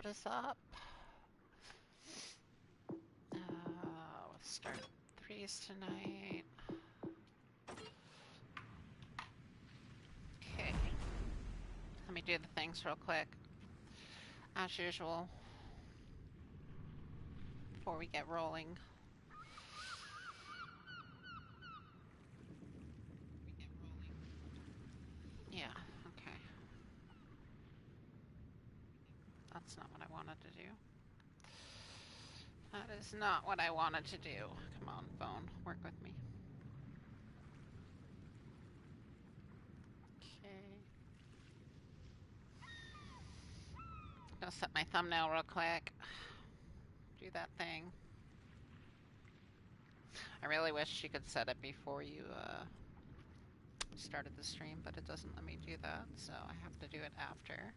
is up. We'll start threes tonight. Okay. Let me do the things real quick. As usual. Before we get rolling. Yeah, okay. That's not what I wanted to do. That is not what I wanted to do. Come on, phone. Work with me. Okay. Gonna set my thumbnail real quick. Do that thing. I really wish you could set it before you started the stream, but it doesn't let me do that, so I have to do it after.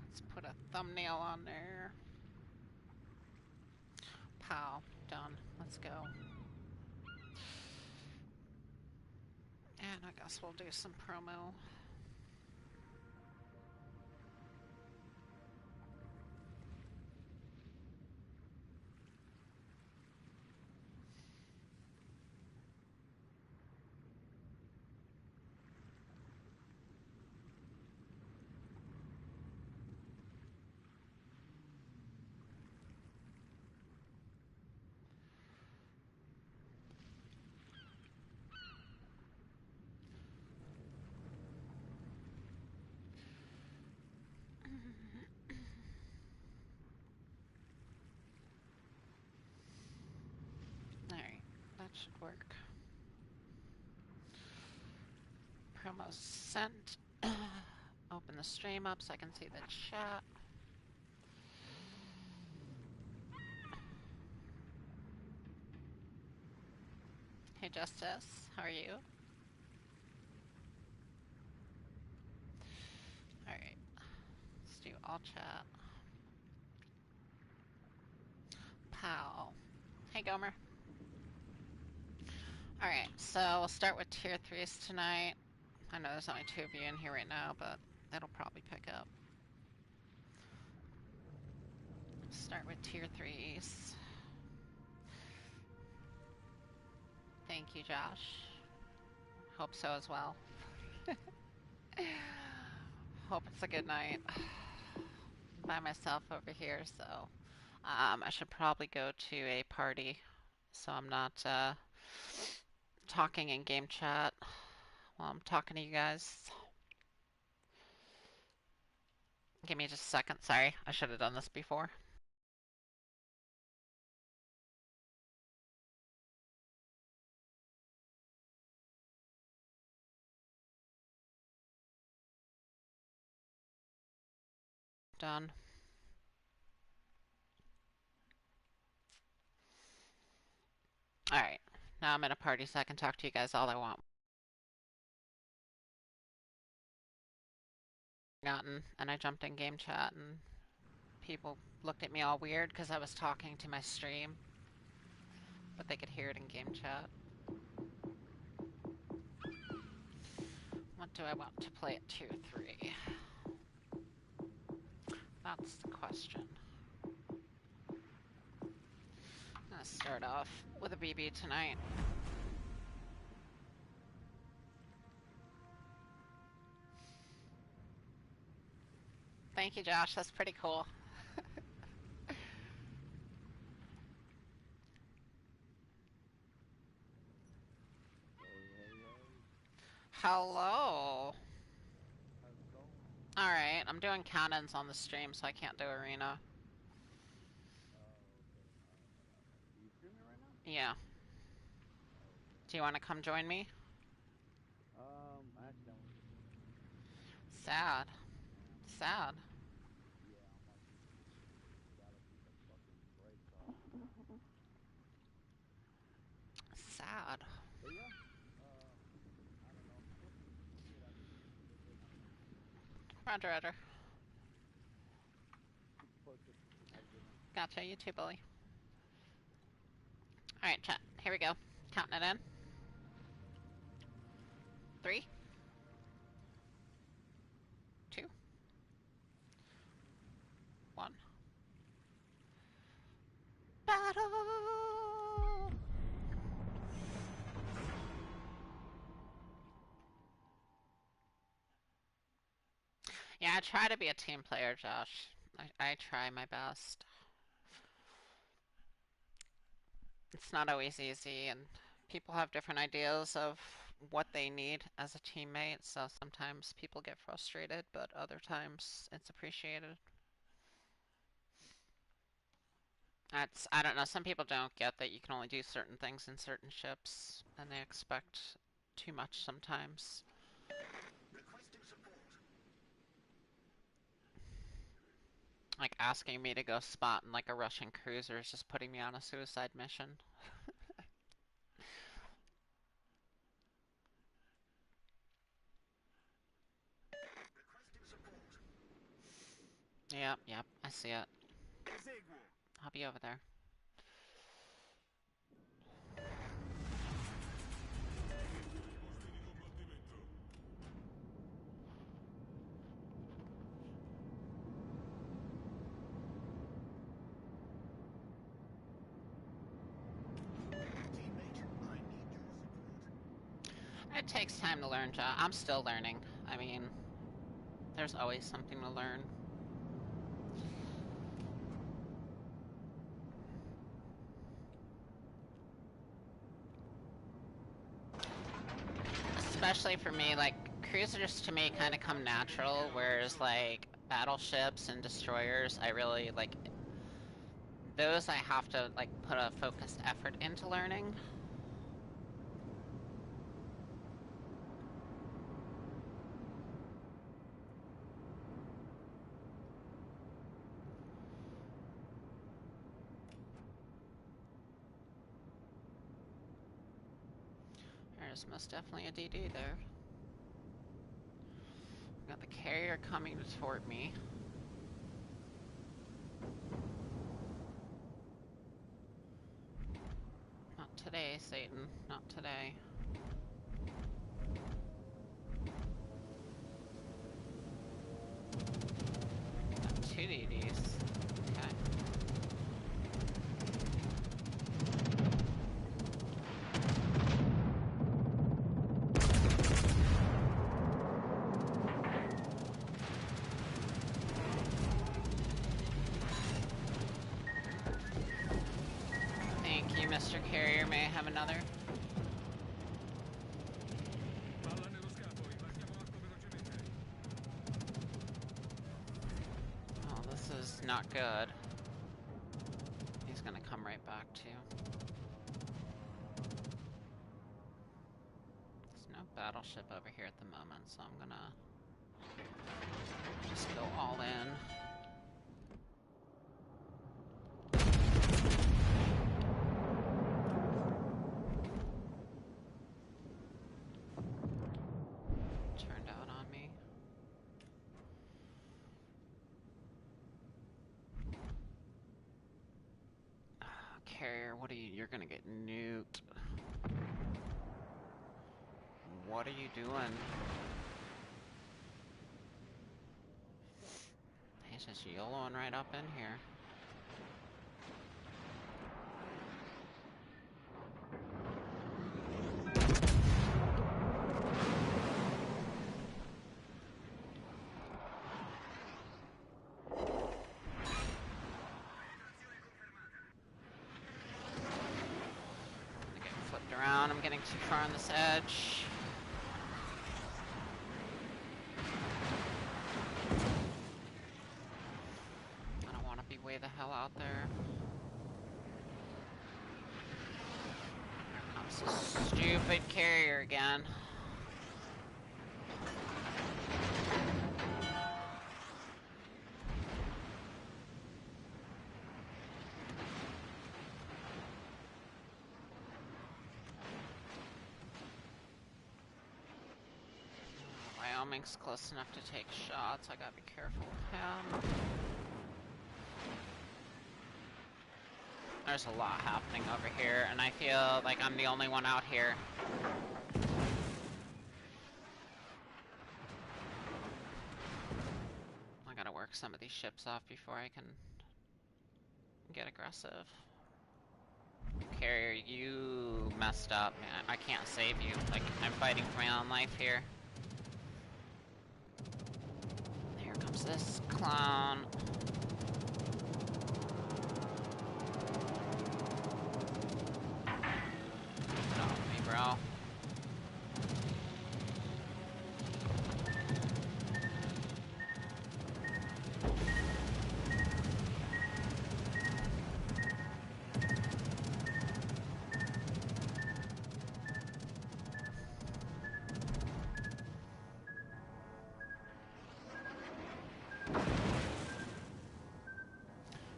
Let's put a thumbnail on there. Pow. Done. Let's go. And I guess we'll do some promo. Alright, that should work. Promo sent. Open the stream up so I can see the chat. Hey Justice, how are you? Alright, let's do all chat. Pow. Hey Gomer. Alright, so we'll start with tier 3s tonight. I know there's only 2 of you in here right now, but it'll probably pick up. Start with tier 3s. Thank you, Josh. Hope so as well. Hope it's a good night. By myself over here, so I should probably go to a party so I'm not talking in game chat while I'm talking to you guys. Give me just a second. Sorry, I should have done this before. Done. Alright, now I'm at a party so I can talk to you guys all I want. And I jumped in game chat and people looked at me all weird because I was talking to my stream, but they could hear it in game chat. What do I want to play at tier 3? That's the question. I'm gonna start off with a BB tonight. Thank you, Josh. That's pretty cool. Hello. Alright, I'm doing cannons on the stream, so I can't do arena. Yeah. Do you want to come join me? Sad. Sad. Sad. Roger, roger. Gotcha, you too, bully. Alright, chat. Here we go. Counting it in. 3, Yeah, I try to be a team player, Josh. I try my best. It's not always easy, and people have different ideas of what they need as a teammate, so sometimes people get frustrated, but other times it's appreciated. I don't know, some people don't get that you can only do certain things in certain ships, and they expect too much sometimes. Like asking me to go spot in like a Russian cruiser is just putting me on a suicide mission. Yep, yep, I see it. I'll be over there. It takes time to learn, John. I'm still learning. I mean, there's always something to learn. Especially for me, like, cruisers to me kind of come natural, whereas, like, battleships and destroyers, I really, like, those I have to, like, put a focused effort into learning. There's most definitely a DD there. Got the carrier coming toward me. Not today, Satan. Not today. Got two DDs. Okay. Thank you, Mr. Carrier. May I have another? Oh, this is not good. He's gonna come right back too. There's no battleship over here at the moment, so I'm gonna just go all in. Turned out on me. Carrier, what are you? You're gonna get nuked. What are you doing? He's just YOLOing right up in here. I'm getting flipped around. I'm getting too far on this edge. I don't want to be way the hell out there. Here comes this stupid carrier again. Wyoming's close enough to take shots. I gotta be careful with him. There's a lot happening over here, and I feel like I'm the only one out here. I gotta work some of these ships off before I can get aggressive. Carrier, you messed up, man. I can't save you. Like, I'm fighting for my own life here. There this clown. Get off me, bro.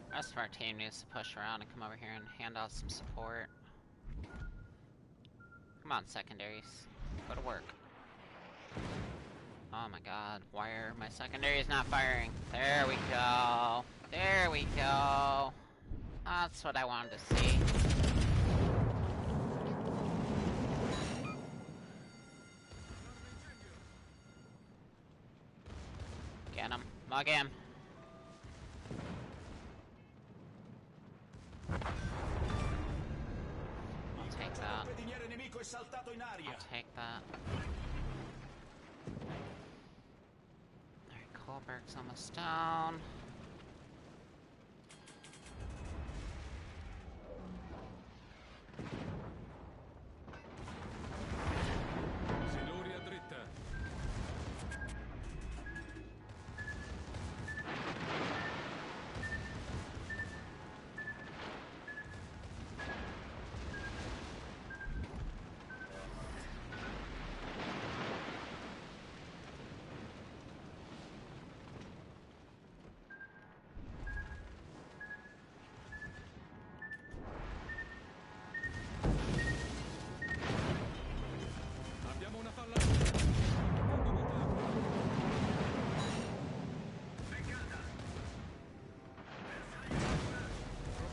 The rest of our team needs to push around and come over here and hand out some support. Come on, secondaries. Go to work. Oh my god, why are my secondaries not firing? There we go. There we go. That's what I wanted to see. Get him. Mug him. I'll take that. I'll take that. Alright, Kohlberg's almost down.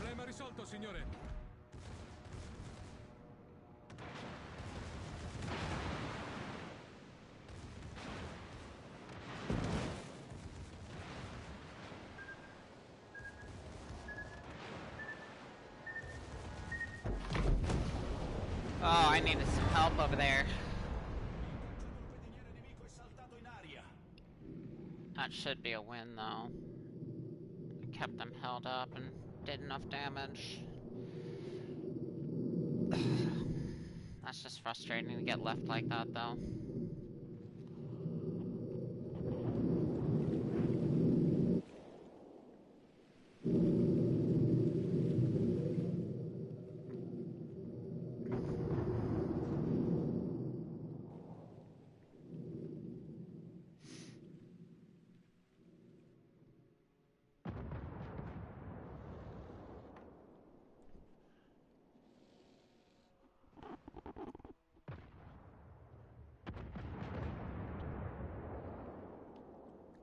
Problema risolto, signore. Oh, I needed some help over there. That should be a win, though. I kept them held up and did enough damage. That's just frustrating to get left like that, though.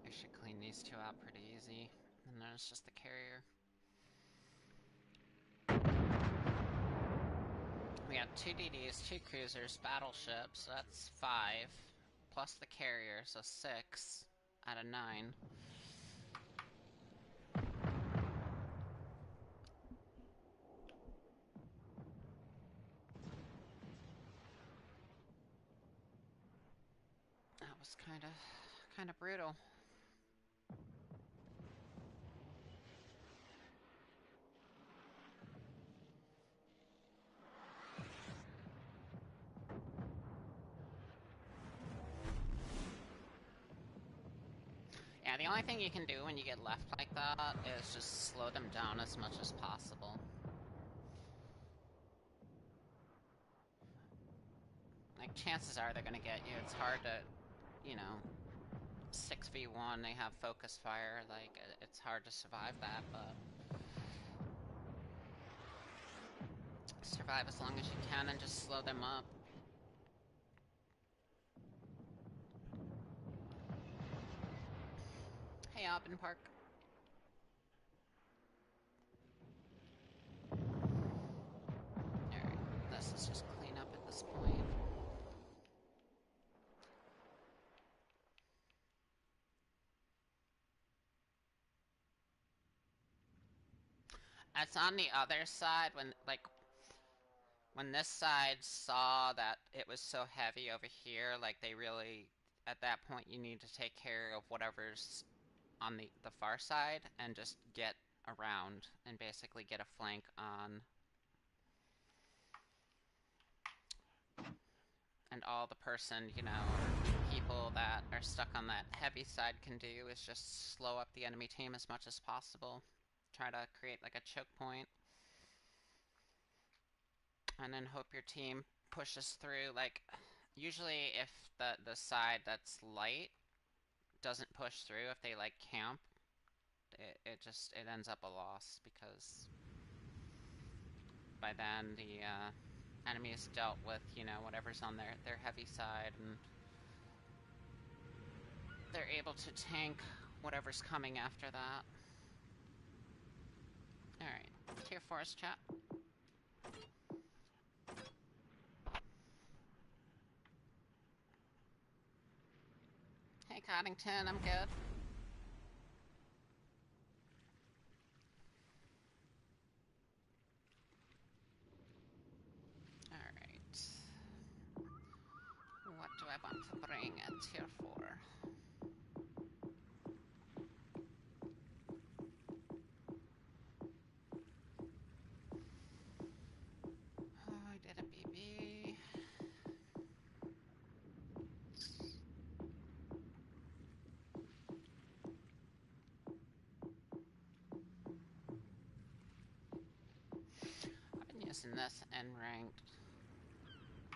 I should clean these two out pretty easy. And then it's just the carrier. We got 2 DDs, 2 cruisers, battleships, so that's 5. Plus the carrier, so 6 out of 9. That was kinda brutal. Yeah, the only thing you can do when you get left like that is just slow them down as much as possible. Like, chances are they're gonna get you. It's hard to, you know, 6v1, they have focus fire, like, it's hard to survive that, but survive as long as you can and just slow them up. Hey, Aubin Park. Alright, this is just clean up at this point. It's on the other side when this side saw that it was so heavy over here, like they really, at that point you need to take care of whatever's on the far side and just get around and basically get a flank on. And all the person, you know, or people that are stuck on that heavy side can do is just slow up the enemy team as much as possible. Try to create like a choke point. And then hope your team pushes through. Like, usually if the side that's light doesn't push through, if they like camp, it ends up a loss, because by then the enemy is dealt with, you know, whatever's on their heavy side, and they're able to tank whatever's coming after that. Alright, tier 4's chat. Hey Coddington, I'm good. Alright. What do I want to bring at tier 4? Oh, I did a BB. I've been using this in ranked,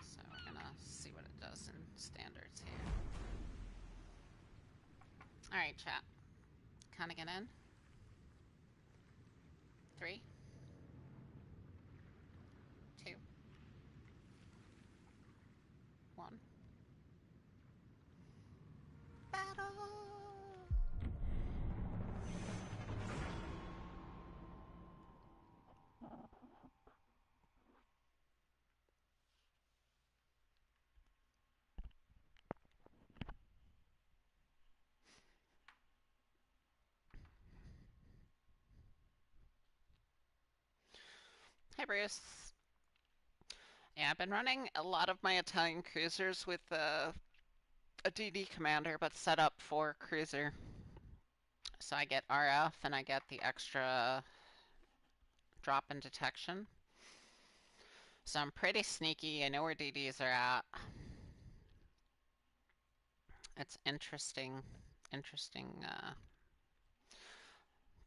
so we're gonna see what it does in standards here. Alright, chat. Kinda get in. 3, 2, 1. Battle! Hey Bruce. Yeah, I've been running a lot of my Italian cruisers with a DD commander, but set up for cruiser. So I get RF and I get the extra drop in detection. So I'm pretty sneaky. I know where DDs are at. It's interesting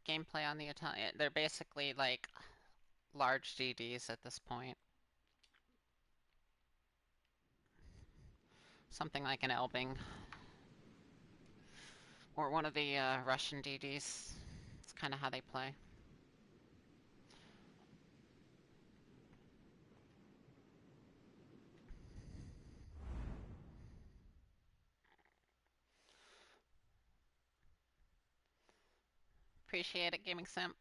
gameplay on the Italian. They're basically like large DDs at this point. Something like an Elbing. Or one of the Russian DDs. It's kind of how they play. Appreciate it, Gaming Simp.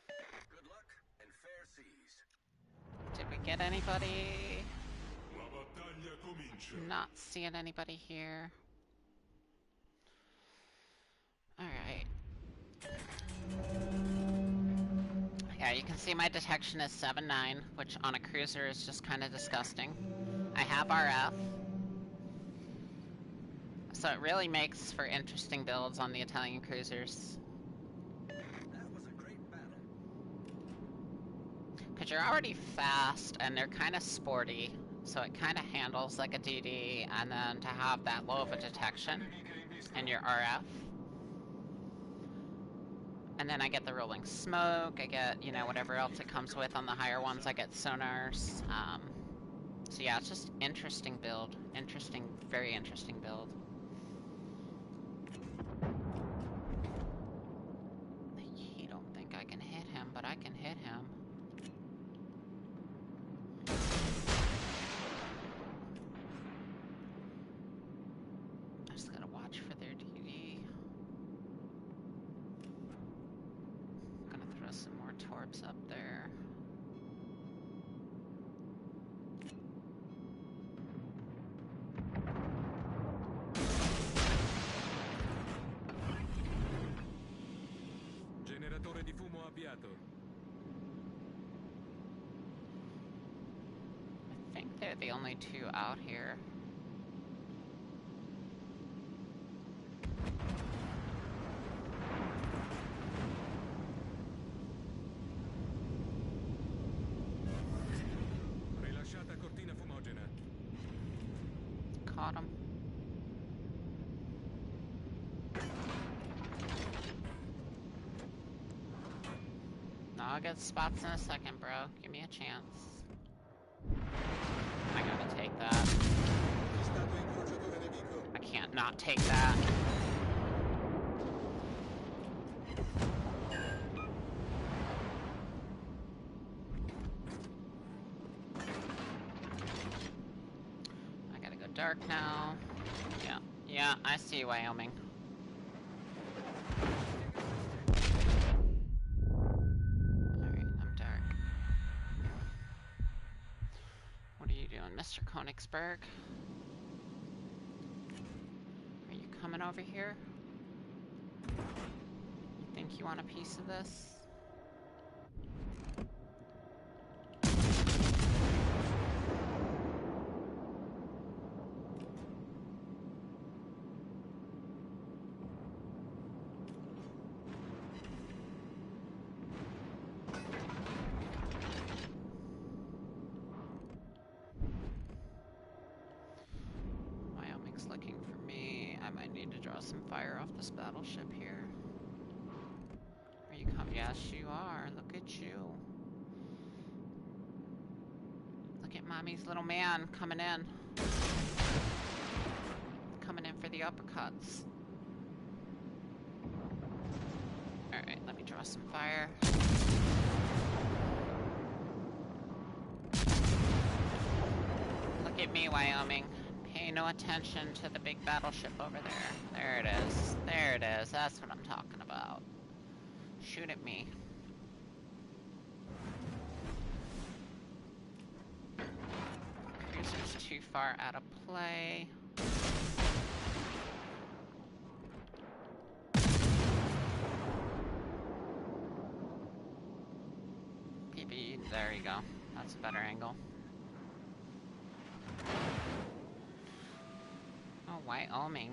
Good luck and fair seas. Did we get anybody? Not seeing anybody here. Alright. Yeah, you can see my detection is 7-9, which on a cruiser is just kind of disgusting. I have RF. So it really makes for interesting builds on the Italian cruisers. That was a great battle. Because you're already fast, and they're kind of sporty, so it kind of handles like a DD, and then to have that low of a detection, and your RF. And then I get the rolling smoke, I get, you know, whatever else it comes with on the higher ones, I get sonars. So yeah, it's just interesting build. Interesting, very interesting build. You don't think I can hit him, but I can hit him. I just gotta watch for their DD. Gonna throw some more torps up there. Generatore di fumo avviato. I think they're the only two out here. I'll get spots in a second, bro. Give me a chance. I gotta take that. Stato incrociatore nemico. I can't not take that. I gotta go dark now. Yeah, I see Wyoming. Alright, I'm dark. What are you doing, Mr. Königsberg? Are you coming over here? You think you want a piece of this? Wyoming's looking for me. I might need to draw some fire off this battleship here. Are you coming? Yes, you are. Look at you. Look at mommy's little man coming in. Coming in for the uppercuts. Alright, let me draw some fire. Look at me, Wyoming. Pay no attention to the big battleship over there. There it is. There it is. That's what I'm talking about. Shoot at me. Cruiser's too far out of play. PP, there you go. That's a better angle. Oh, Wyoming.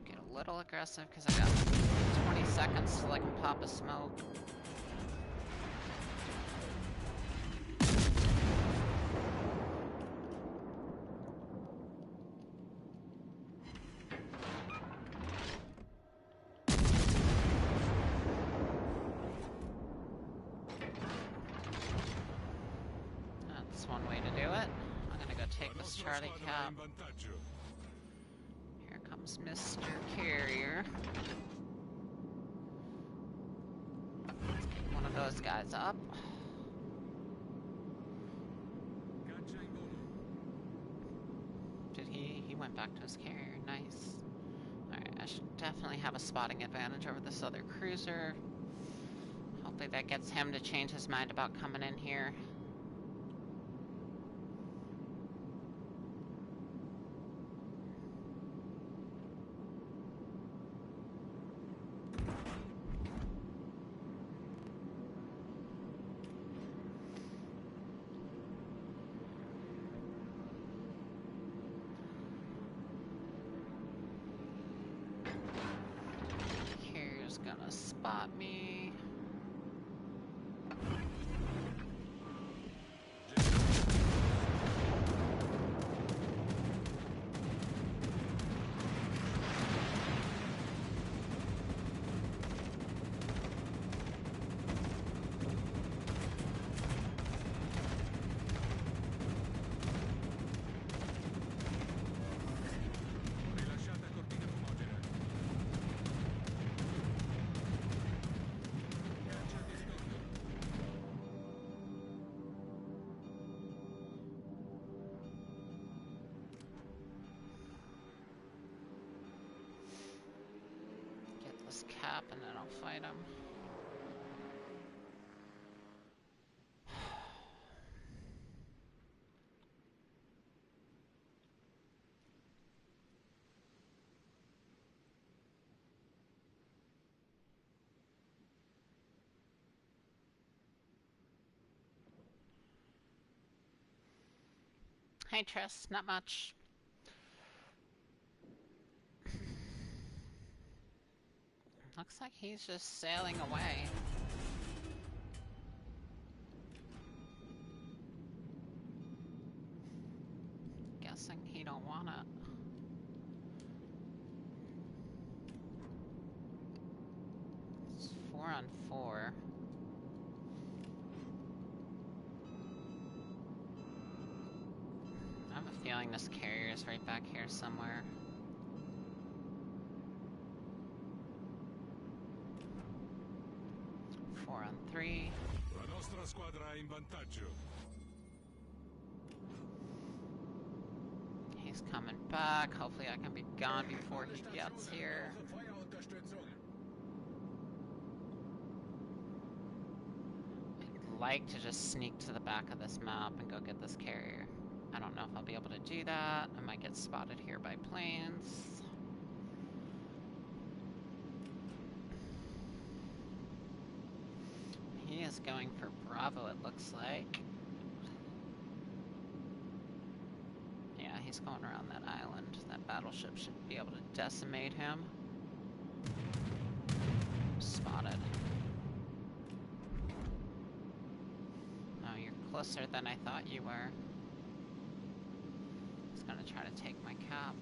Get a little aggressive because I got 20 seconds till I can pop a smoke. That's one way to do it. I'm gonna go take this Charlie Cap. In vantaggio. Here comes Mr. Carrier. Let's get one of those guys up. Caccia in volo. Did he went back to his carrier. Nice. Alright, I should definitely have a spotting advantage over this other cruiser. Hopefully that gets him to change his mind about coming in here. Carrier's gonna spot me. Rilasciata cortina fumogena. Caccia di ritorno. Get this cap and then I'll fight him. Hey Triss, not much. Looks like he's just sailing away. feeling this carrier is right back here somewhere. Four on three. La nostra squadra è in vantaggio. He's coming back. Hopefully I can be gone before he gets here. I'd like to just sneak to the back of this map and go get this carrier. I don't know if I'll be able to do that. I might get spotted here by planes. He is going for Bravo, it looks like. Yeah, he's going around that island. That battleship should be able to decimate him. Spotted. Oh, you're closer than I thought you were. He's gonna try to take my cap.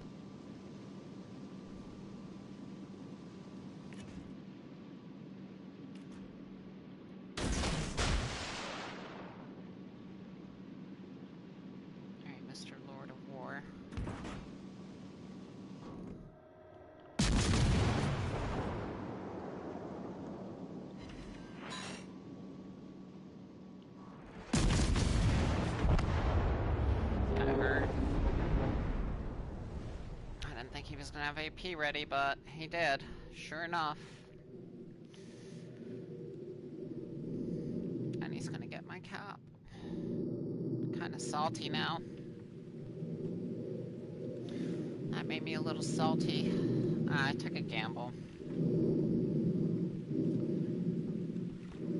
Alright, Mr. Lord of War. Got hurt. I didn't think he was gonna have AP ready, but he did. Sure enough. And he's gonna get my cap. Kinda salty now. That made me a little salty. I took a gamble.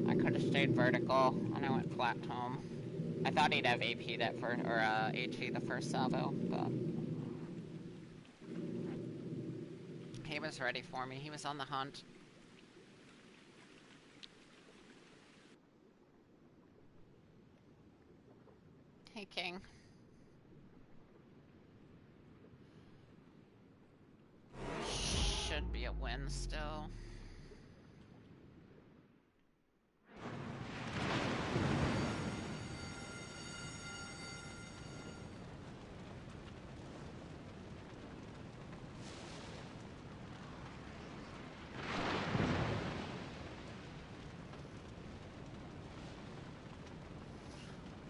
I could have stayed vertical, and I went flat to him. I thought he'd have AP that first, or HE the first salvo, but he was ready for me. He was on the hunt. Hey, King. Should be a win still.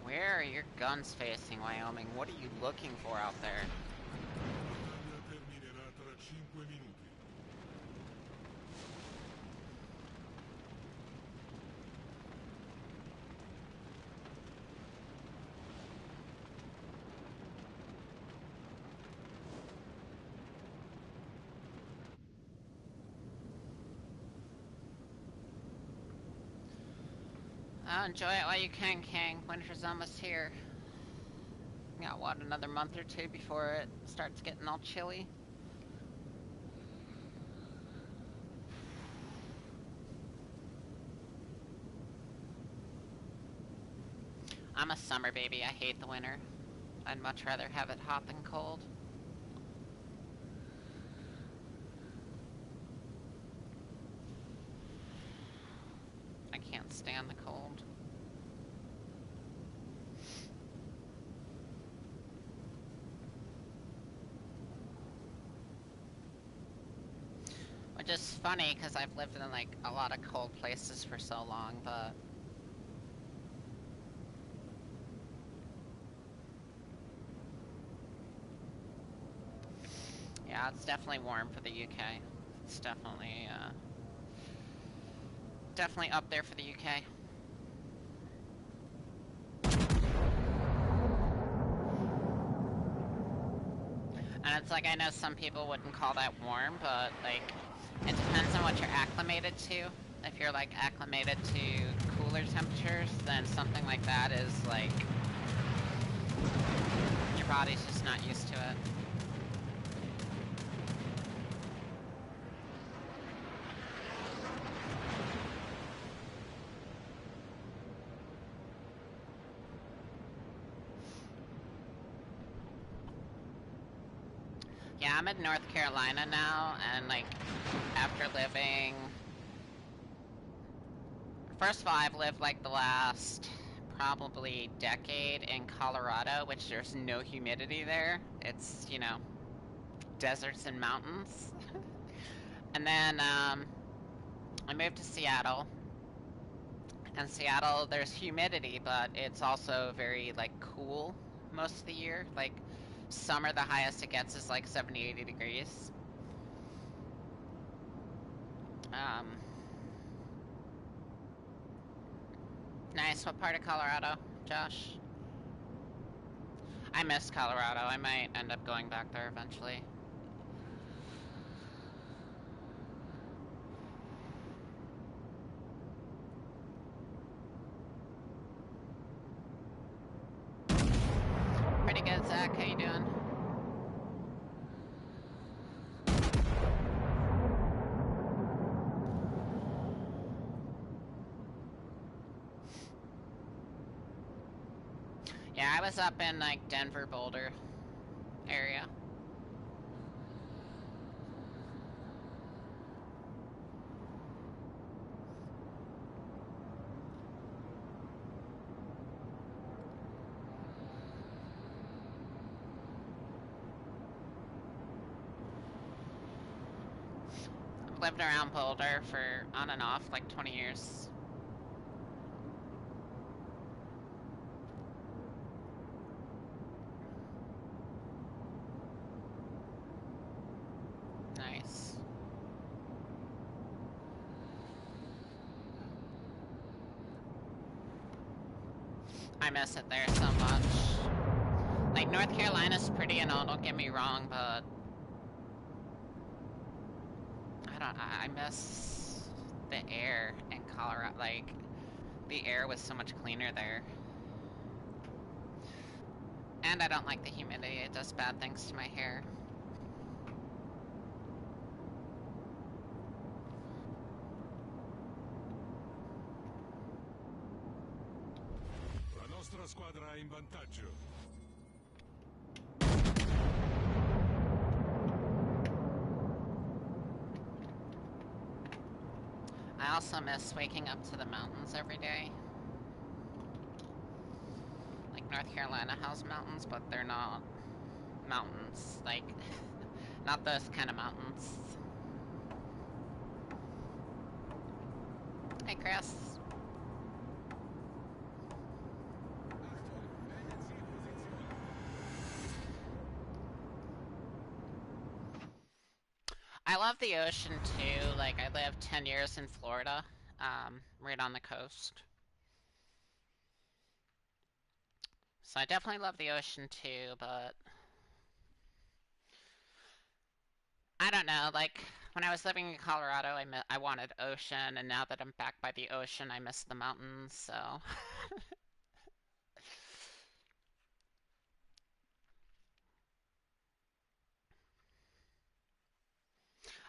Where are your guns facing, Wyoming? What are you looking for out there? La battaglia terminerà tra 5 minuti. Oh, enjoy it while you can, King. Winter's almost here. Got, what, another month or two before it starts getting all chilly? I'm a summer baby. I hate the winter. I'd much rather have it hot than cold. I can't stand the cold. Which is funny, because I've lived in, like, a lot of cold places for so long, but... yeah, it's definitely warm for the UK. It's definitely, definitely up there for the UK. And it's like, I know some people wouldn't call that warm, but, like, it depends on what you're acclimated to. If you're, like, acclimated to cooler temperatures, then something like that is, like, your body's just not used to it. Yeah, I'm in North Carolina now, and, like, after living... First of all, I've lived, like, the last probably decade in Colorado, which there's no humidity there. It's, you know, deserts and mountains. And then I moved to Seattle. And Seattle, there's humidity, but it's also very, like, cool most of the year. Like, summer, the highest it gets is like 70, 80 degrees. Nice. What part of Colorado, Josh? I miss Colorado. I might end up going back there eventually. Pretty good, Zach. How you doing? Yeah, I was up in, like, Denver, Boulder area. I've lived around Boulder for on and off, like, 20 years. Nice. I miss it there so much. Like, North Carolina's pretty and all, don't get me wrong, but I miss the air in Colorado. Like, the air was so much cleaner there. And I don't like the humidity, it does bad things to my hair. La nostra squadra è in vantaggio. I also miss waking up to the mountains every day. Like, North Carolina has mountains, but they're not mountains. Like, not those kind of mountains. Hey, Chris. I love the ocean too. Like, I lived 10 years in Florida, right on the coast. So I definitely love the ocean too, but I don't know, like, when I was living in Colorado, I wanted ocean, and now that I'm back by the ocean, I miss the mountains, so...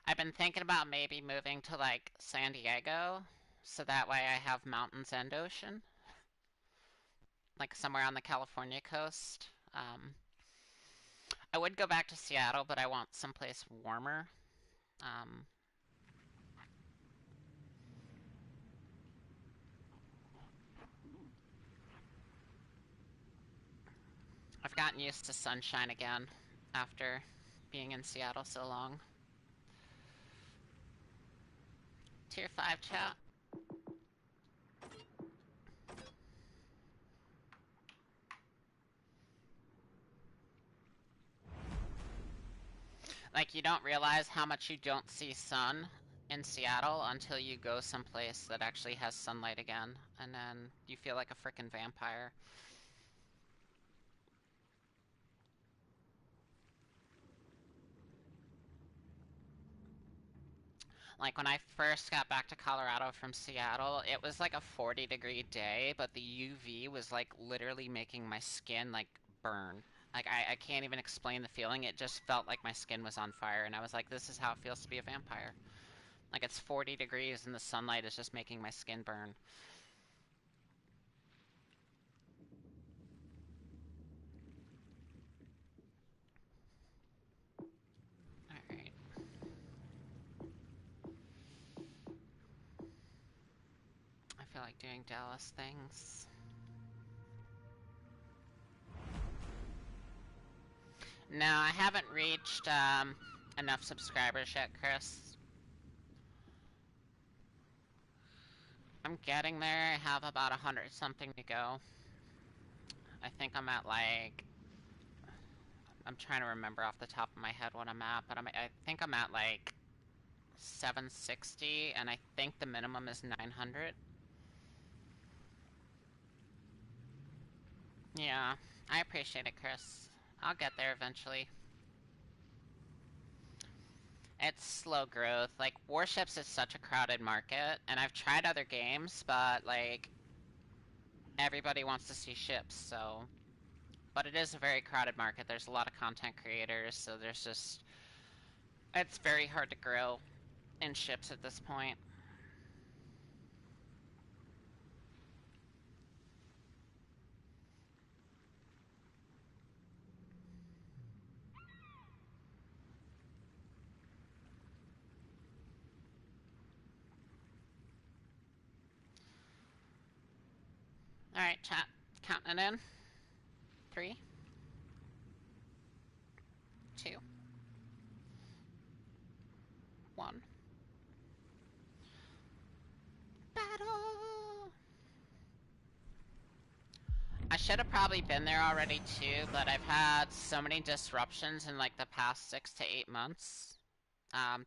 I've been thinking about maybe moving to, like, San Diego, so that way I have mountains and ocean. Like, somewhere on the California coast. I would go back to Seattle, but I want someplace warmer. Um, I've gotten used to sunshine again after being in Seattle so long. Tier 5 chat. Like, you don't realize how much you don't see sun in Seattle until you go someplace that actually has sunlight again, and then you feel like a frickin' vampire. Like, when I first got back to Colorado from Seattle, it was like a 40-degree day, but the UV was like literally making my skin like burn. Like, I can't even explain the feeling. It just felt like my skin was on fire, and I was like, this is how it feels to be a vampire. Like, it's 40 degrees and the sunlight is just making my skin burn. Alright. I feel like doing Dallas things. No, I haven't reached enough subscribers yet, Chris. I'm getting there. I have about 100 something to go. I think I'm at like... I'm trying to remember off the top of my head what I'm at, but I think I'm at like 760, and I think the minimum is 900. Yeah, I appreciate it, Chris. I'll get there eventually. It's slow growth. Like, Warships is such a crowded market, and I've tried other games, but, like, everybody wants to see ships, so... But it is a very crowded market. There's a lot of content creators, so there's just... It's very hard to grow in ships at this point. Alright, chat. Counting it in. 3, 2, 1. Battle! I should have probably been there already too, but I've had so many disruptions in like the past 6 to 8 months.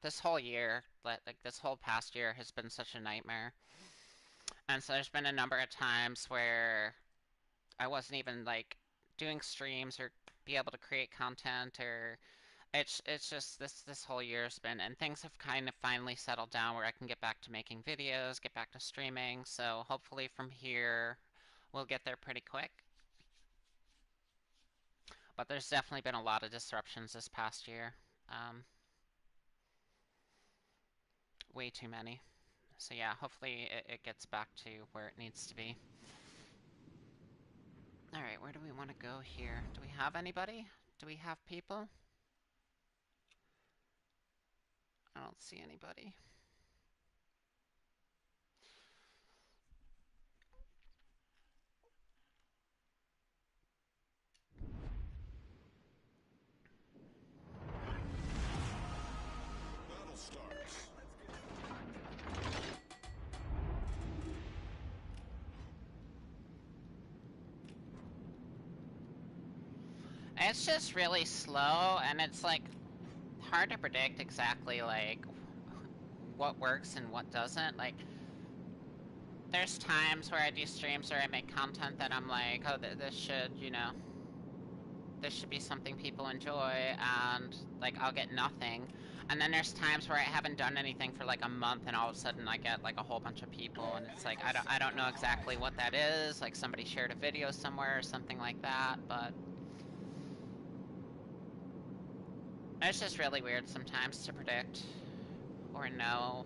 This whole year, like this whole past year has been such a nightmare. And so there's been a number of times where I wasn't even like doing streams or be able to create content, or it's just this whole year's been, and things have kind of finally settled down where I can get back to making videos, get back to streaming. So hopefully from here we'll get there pretty quick. But there's definitely been a lot of disruptions this past year. Way too many. So yeah, hopefully it gets back to where it needs to be. Alright, where do we want to go here? Do we have anybody? Do we have people? I don't see anybody. Battle starts. It's just really slow, and it's like hard to predict exactly like what works and what doesn't. Like, there's times where I do streams where I make content that I'm like, oh, this should, you know, this should be something people enjoy, and like I'll get nothing. And then there's times where I haven't done anything for like a month, and all of a sudden I get like a whole bunch of people, and it's like I don't know exactly what that is. Like somebody shared a video somewhere or something like that, but it's just really weird sometimes to predict or know.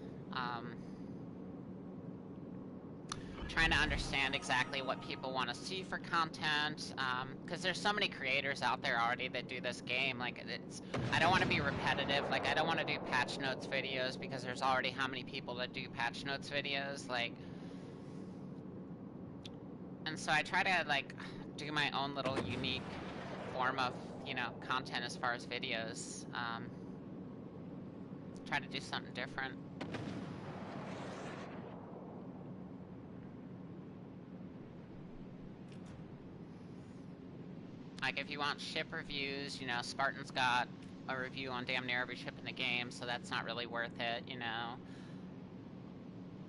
Trying to understand exactly what people want to see for content, because there's so many creators out there already that do this game. Like, I don't want to be repetitive. Like, I don't want to do patch notes videos because there's already how many people that do patch notes videos. Like, and so I try to like do my own little unique form of, you know, content as far as videos. Try to do something different. Like, if you want ship reviews, you know, Spartan's got a review on damn near every ship in the game, so that's not really worth it, you know.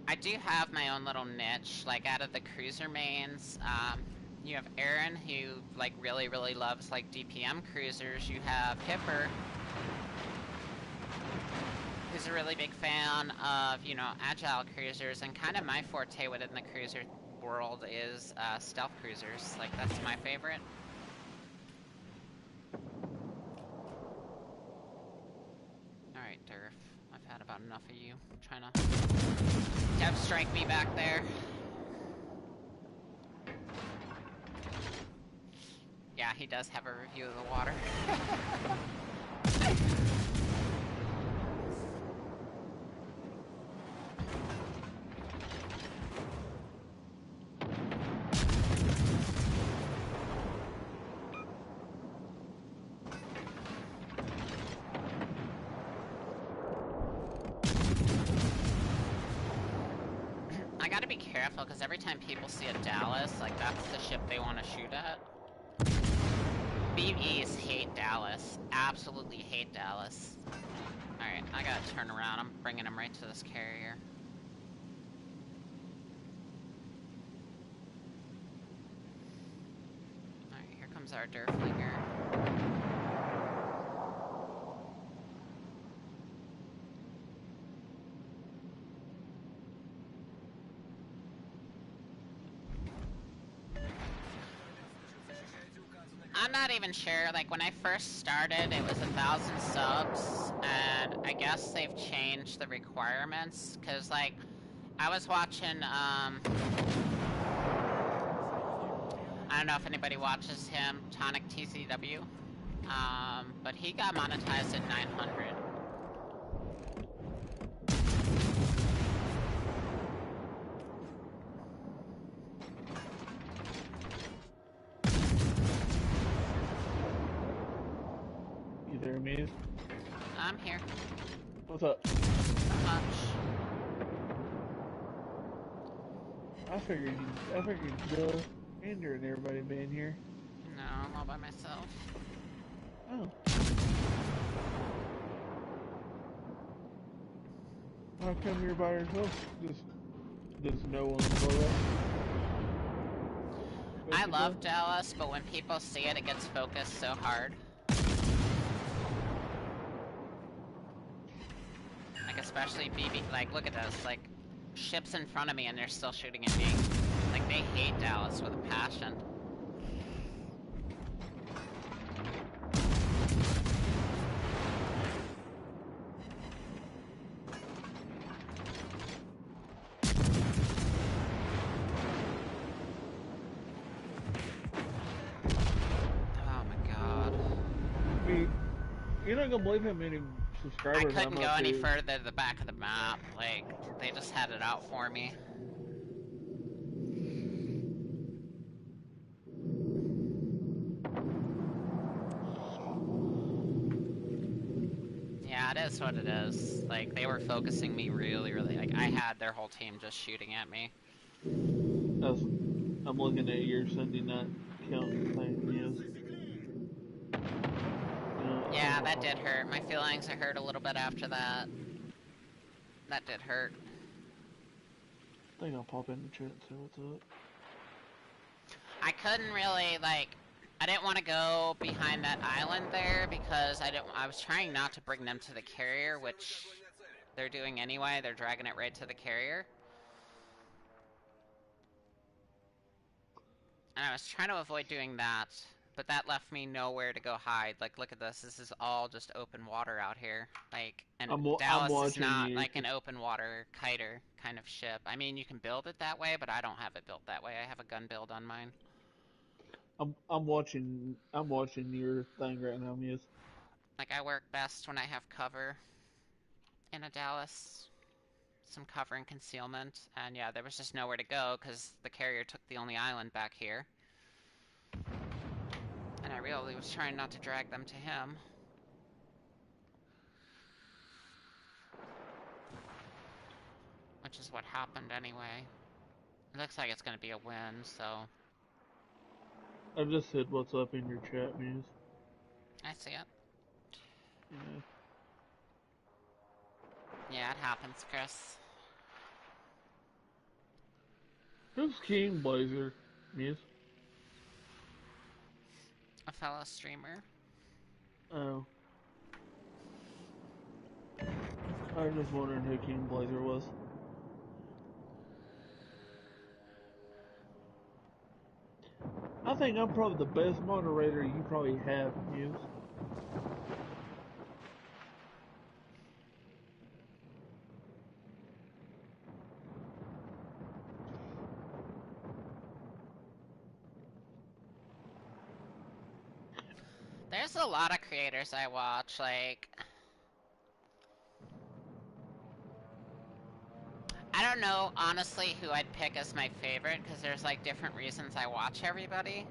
I do have my own little niche, like, out of the cruiser mains. You have Aaron, who, like, really, really loves, like, DPM cruisers. You have Hipper, who's a really big fan of, you know, agile cruisers, and kind of my forte within the cruiser world is stealth cruisers. Like, that's my favorite. Alright, Durf. I've had about enough of you. I'm trying to dev strike me back there. Yeah, he does have a review of the water. careful, because every time people see a Dallas, like, that's the ship they want to shoot at. BVs hate Dallas. Absolutely hate Dallas. Alright, I gotta turn around. I'm bringing him right to this carrier. Alright, here comes our Durflinger. I'm not even sure, like, when I first started, it was 1,000 subs, and I guess they've changed the requirements, because, like, I was watching, I don't know if anybody watches him, Tonic TCW, but he got monetized at 900. You there, Muse? I'm here. What's up? Not much. I figured Andrew and everybody been here. No, I'm all by myself. Oh. How come you're by yourself? Just no one below that? I love Dallas, but when people see it, it gets focused so hard. Like, especially BB, like, look at this, like, ships in front of me and they're still shooting at me. Like, they hate Dallas with a passion. Oh my god. You're not gonna believe how many I subscribers couldn't I'm go up any to. further to the back of the map. Like, they just had it out for me. Yeah, it is what it is. Like, they were focusing me really, like, I had their whole team just shooting at me. I'm looking at your Sunday night count thing, yes. Yeah, that did hurt. My feelings are hurt a little bit after that. That did hurt. I think I'll pop in the chat and see what's up. I couldn't really, like, I didn't want to go behind that island there because I was trying not to bring them to the carrier, which they're doing anyway. They're dragging it right to the carrier. And I was trying to avoid doing that, but that left me nowhere to go hide. Like, look at this. This is all just open water out here. Like, and I'm Dallas is watching not you. like an open water kiter kind of ship. I mean, you can build it that way, but I don't have it built that way. I have a gun build on mine. I'm watching your thing right now, Muse. Like, I work best when I have cover in a Dallas. Some cover and concealment. And yeah, there was just nowhere to go because the carrier took the only island back here. And I really was trying not to drag them to him. Which is what happened anyway. It looks like it's gonna be a win, so... I just said what's up in your chat, Muse. I see it. Yeah. Yeah, it happens, Chris. Who's King Blazer, Muse? A fellow streamer. Oh. I was just wondering who King Blazer was. I think I'm probably the best moderator you probably have, Muse. There's a lot of creators I watch, like... I don't know, honestly, who I'd pick as my favorite, because there's, like, different reasons I watch everybody.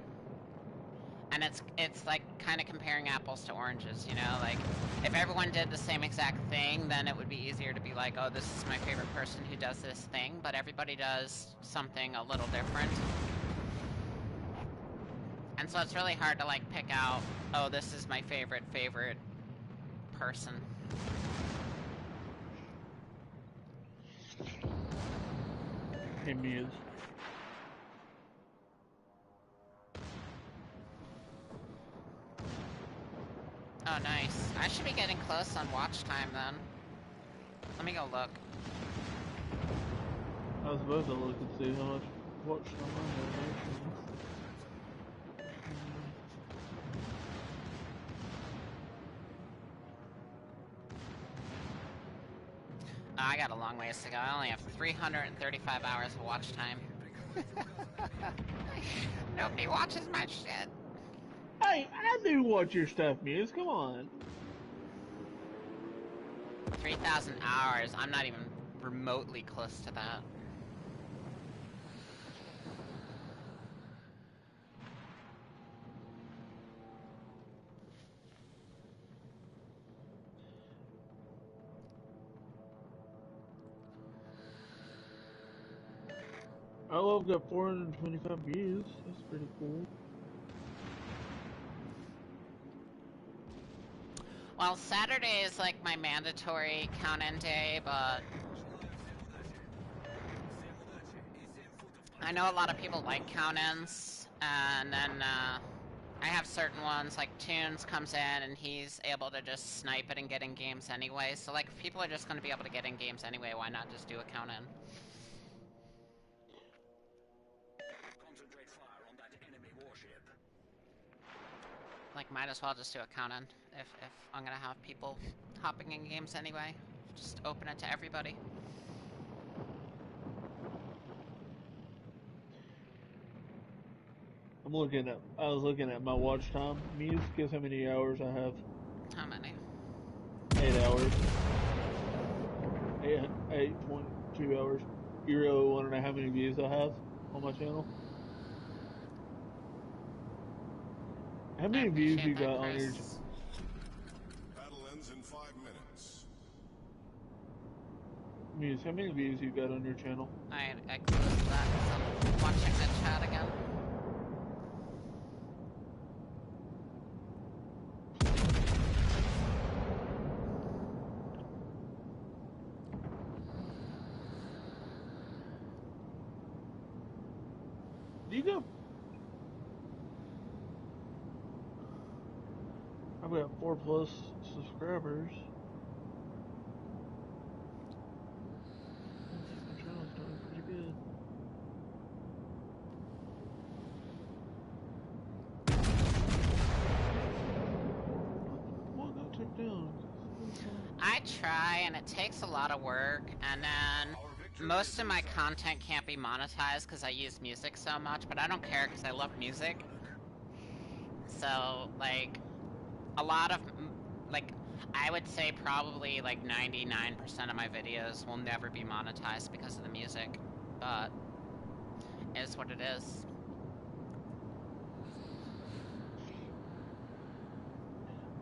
And it's like kind of comparing apples to oranges, you know? Like, if everyone did the same exact thing, then it would be easier to be like, oh, this is my favorite person who does this thing, but everybody does something a little different. And so it's really hard to, like, pick out, oh, this is my favorite person. Hey, Muse. Oh, nice. I should be getting close on watch time, then. Let me go look. I was about to look and see how much watch time I have, actually. I got a long ways to go. I only have 335 hours of watch time. Nobody watches my shit. Hey, I do watch your stuff, Muse. Come on. 3,000 hours. I'm not even remotely close to that. I love got 425 views. That's pretty cool. Well, Saturday is like my mandatory count-in day, but I know a lot of people like count-ins, and then I have certain ones, like Tunes comes in and he's able to just snipe it and get in games anyway, so like if people are just going to be able to get in games anyway, why not just do a count-in? Concentrate fire on that enemy warship. Like, might as well just do a count-in if I'm gonna have people hopping in games anyway. Just open it to everybody. I was looking at my watch time. Muse, guess how many hours I have? How many? 8 hours. 8.2 hours. You really want to know how many views I have on my channel? How many views you got on your... Battle ends in 5 minutes. Muse, how many views you got on your channel? I closed that because I'm watching the chat again. You got... I've got 4+ subscribers. My channel's doing pretty good. What got took down? I try, and it takes a lot of work, and then most of my content can't be monetized because I use music so much, but I don't care because I love music. So, like, a lot of, like, I would say probably like 99% of my videos will never be monetized because of the music, but it is what it is.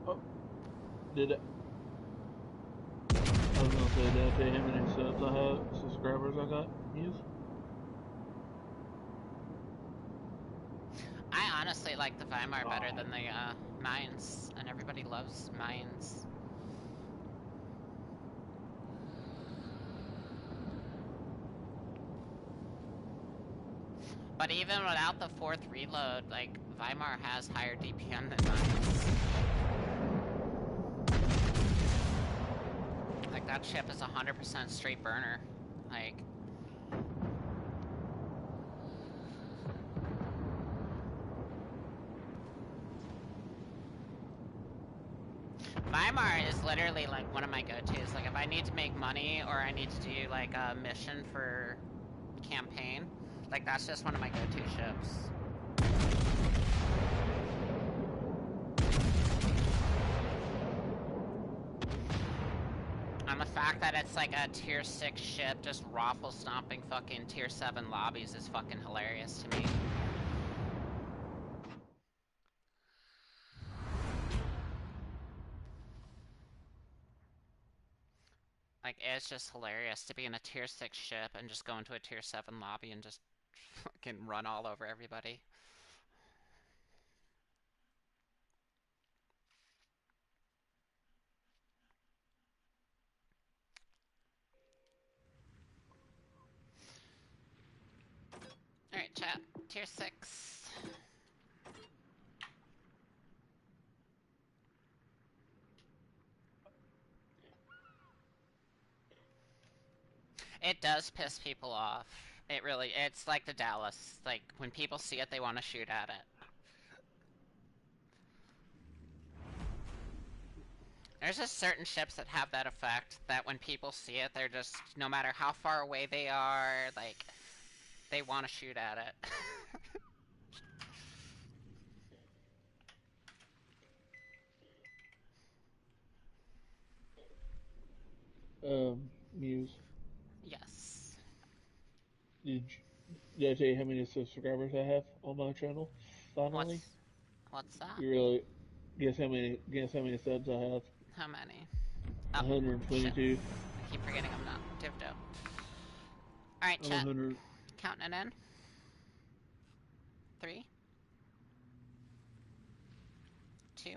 Oh, did it? I was gonna say, did I tell you how many subs I have, subscribers I got? Muse? I honestly like the Weimar better than the Mayans, and everybody loves Mayans. But even without the 4th reload, like, Weimar has higher DPM than Mayans. Like, that ship is 100% straight burner. Like... Weimar is literally, like, one of my go-tos. Like, if I need to make money, or I need to do, like, a mission for campaign, like, that's just one of my go-to ships. And the fact that it's, like, a tier 6 ship just raffle-stomping fucking tier 7 lobbies is fucking hilarious to me. Like, it's just hilarious to be in a tier 6 ship and just go into a tier 7 lobby and just fucking run all over everybody. Alright, chat. Tier 6. It does piss people off. It's like the Dallas. Like, when people see it, they want to shoot at it. There's just certain ships that have that effect, that when people see it, they're just, no matter how far away they are, like, they want to shoot at it. Muse. Yes. Did I tell you how many subscribers I have on my channel? Finally, What's that? you really guess how many subs I have? How many? Oh, shit. 122. I keep forgetting I'm not divved up. Alright, I'm chat. 100. Counting it in. 3, 2,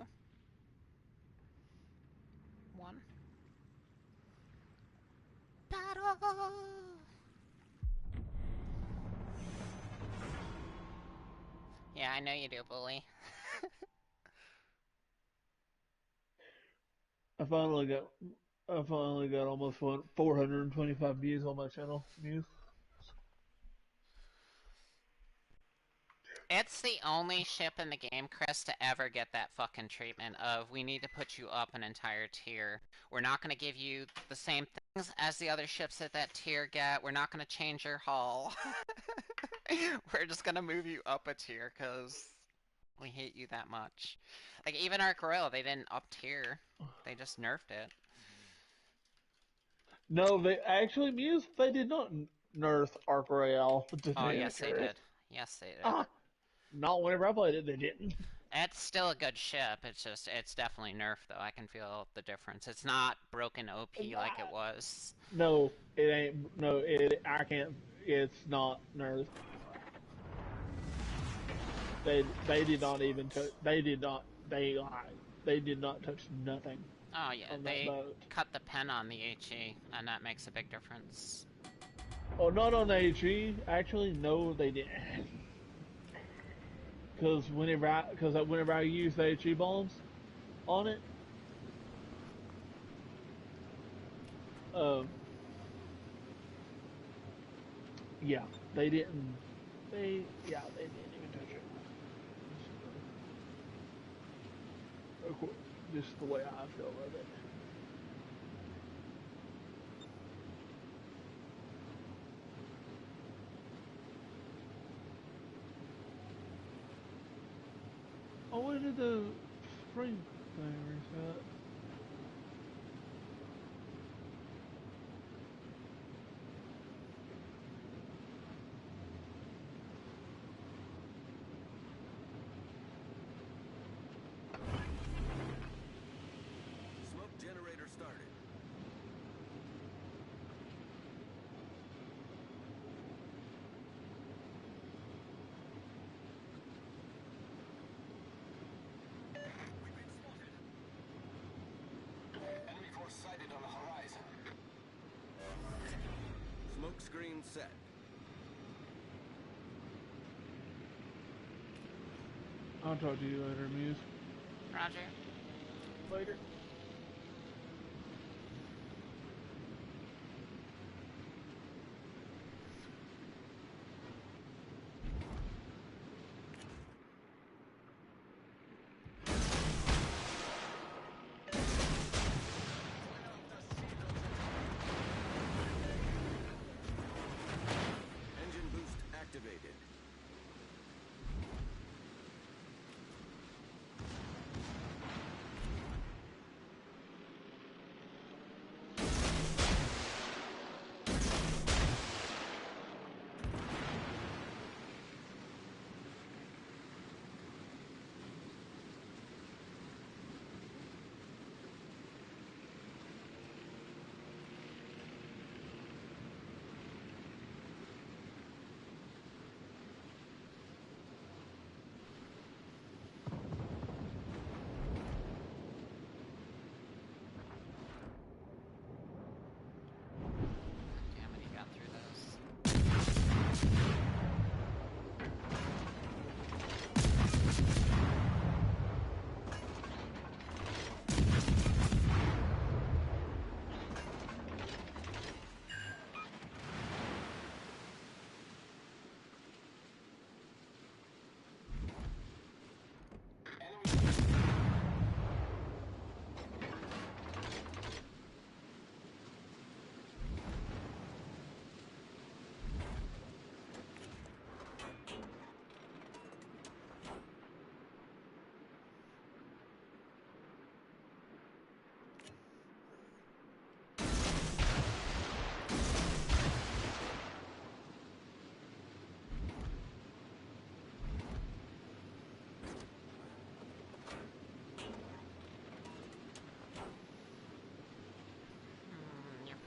1. Battle! Yeah, I know you do, bully. I finally got almost 425 views on my channel. Muse. It's the only ship in the game, Chris, to ever get that fucking treatment of, we need to put you up an entire tier. We're not going to give you the same things as the other ships at that tier get. We're not going to change your hull. We're just going to move you up a tier because we hate you that much. Like, even Ark Royal, they didn't up tier. They just nerfed it. No, they actually Muse. They did not nerf Ark Royale. To Oh, be yes, they accurate. did. Yes, they did. Ah, not whenever I played it, they didn't. It's still a good ship. It's definitely nerfed, though. I can feel the difference. It's not broken OP like it was. No, it ain't. No, I can't. It's not nerfed. They did not even touch. They did not. They lied. They did not touch nothing Oh, yeah, on that they boat. cut the pen on the HE, and that makes a big difference. Oh, not on the HE. Actually, no, they didn't. Because whenever I use the HE bombs on it, um, yeah, they didn't. They didn't even touch it. Of course, just the way I feel about it. Oh, when did the spring thing reset? Smoke generator started. We've been spotted. Enemy force sighted on the horizon. Smoke screen set. I'll talk to you later, Muse. Roger. Later. Engine boost activated.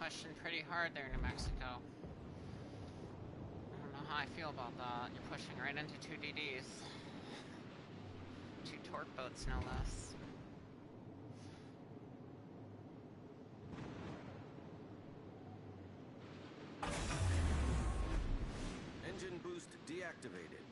pushing pretty hard there, New Mexico. I don't know how I feel about that. You're pushing right into 2 DDs. 2 torque boats, no less. Engine boost deactivated.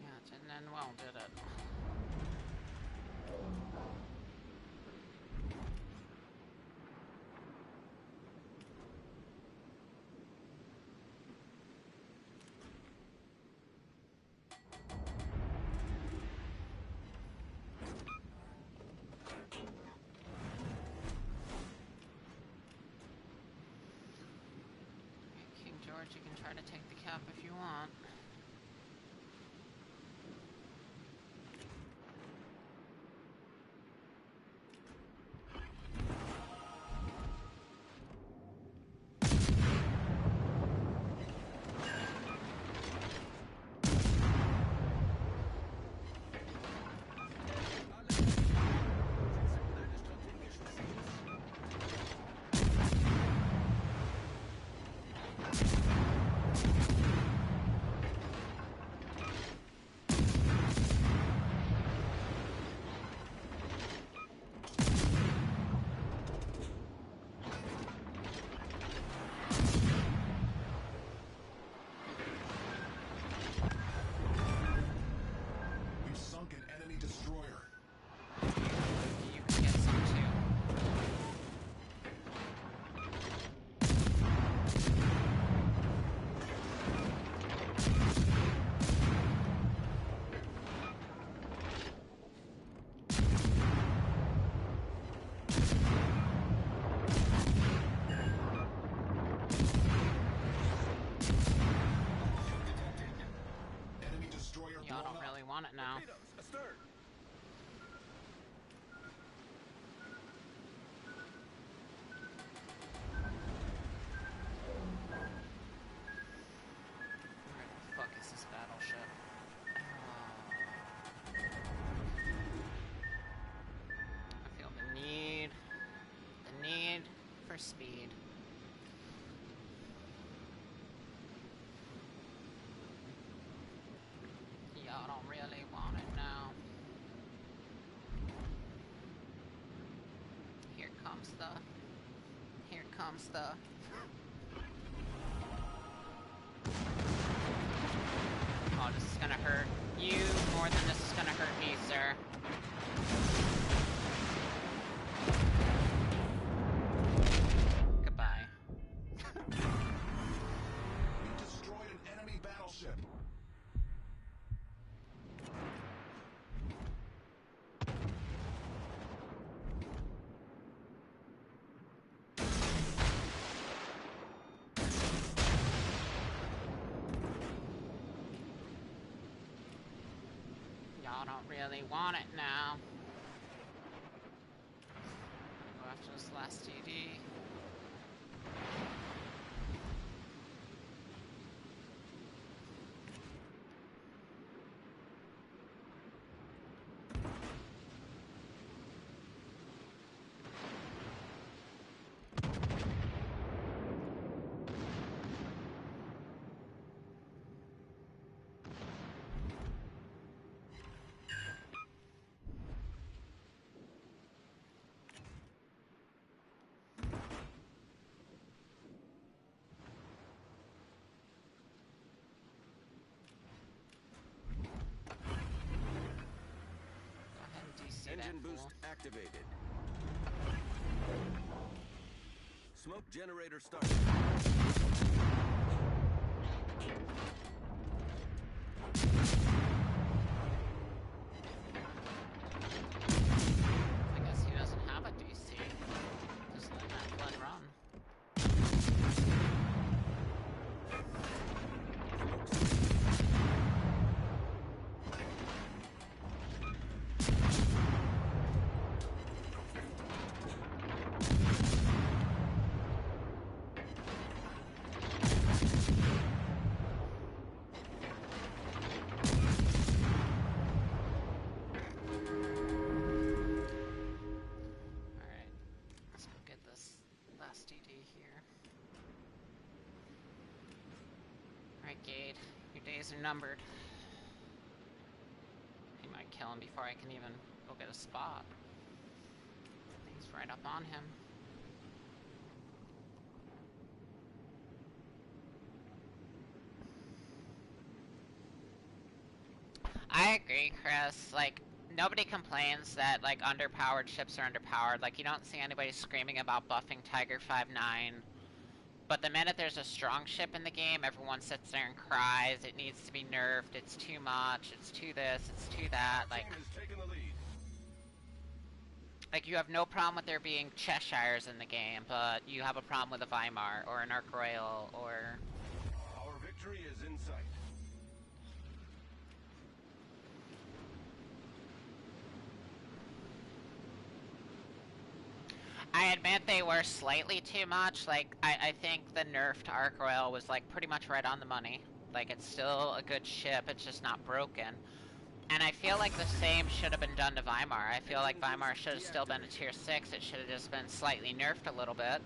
Yeah, it didn't end well, did it? King George, you can try to take the cap if you want. We've sunk an enemy destroyer. You can get some too. Enemy destroyer Y'all blown don't up. really want it now. Torpedoes astern. Where the fuck is this battleship? I feel the need for speed. Y'all don't really want it now. Here comes the. Oh, this is gonna hurt you more than this is gonna hurt me, sir. Goodbye. We destroyed an enemy battleship. Y'all don't really want it now. I'm gonna go after this last DD. Engine boost activated. Smoke generator started. I guess he doesn't have a DC. Just let that blood run. Alright, let's go get this last DD here. Alright, Gade, your days are numbered. He might kill him before I can even go get a spot. He's right up on him. I agree, Chris. Like, nobody complains that, like, underpowered ships are underpowered. Like, you don't see anybody screaming about buffing Tiger 5-9. But the minute there's a strong ship in the game, everyone sits there and cries. It needs to be nerfed. It's too much. It's too this. It's too that. Like, Team has taken the lead. like, you have no problem with there being Cheshires in the game, but you have a problem with a Weimar or an Ark Royal or... Our victory is in sight. I admit they were slightly too much. Like, I think the nerf to Ark Royal was, like, pretty much right on the money. Like, it's still a good ship, it's just not broken. And I feel like the same should have been done to Weimar. I feel like Weimar should have still been a tier 6. It should have just been slightly nerfed a little bit.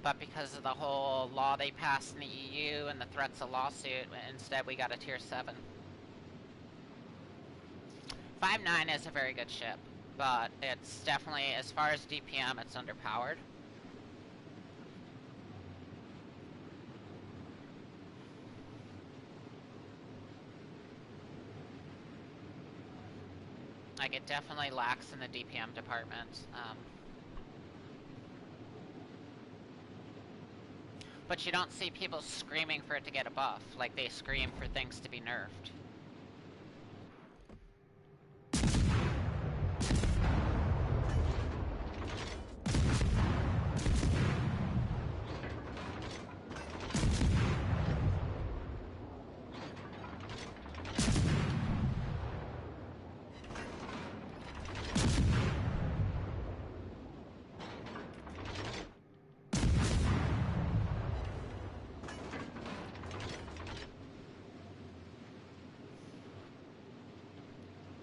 But because of the whole law they passed in the EU and the threats of lawsuit, instead we got a tier 7. 5-9 is a very good ship, but it's definitely, as far as DPM, it's underpowered. Like, it definitely lacks in the DPM department. But you don't see people screaming for it to get a buff, like they scream for things to be nerfed.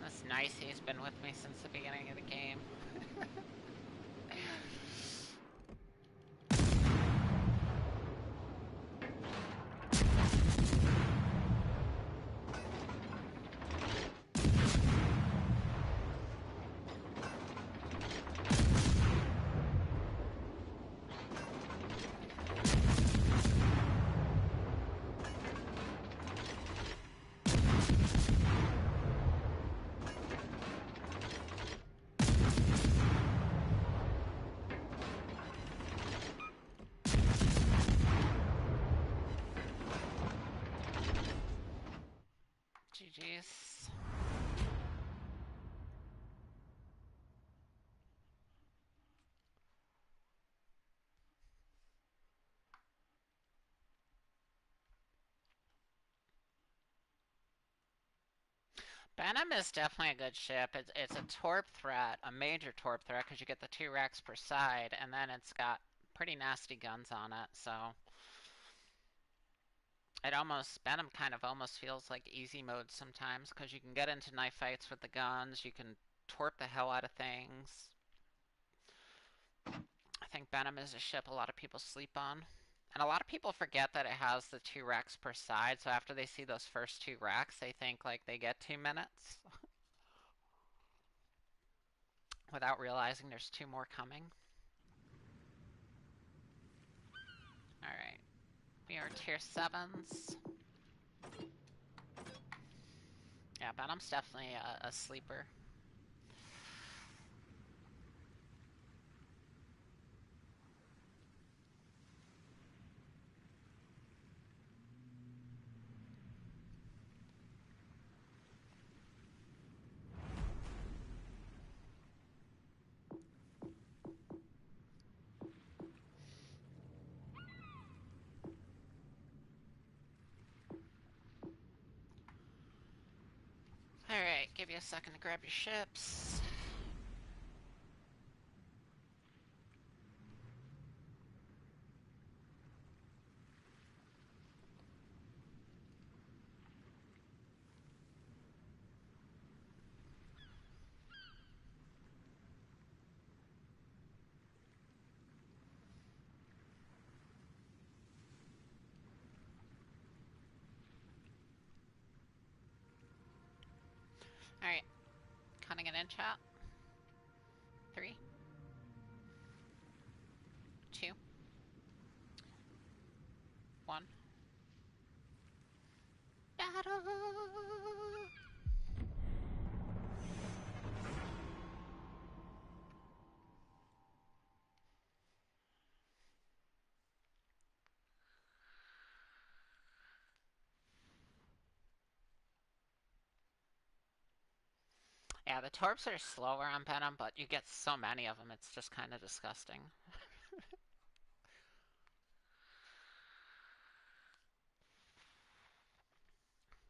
That's nice, he's been with me since the beginning of the game. GG's. Benham is definitely a good ship. It's a torp threat, a major torp threat, because you get the 2 racks per side, and then it's got pretty nasty guns on it, so... Benham kind of almost feels like easy mode sometimes, because you can get into knife fights with the guns, you can torp the hell out of things. I think Benham is a ship a lot of people sleep on. And a lot of people forget that it has the 2 racks per side, so after they see those first 2 racks, they think like they get 2 minutes. Without realizing there's 2 more coming. Alright. We are tier 7s. Yeah, Benham's definitely a sleeper. Alright, give you you a second to grab your ships. Alright. Cutting it in, chat. 3, 2, 1. Battle! Yeah, the torps are slower on Venom, but you get so many of them, it's just kind of disgusting.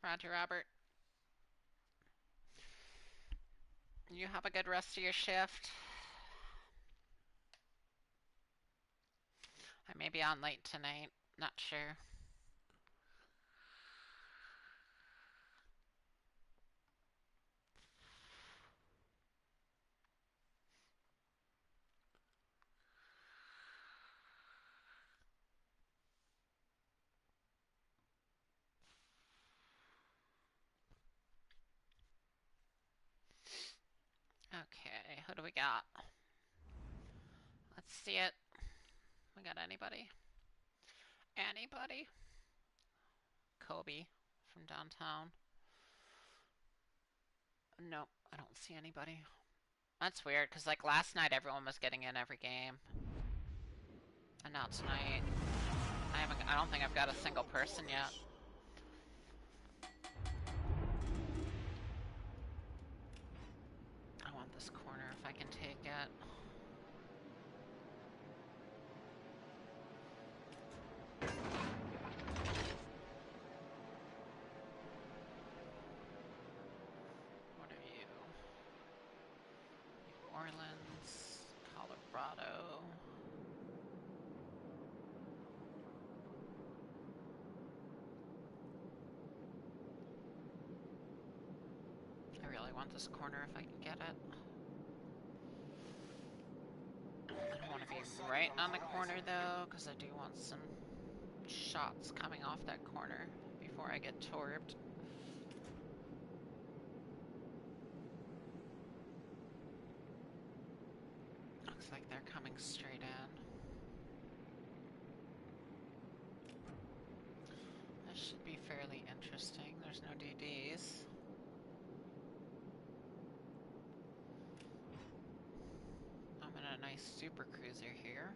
Roger, Robert. You have a good rest of your shift. I may be on late tonight. Not sure. Okay, who do we got? Let's see it. We got anybody? Anybody? Kobe from downtown. Nope, I don't see anybody. That's weird, because like last night everyone was getting in every game. And now tonight, I don't think I've got a single person yet. I want this corner if I can take it. What are you? New Orleans, Colorado. I really want this corner if I can get it. I don't want to be right on the corner though, because I do want some shots coming off that corner before I get torped. Looks like they're coming straight in. This should be fairly interesting. There's no DDs. I'm in a nice super cruiser here.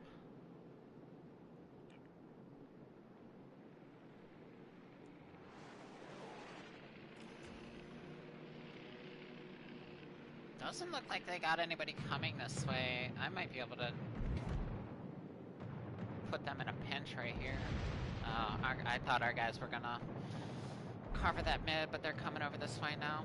Doesn't look like they got anybody coming this way. I might be able to put them in a pinch right here. I thought our guys were gonna cover that mid, but they're coming over this way now.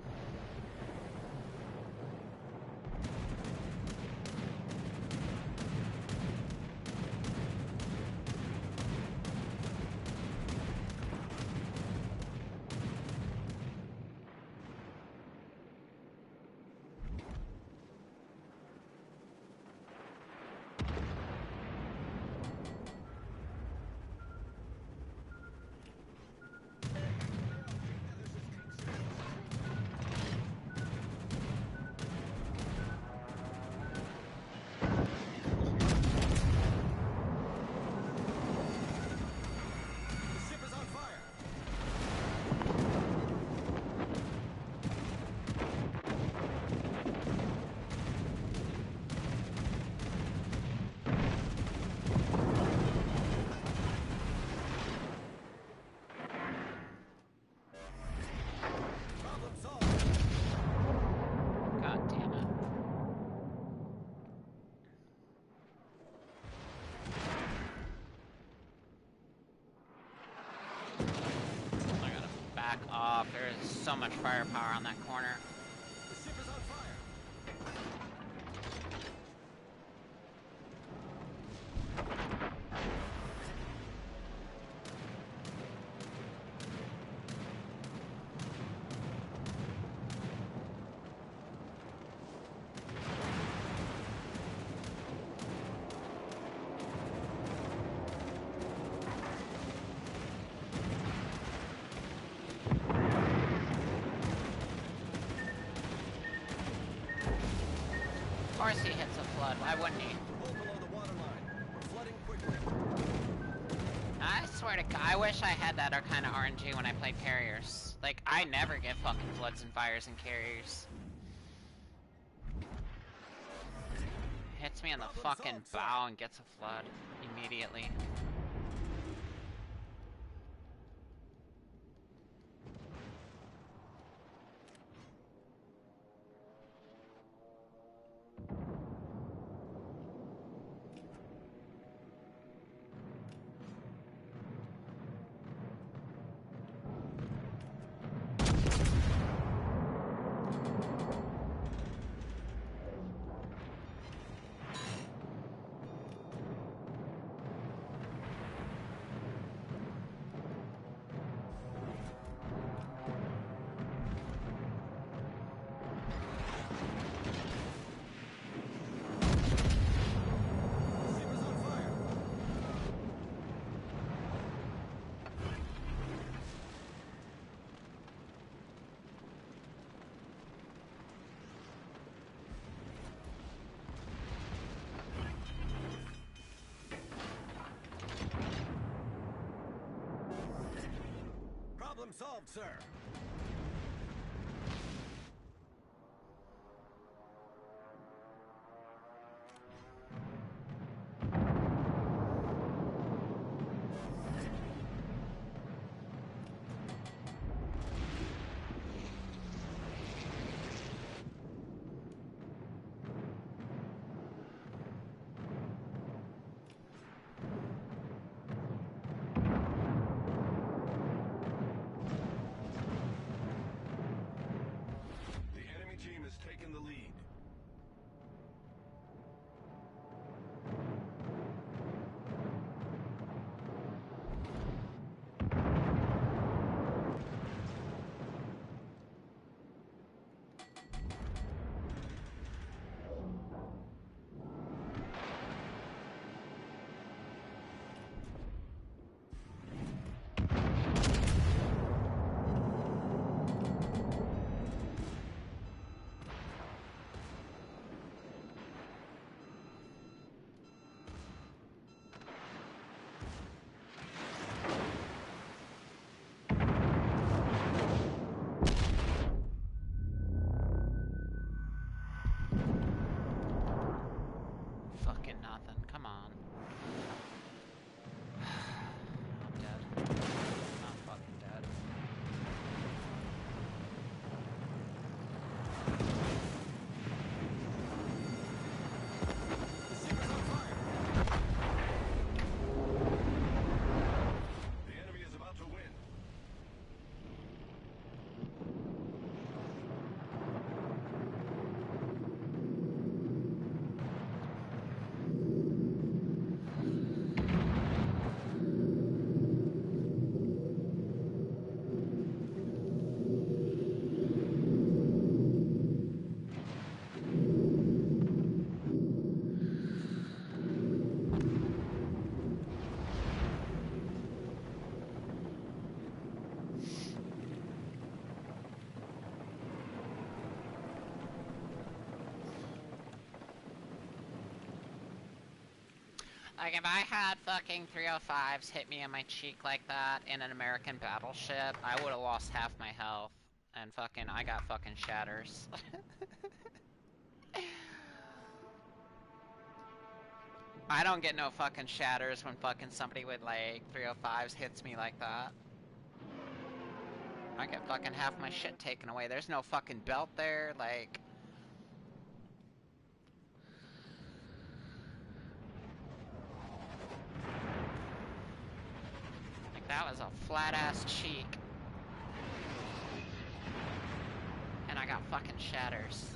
So much firepower on that corner. The Ship is on fire. Of course he hits a flood, why wouldn't he? Pull below the waterline. We're flooding quickly. I swear to God, I wish I had that kind of RNG when I played carriers. Like, I never get fucking floods and fires in carriers. Hits me on the fucking bow and gets a flood immediately. Ship is on fire. Problem solved, sir. The enemy team has taken the lead. Fucking nothing, come on. I'm dead. I'm fucking dead. The ship is on fire. The enemy is about to win. Like, if I had fucking 305s hit me in my cheek like that in an American battleship, I would have lost half my health. And fucking, I got fucking shatters. I don't get no fucking shatters when fucking somebody with, like, 305s hits me like that. I get fucking half my shit taken away. There's no fucking belt there, like... That was a flat-ass cheek. And I got fucking shatters.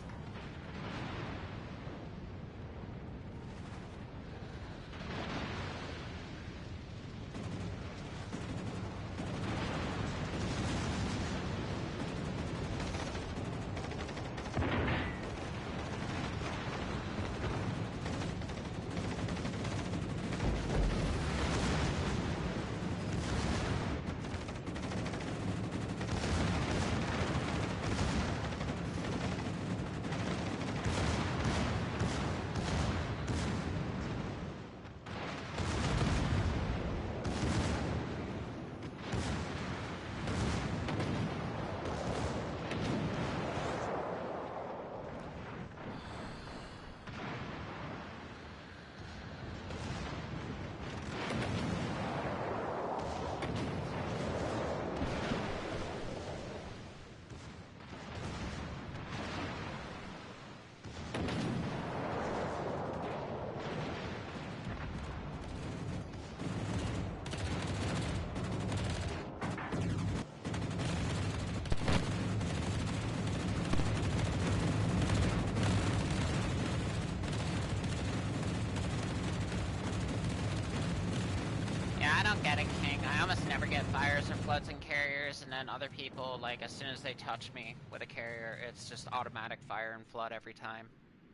I don't get it, King. I almost never get fires or floods in carriers, and then other people, like, as soon as they touch me with a carrier, it's just automatic fire and flood every time.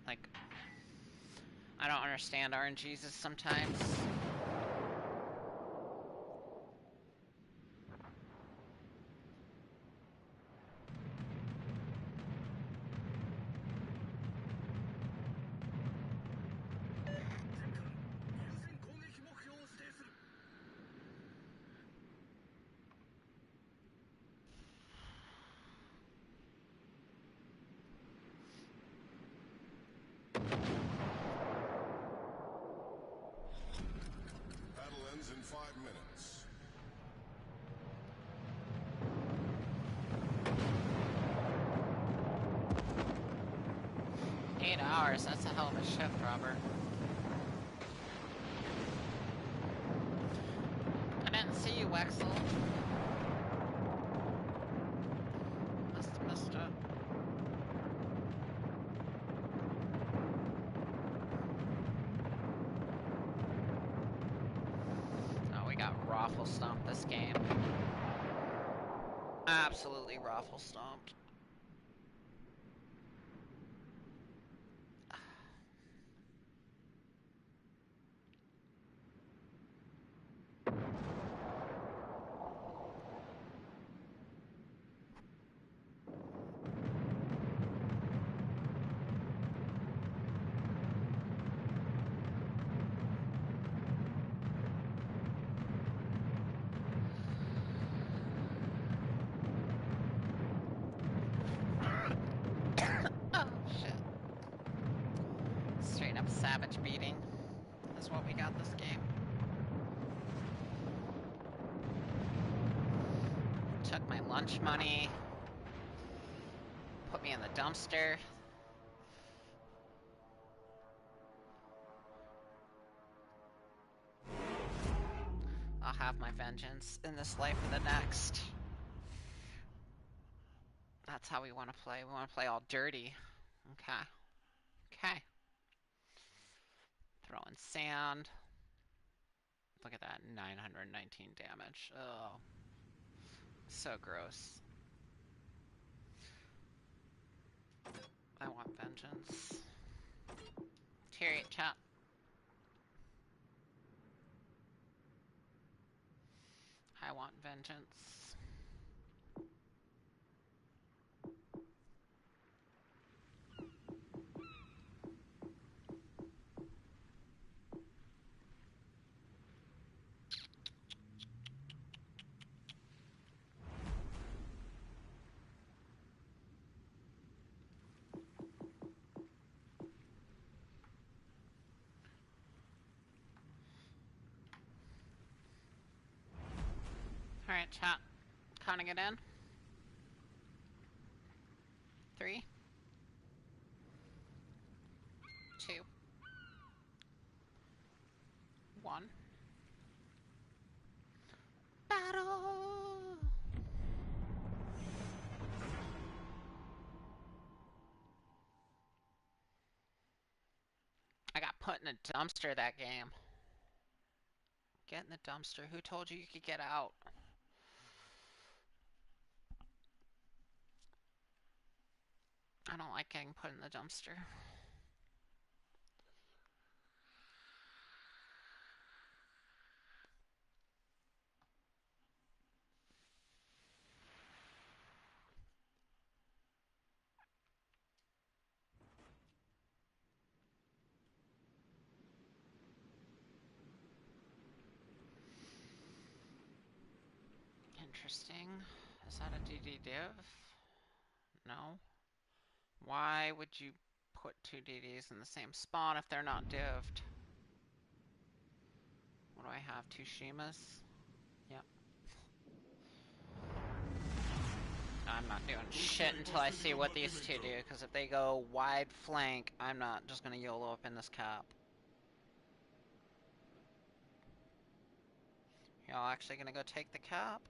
Like, I don't understand RNGs sometimes. Battle ends in 5 minutes. $8, that's a hell of a shift, Robert. I didn't see you, Wexel. Must have missed it. Oh, we got raffle stomped this game. Absolutely raffle stomped. Oh, shit. Straight up savage beating is what we got this game. Took my lunch money. Put me in the dumpster. I'll have my vengeance in this life or the next. That's how we want to play. We want to play all dirty. Okay. Okay. Throwing sand. Look at that, 919 damage. Oh. So gross. I want vengeance. Tyrion, chat. I want vengeance. Alright, chat. Counting it in. 3, 2, 1. Battle! put in a dumpster that game. Get in the dumpster. Who told you you could get out? I don't like getting put in the dumpster. Interesting. Is that a DD div? No. Why would you put two DDs in the same spawn if they're not divved? What do I have? Two Shimas? Yep. I'm not doing shit until I see what these two do, because if they go wide flank, I'm not just gonna YOLO up in this cap. Y'all actually gonna go take the cap?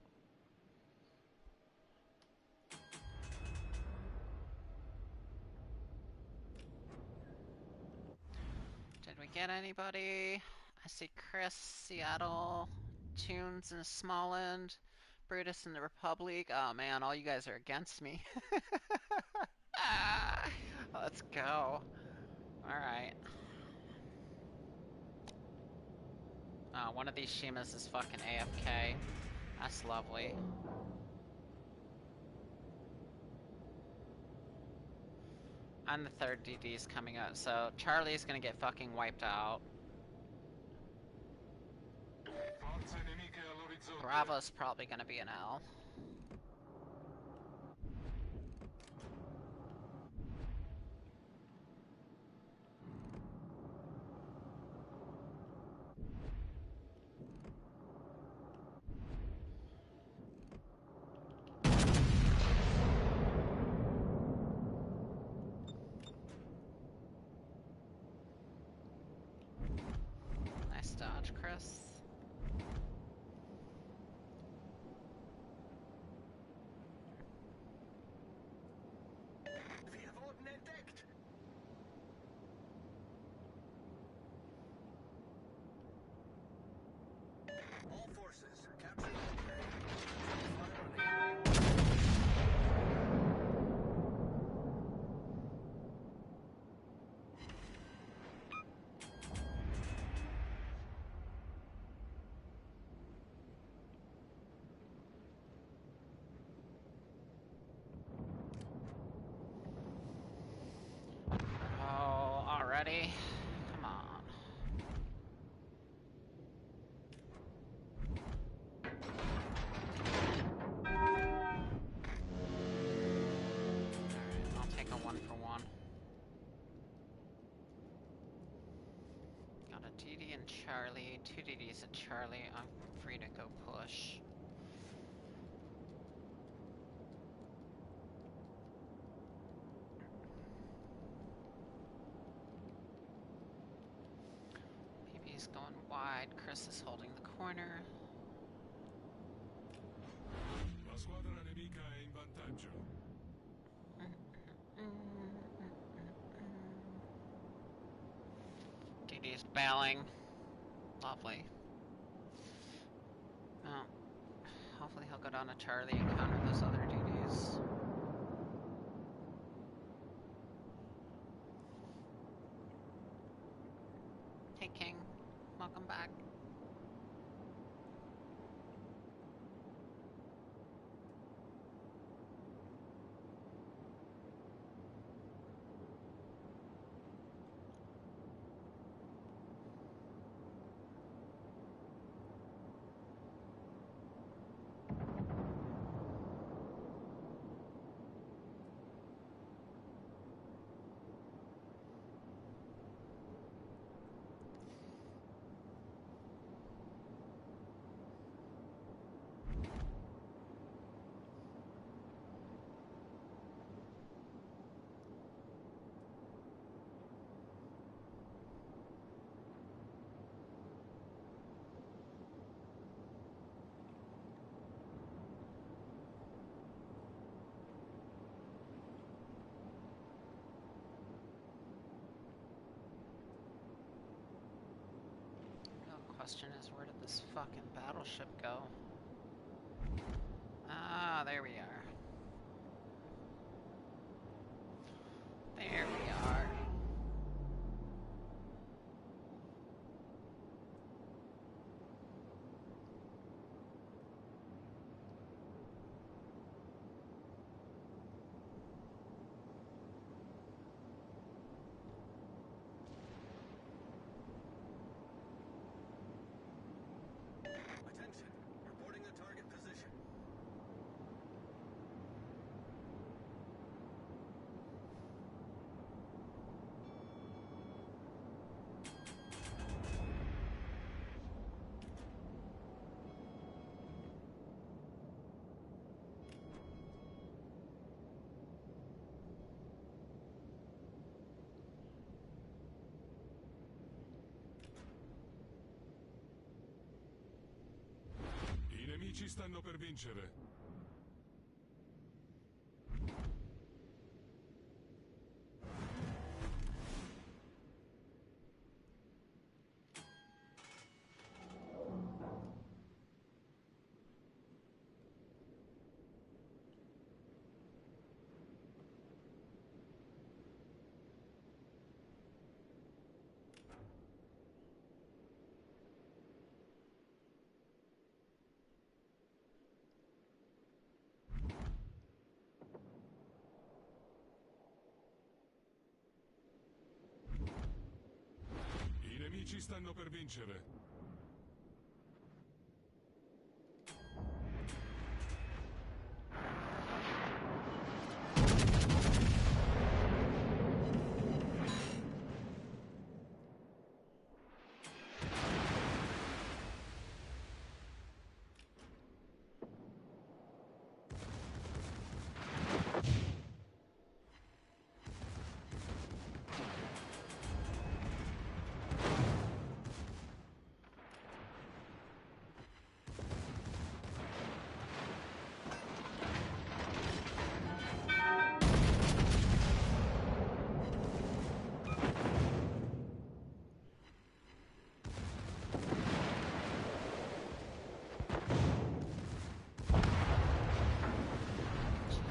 Did we get anybody? I see Chris, Seattle, Tunes in Smallland, Brutus in the Republic. Oh man, all you guys are against me. Let's go. Alright. One of these Shimas is fucking AFK. That's lovely. And the third DD's coming up, so Charlie's gonna get fucking wiped out. Bravo's probably gonna be an L. Nice dodge, Chris. Wir wurden entdeckt. All forces, capture all prey. Fire on the enemy. Oh, already? Come on. Alright, I'll take a 1-for-1. Got a DD and Charlie, two DDs and Charlie. I'm free to go push. PB's going wide, Chris is holding the corner. La squadra nemica è in vantaggio. DD's bailing. Lovely. Oh. Hopefully he'll go down to Charlie and counter those other DDs. Hey King, welcome back. this fucking battleship go? Ah, there we are. There we are. Attention. Reporting the target position. I nemici stanno per vincere. I nemici stanno per vincere.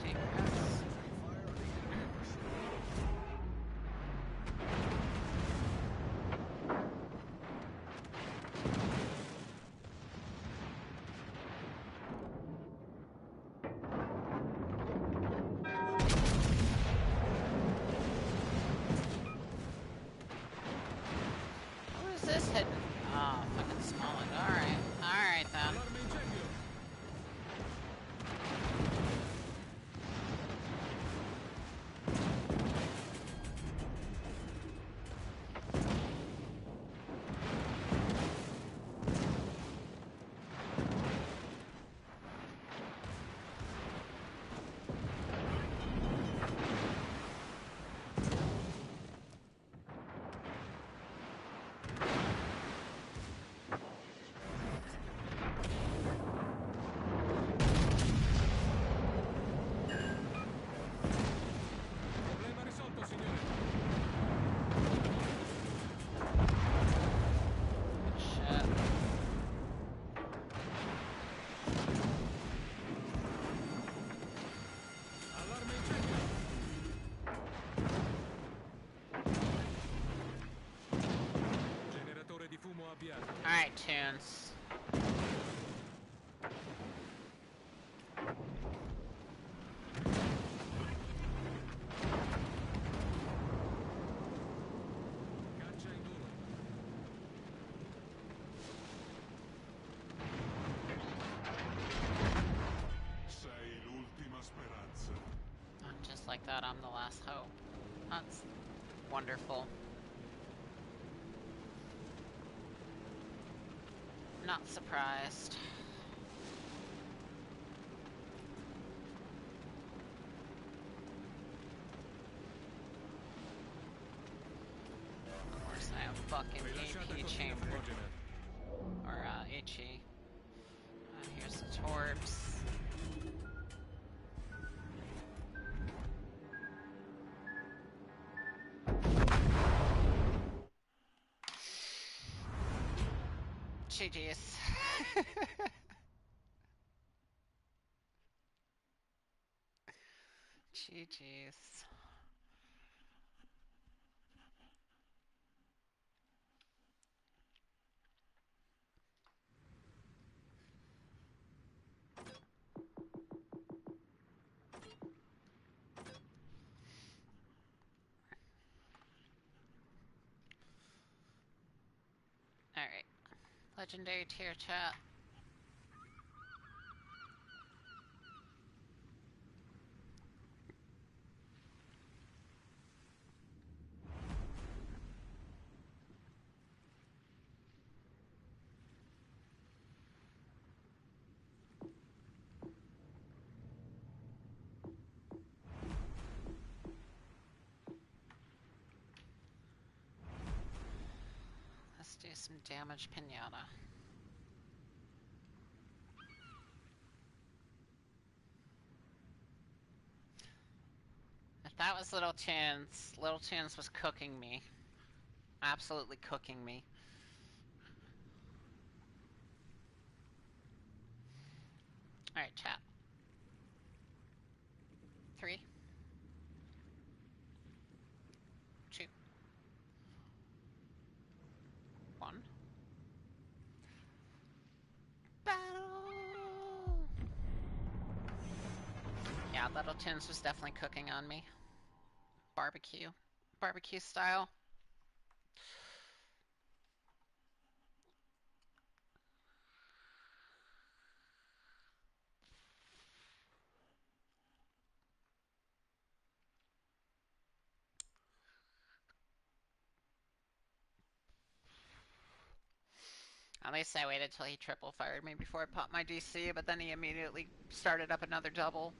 Take this. Fire on the enemy warship. Who is this hidden? Oh, fucking Smollett. Alright. Alright then. Allarme incendio! Problema risolto, signore. Shit. Allarme incendio! Generatore di fumo avviato. Alright, Tunes. Caccia in volo. Sei l'ultima speranza. Just like that, I'm the last hope. That's wonderful. Not surprised. Of course, I have fucking Rilasciata AP cortina chamber. fumogena. Or, HE. And here's the torps. GG's. GG's. Alright. Legendary tier chat. Let's do some damage pinata. If that was Little Tunes was cooking me. Absolutely cooking me. Alright, chat. 3, 2, 1. Battle! Yeah, Little Tunes was definitely cooking on me. Barbecue. Barbecue style. At least I waited till he triple fired me before I popped my DC, but then he immediately started up another double.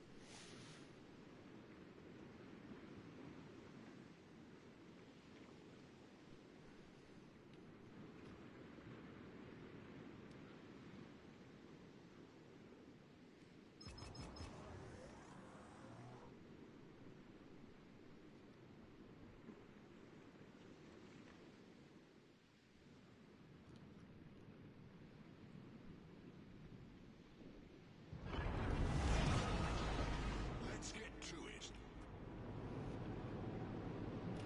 Let's get to it.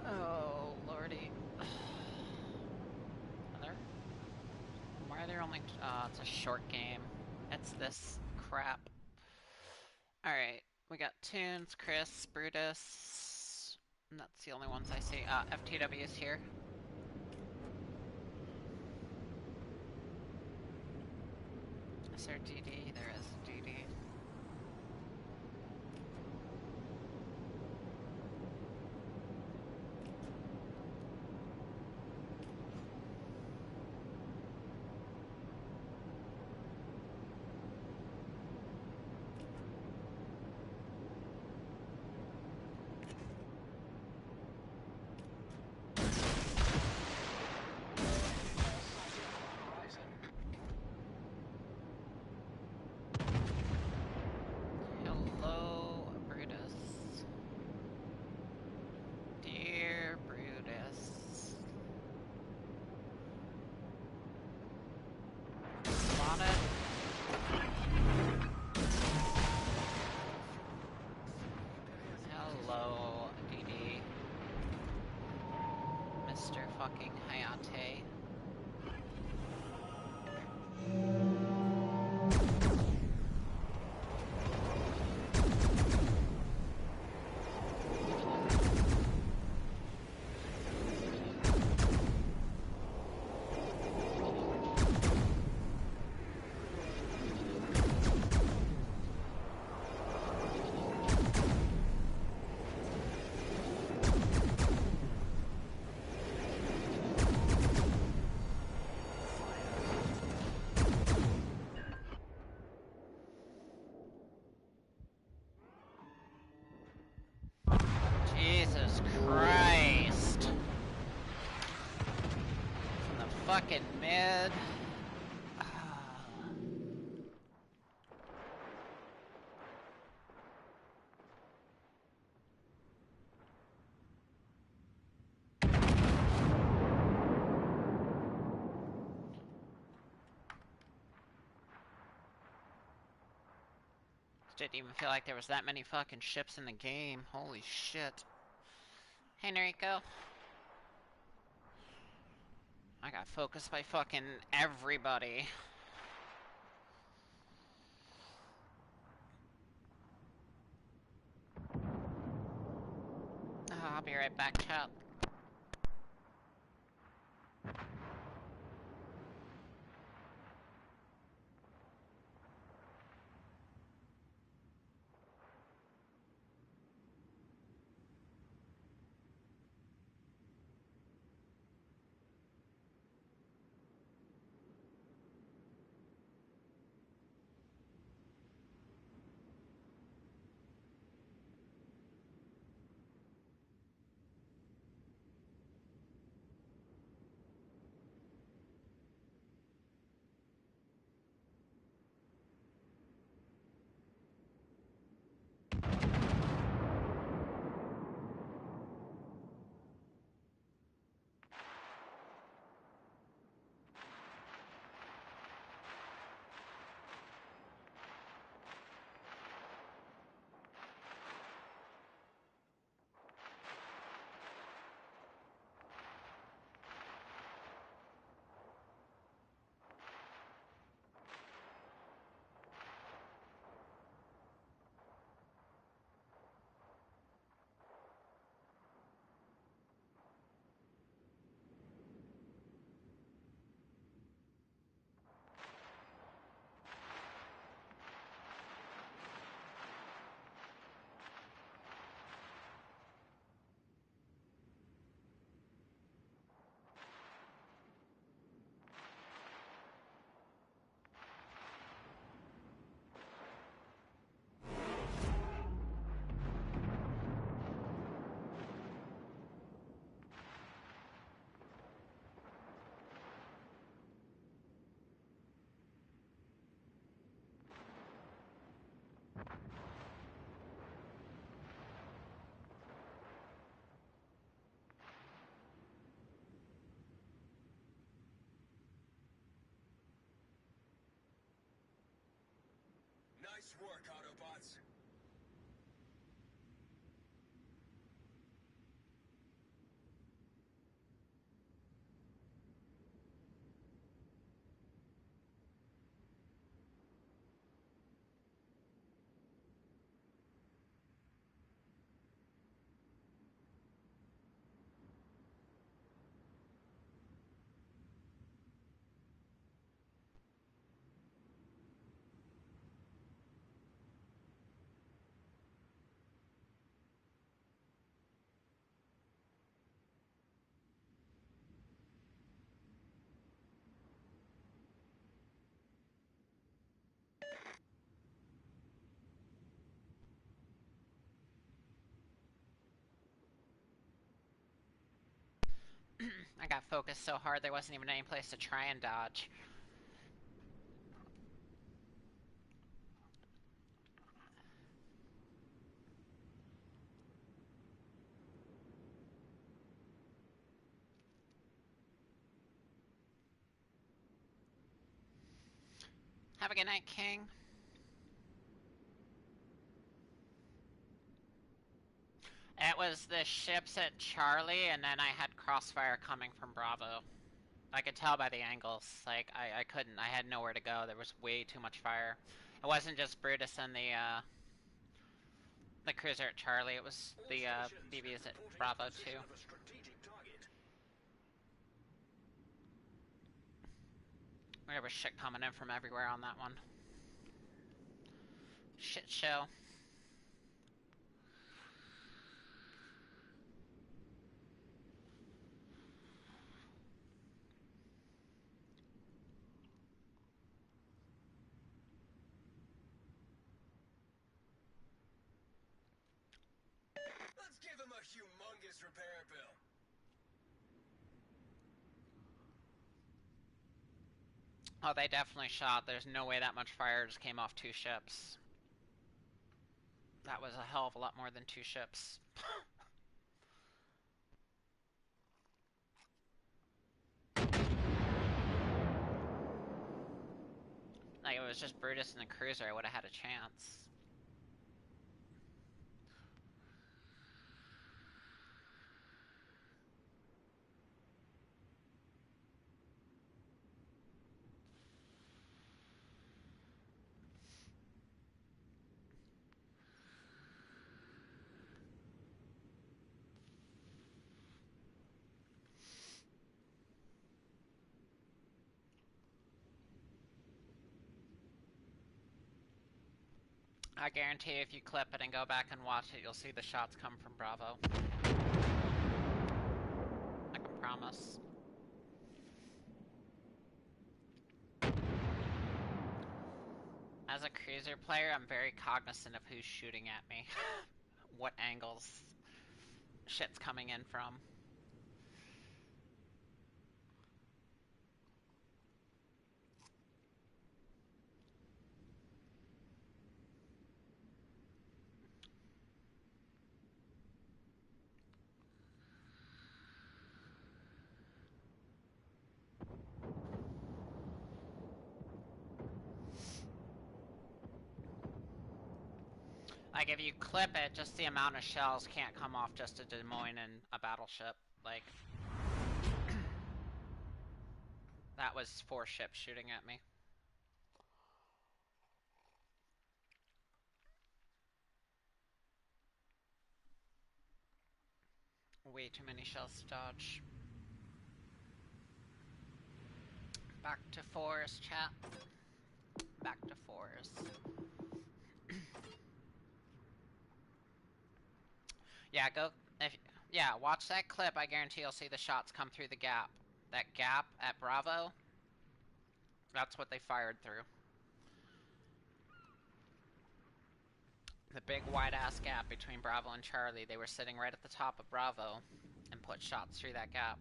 Oh, lordy. Why are there only... it's a short game. It's this crap. Alright, we got Tunes, Chris, Brutus... And that's the only ones I see. FTW is here. Is there DD? There is DD. Hello, Brutus. Dear Brutus. Spotted. Hello, DD. Mr. fucking Hayate. Jesus Christ. From the fucking mid. Didn't even feel like there was that many fucking ships in the game. Holy shit. Hey, Noriko. I got focused by fucking everybody. Oh, I'll be right back, chat. Nice work, Autobots. I got focused so hard there wasn't even any place to try and dodge. Have a good night, King. It was the ships at Charlie, and then I had crossfire coming from Bravo. I could tell by the angles. Like, I couldn't. I had nowhere to go. There was way too much fire. It wasn't just Brutus and the cruiser at Charlie. It was All the stations, BBs at reporting Bravo, position too. of a strategic target. There was shit coming in from everywhere on that one. Shit show. Let's give him a humongous repair bill. Oh, they definitely shot. There's no way that much fire just came off two ships. That was a hell of a lot more than two ships. Like, it was just Brutus and the cruiser, I would have had a chance. I guarantee if you clip it and go back and watch it, you'll see the shots come from Bravo. I can promise. As a cruiser player, I'm very cognizant of who's shooting at me. What angles shit's coming in from. Like, if you clip it, just the amount of shells can't come off just a Des Moines and a battleship. Like, that was 4 ships shooting at me. Way too many shells to dodge. Back to 4s, chat. Back to 4s. Yeah, yeah, watch that clip. I guarantee you'll see the shots come through the gap. That gap at Bravo, that's what they fired through. The big wide-ass gap between Bravo and Charlie. They were sitting right at the top of Bravo and put shots through that gap.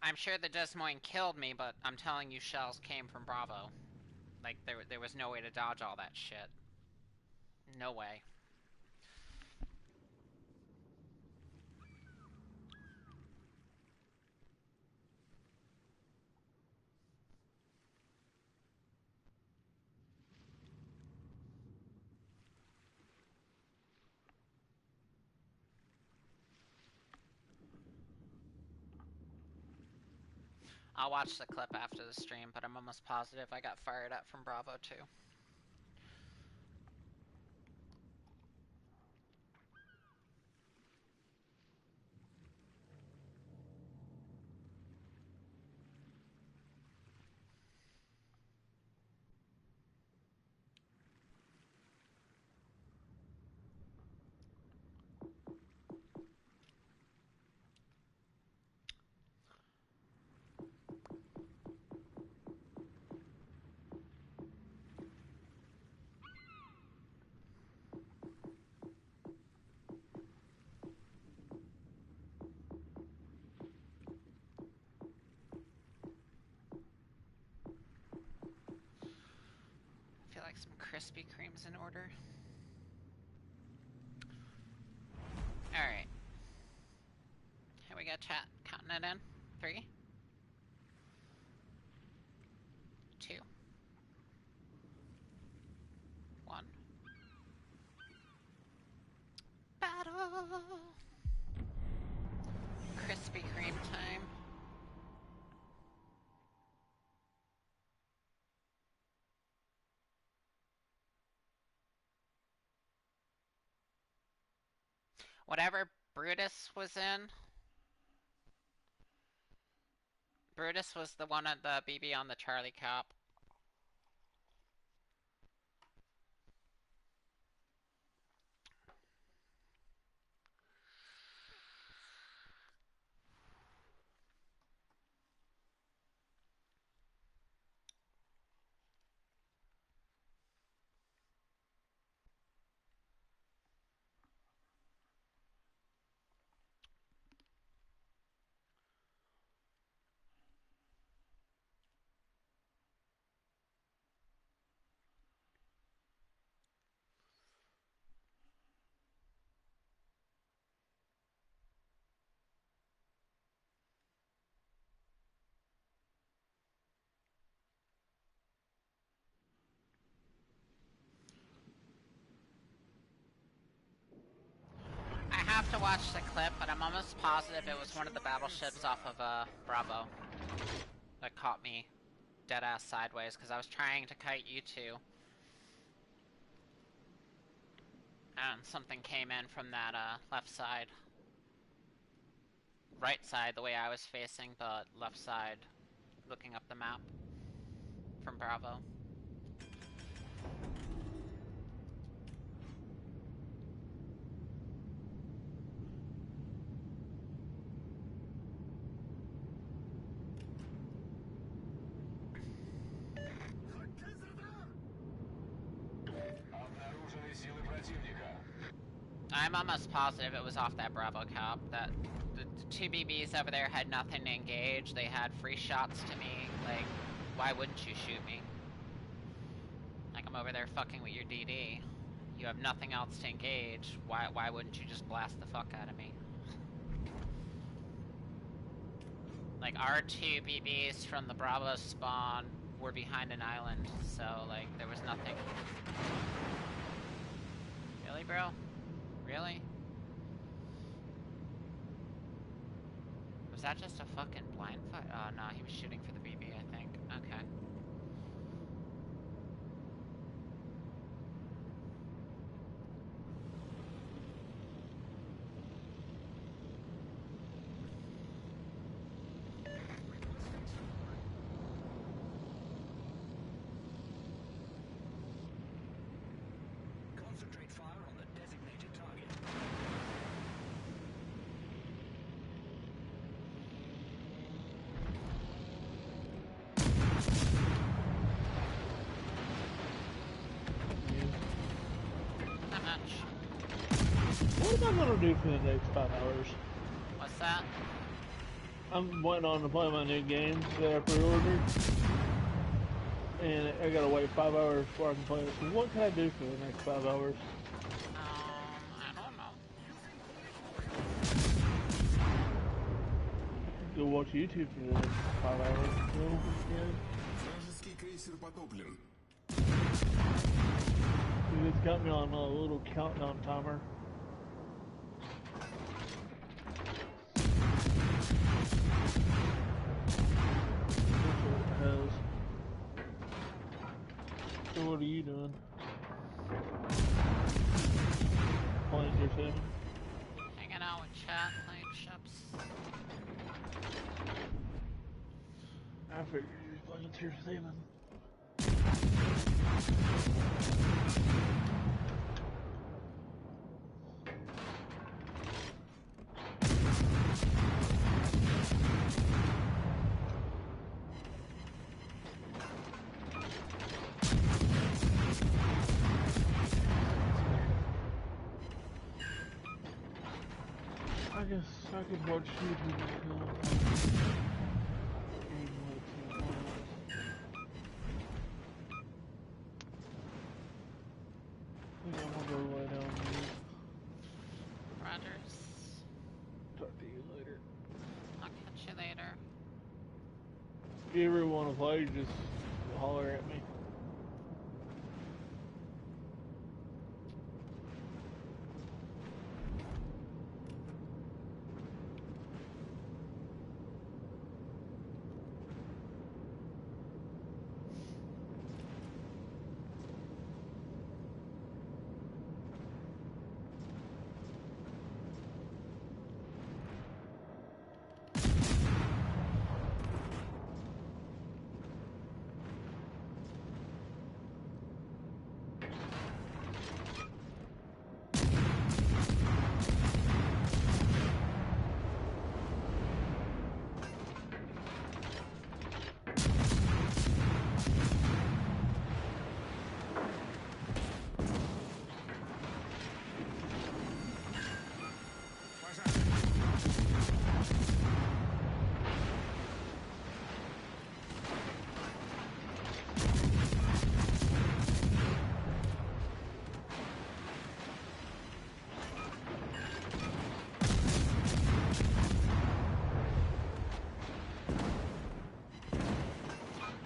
I'm sure the Des Moines killed me, but I'm telling you, shells came from Bravo. Like, there was no way to dodge all that shit. No way. I'll watch the clip after the stream, but I'm almost positive I got fired at from Bravo too. I feel like some Krispy Kreme's in order. Alright. Here we go, chat. Counting it in. 3, 2, 1. Battle! Krispy Kreme time. Whatever Brutus was in. Brutus was the one at the BB on the Charlie Cap. I have to watch the clip, but I'm almost positive it was one of the battleships off of Bravo that caught me dead-ass sideways, because I was trying to kite you two. And something came in from that left side. Right side, the way I was facing, but left side, looking up the map from Bravo. I'm almost positive it was off that Bravo cap. That the two BBs over there had nothing to engage. They had free shots to me. Like, why wouldn't you shoot me? Like, I'm over there fucking with your DD. You have nothing else to engage. Why wouldn't you just blast the fuck out of me? Like, our two BBs from the Bravo spawn were behind an island, so, like, there was nothing. Really, bro? Really? Was that just a fucking blind fight? Oh, no, he was shooting for the BB, I think. Okay. Concentrate fire on the designated target. Not much. What am I gonna do for the next 5 hours? What's that? I'm waiting on to play my new game that I pre-ordered, and I gotta wait 5 hours before I can play it. So what can I do for the next 5 hours? I don't know. Go watch YouTube for the next 5 hours. No, yeah. Вражеский крейсер потоплен. Dude, it's got me on a little countdown timer. That's what it has. So what are you doing? Playing your sim? Hanging out with chat, playing ships. I figured you were playing Tears of Haven. I guess I could watch YouTube until I think I'm gonna go lie down and Rogers. talk to you later. I'll catch you later. If you ever want to play, just holler at me.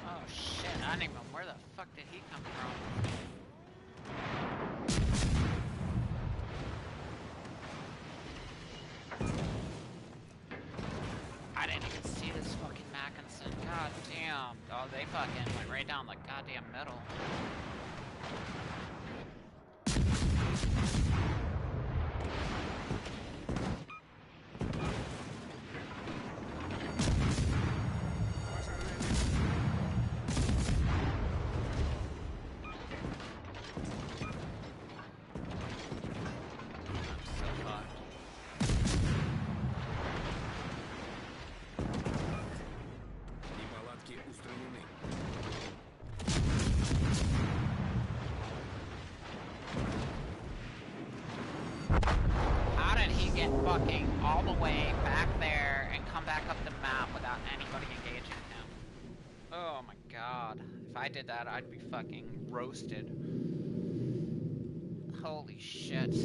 Oh shit, I don't even know where the fuck did he come from? I didn't even see this fucking Mackinson. God damn. Oh, they fucking went right down the goddamn middle. I'm so fucked. Неполадки устранены. get fucking all the way back there and come back up the map without anybody engaging him. Oh my god. If I did that, I'd be fucking roasted. Holy shit.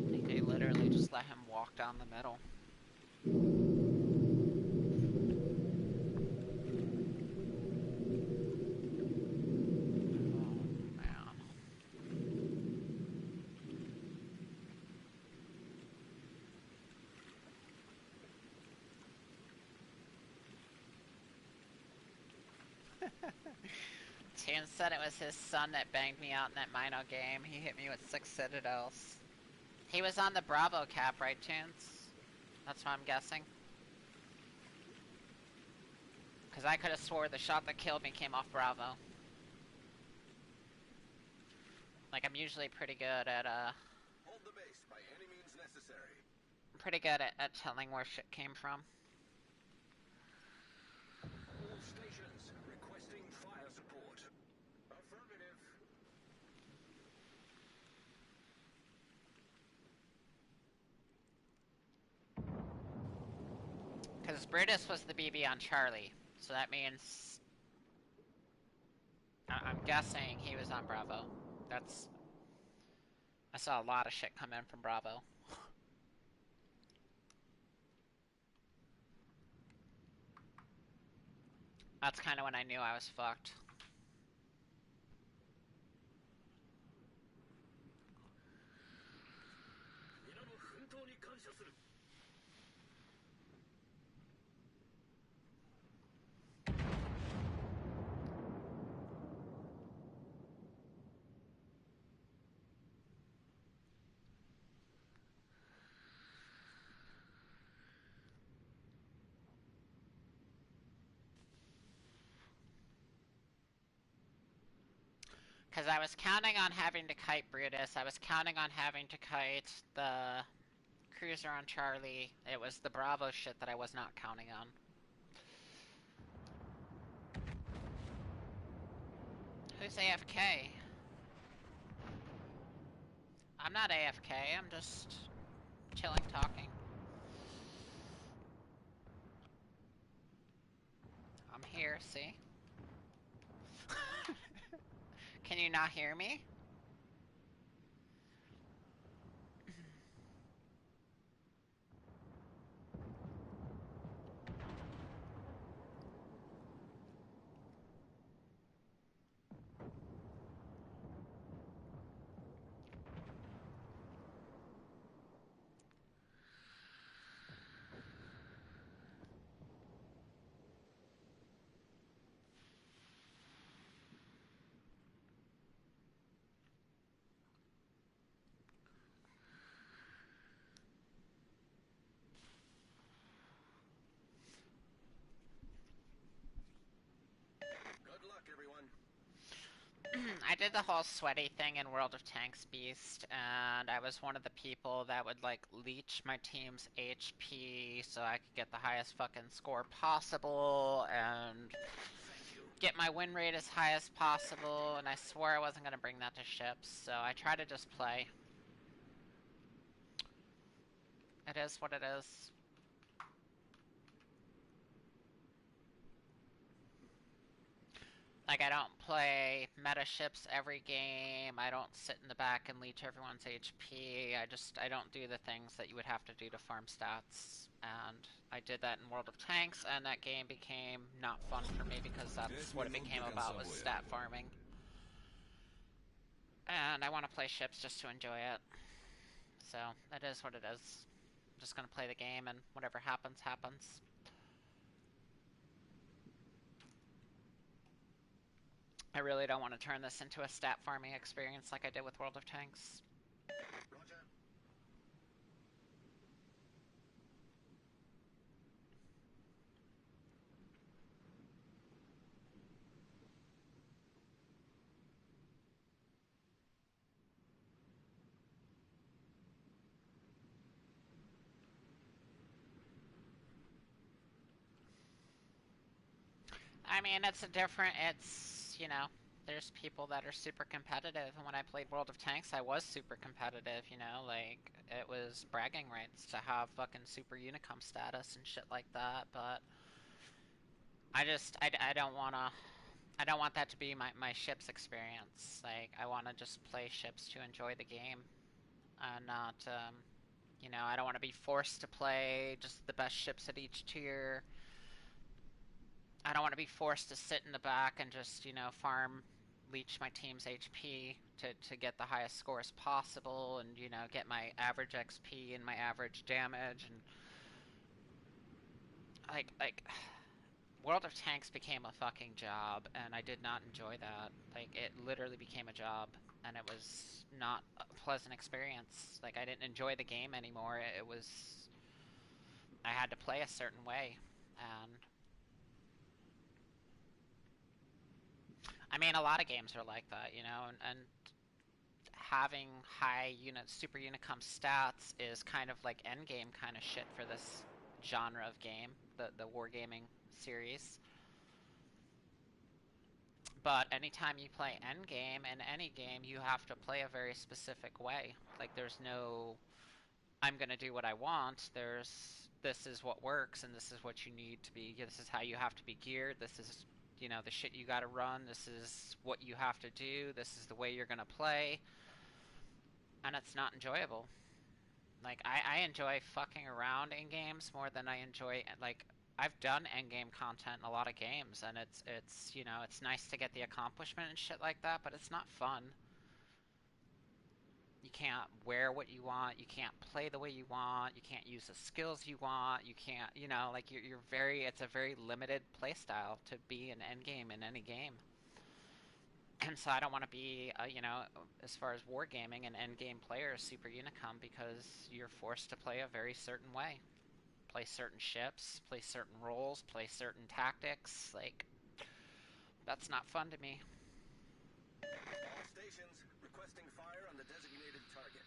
Like, they literally just let him walk down the middle. Tan said it was his son that banged me out in that Mino game. He hit me with 6 citadels. He was on the Bravo cap, right, Chance? That's what I'm guessing. Because I could have swore the shot that killed me came off Bravo. Like, I'm usually pretty good at, Hold the base by any means necessary. I'm pretty good at telling where shit came from. All stations requesting fire support. Affirmative. Because Brutus was the BB on Charlie. So that means... I'm guessing he was on Bravo. That's... I saw a lot of shit come in from Bravo. That's kind of when I knew I was fucked. Because I was counting on having to kite Brutus. I was counting on having to kite the cruiser on Charlie. It was the Bravo shit that I was not counting on. Who's AFK? I'm not AFK, I'm just chilling, talking. I'm here, see? Can you not hear me? Good luck, everyone. I did the whole sweaty thing in World of Tanks Beast, and I was one of the people that would, like, leech my team's HP so I could get the highest fucking score possible, and get my win rate as high as possible, and I swore I wasn't gonna bring that to ships, so I try to just play. It is what it is. Like, I don't play meta ships every game, I don't sit in the back and leech everyone's HP, I don't do the things that you would have to do to farm stats. And I did that in World of Tanks, and that game became not fun for me because that's what it became about, was stat farming. And I want to play ships just to enjoy it. So, it is what it is. I'm just gonna play the game, and whatever happens, happens. I really don't want to turn this into a stat farming experience like I did with World of Tanks. Roger. I mean, it's a different, it's... you know, there's people that are super competitive, and when I played World of Tanks, I was super competitive, you know, like, it was bragging rights to have fucking super Unicum status and shit like that, but I don't wanna, I don't want that to be my ship's experience. Like, I wanna just play ships to enjoy the game, and not, you know, I don't want to be forced to play just the best ships at each tier. I don't want to be forced to sit in the back and just, you know, farm, leech my team's HP to get the highest scores possible and, you know, get my average XP and my average damage and like World of Tanks became a fucking job and I did not enjoy that. Like it literally became a job and it was not a pleasant experience. Like I didn't enjoy the game anymore. It was I had to play a certain way and I mean, a lot of games are like that, you know, and having high super unicum stats is kind of like endgame kind of shit for this genre of game, the wargaming series. But anytime you play endgame in any game, you have to play a very specific way. Like, there's no, I'm gonna do what I want. This is what works, and this is what you need to be. This is how you have to be geared. This is, you know, the shit you gotta run. This is what you have to do. This is the way you're gonna play. And it's not enjoyable. Like, I enjoy fucking around in games more than I enjoy, like, I've done endgame content in a lot of games, and it's, you know, it's nice to get the accomplishment and shit like that, but it's not fun. You can't wear what you want, you can't play the way you want, you can't use the skills you want, you can't, you know, like, you're very, it's a very limited playstyle to be an endgame in any game. And so I don't want to be, you know, as far as wargaming, an endgame player is super unicum because you're forced to play a very certain way. Play certain ships, play certain roles, play certain tactics. Like, that's not fun to me. All stations requesting fire on the designated target.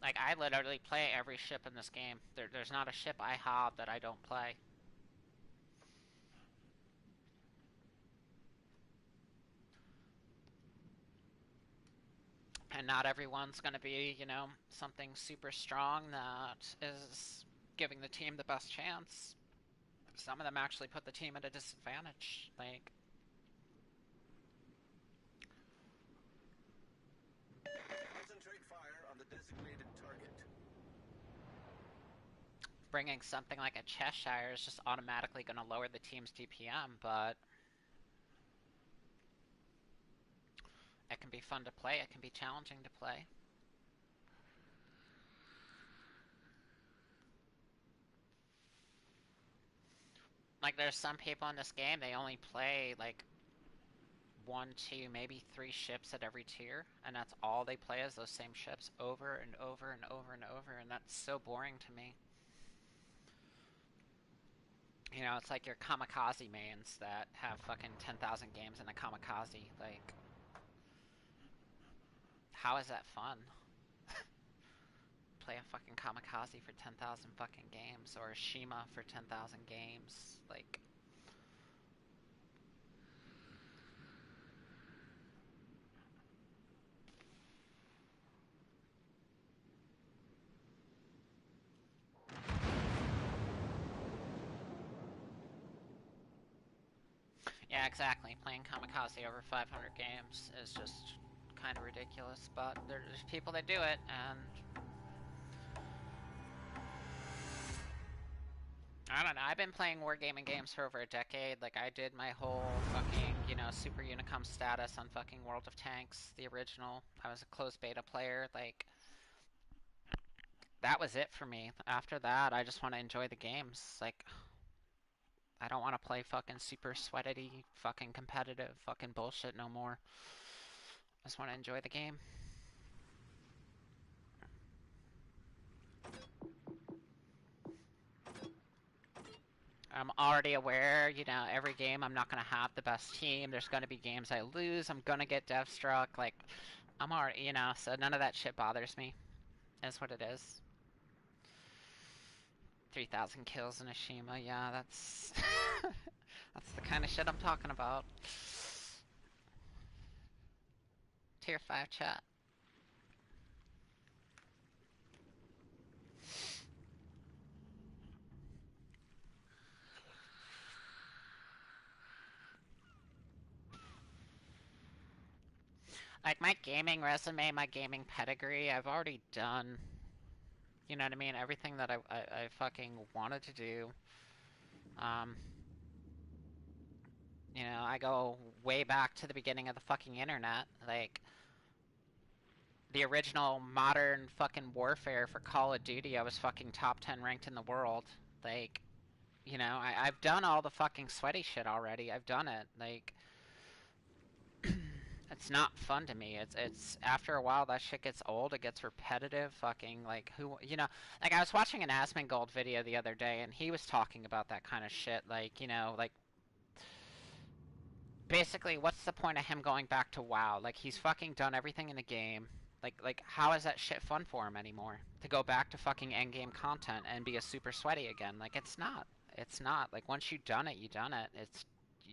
Like, I literally play every ship in this game. There's not a ship I have that I don't play. And not everyone's going to be, you know, something super strong that is giving the team the best chance. Some of them actually put the team at a disadvantage. Like, Concentrate fire on the designated target. bringing something like a Cheshire is just automatically going to lower the team's DPM, but it can be fun to play, it can be challenging to play. Like, there's some people in this game, they only play, like, 1, 2, maybe 3 ships at every tier, and that's all they play is those same ships over and over and over and over, and that's so boring to me. You know, it's like your kamikaze mains that have fucking 10,000 games in a kamikaze. Like, how is that fun? Play a fucking kamikaze for 10,000 fucking games, or a Shima for 10,000 games. Like, yeah, exactly. Playing kamikaze over 500 games is just kind of ridiculous, but there's people that do it, and I don't know. I've been playing wargaming games for over a decade. Like, I did my whole fucking, you know, super unicum status on fucking World of Tanks, the original. I was a closed beta player. Like, that was it for me. After that, I just want to enjoy the games. Like, I don't want to play fucking super sweaty, fucking competitive, fucking bullshit no more. I just want to enjoy the game. I'm already aware, you know, every game I'm not going to have the best team. There's going to be games I lose. I'm going to get dev struck. Like, I'm already, you know, so none of that shit bothers me. Is what it is. 3,000 kills in Ashima. Yeah, that's that's the kind of shit I'm talking about. Tier 5 chat. Like, my gaming resume, my gaming pedigree, I've already done, you know what I mean? Everything that I fucking wanted to do. Um, you know, I go way back to the beginning of the fucking internet. Like, the original modern fucking warfare for Call of Duty, I was fucking top 10 ranked in the world. Like, you know, I've done all the fucking sweaty shit already. I've done it. Like, it's not fun to me. It's after a while that shit gets old. It gets repetitive. Fucking like who, you know, like I was watching an Asmongold video the other day, and he was talking about that kind of shit. Like, you know, like basically, what's the point of him going back to WoW? Like, he's fucking done everything in the game. Like, how is that shit fun for him anymore? To go back to fucking endgame content and be a super sweaty again? Like, it's not. It's not. Like, once you've done it, you done it. It's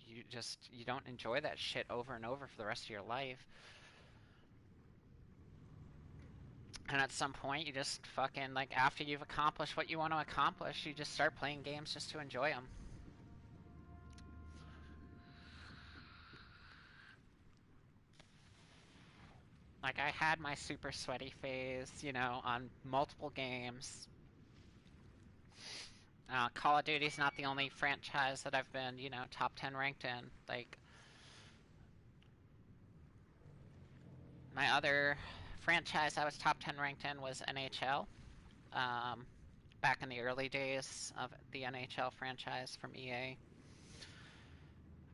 you don't enjoy that shit over and over for the rest of your life. And at some point, you just fucking, like, after you've accomplished what you want to accomplish, you just start playing games just to enjoy them. Like, I had my super sweaty phase, you know, on multiple games. Call of Duty's not the only franchise that I've been, you know, top 10 ranked in. Like, my other franchise I was top 10 ranked in was NHL. Um, back in the early days of the NHL franchise from EA.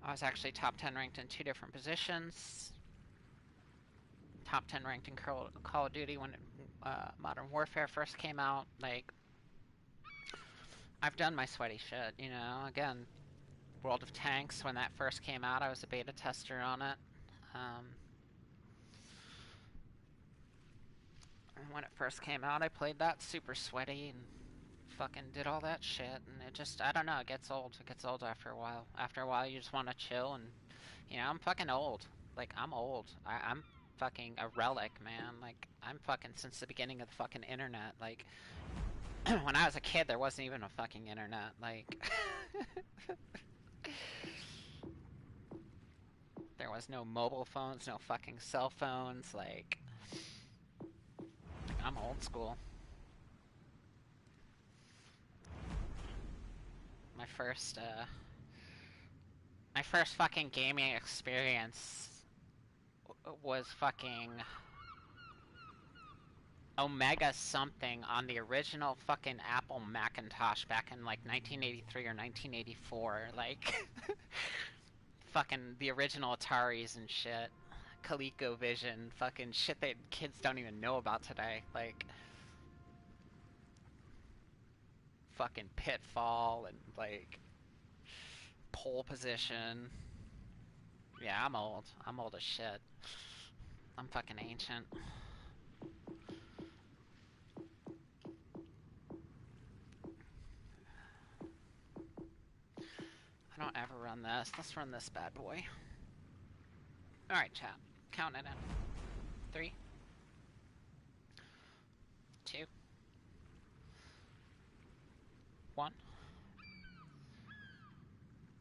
I was actually top 10 ranked in 2 different positions. Top 10 ranked in Call of Duty when Modern Warfare first came out. Like, I've done my sweaty shit, you know. Again, World of Tanks, when that first came out, I was a beta tester on it. When it first came out, I played that super sweaty and fucking did all that shit. And it just, I don't know, it gets old. It gets old after a while. After a while, you just want to chill and, you know, I'm fucking old. Like, I'm old. I'm fucking a relic, man. Like, I'm fucking since the beginning of the fucking internet. Like, when I was a kid, there wasn't even a fucking internet. Like, there was no mobile phones, no fucking cell phones. Like, I'm old school. My first fucking gaming experience was fucking Omega something on the original fucking Apple Macintosh back in like 1983 or 1984. Like, fucking the original Ataris and shit. ColecoVision, fucking shit that kids don't even know about today. Like, fucking Pitfall and like Pole Position. Yeah, I'm old. I'm old as shit. I'm fucking ancient. I don't ever run this. Let's run this bad boy. Alright, chat. Count it in. 3, 2, 1.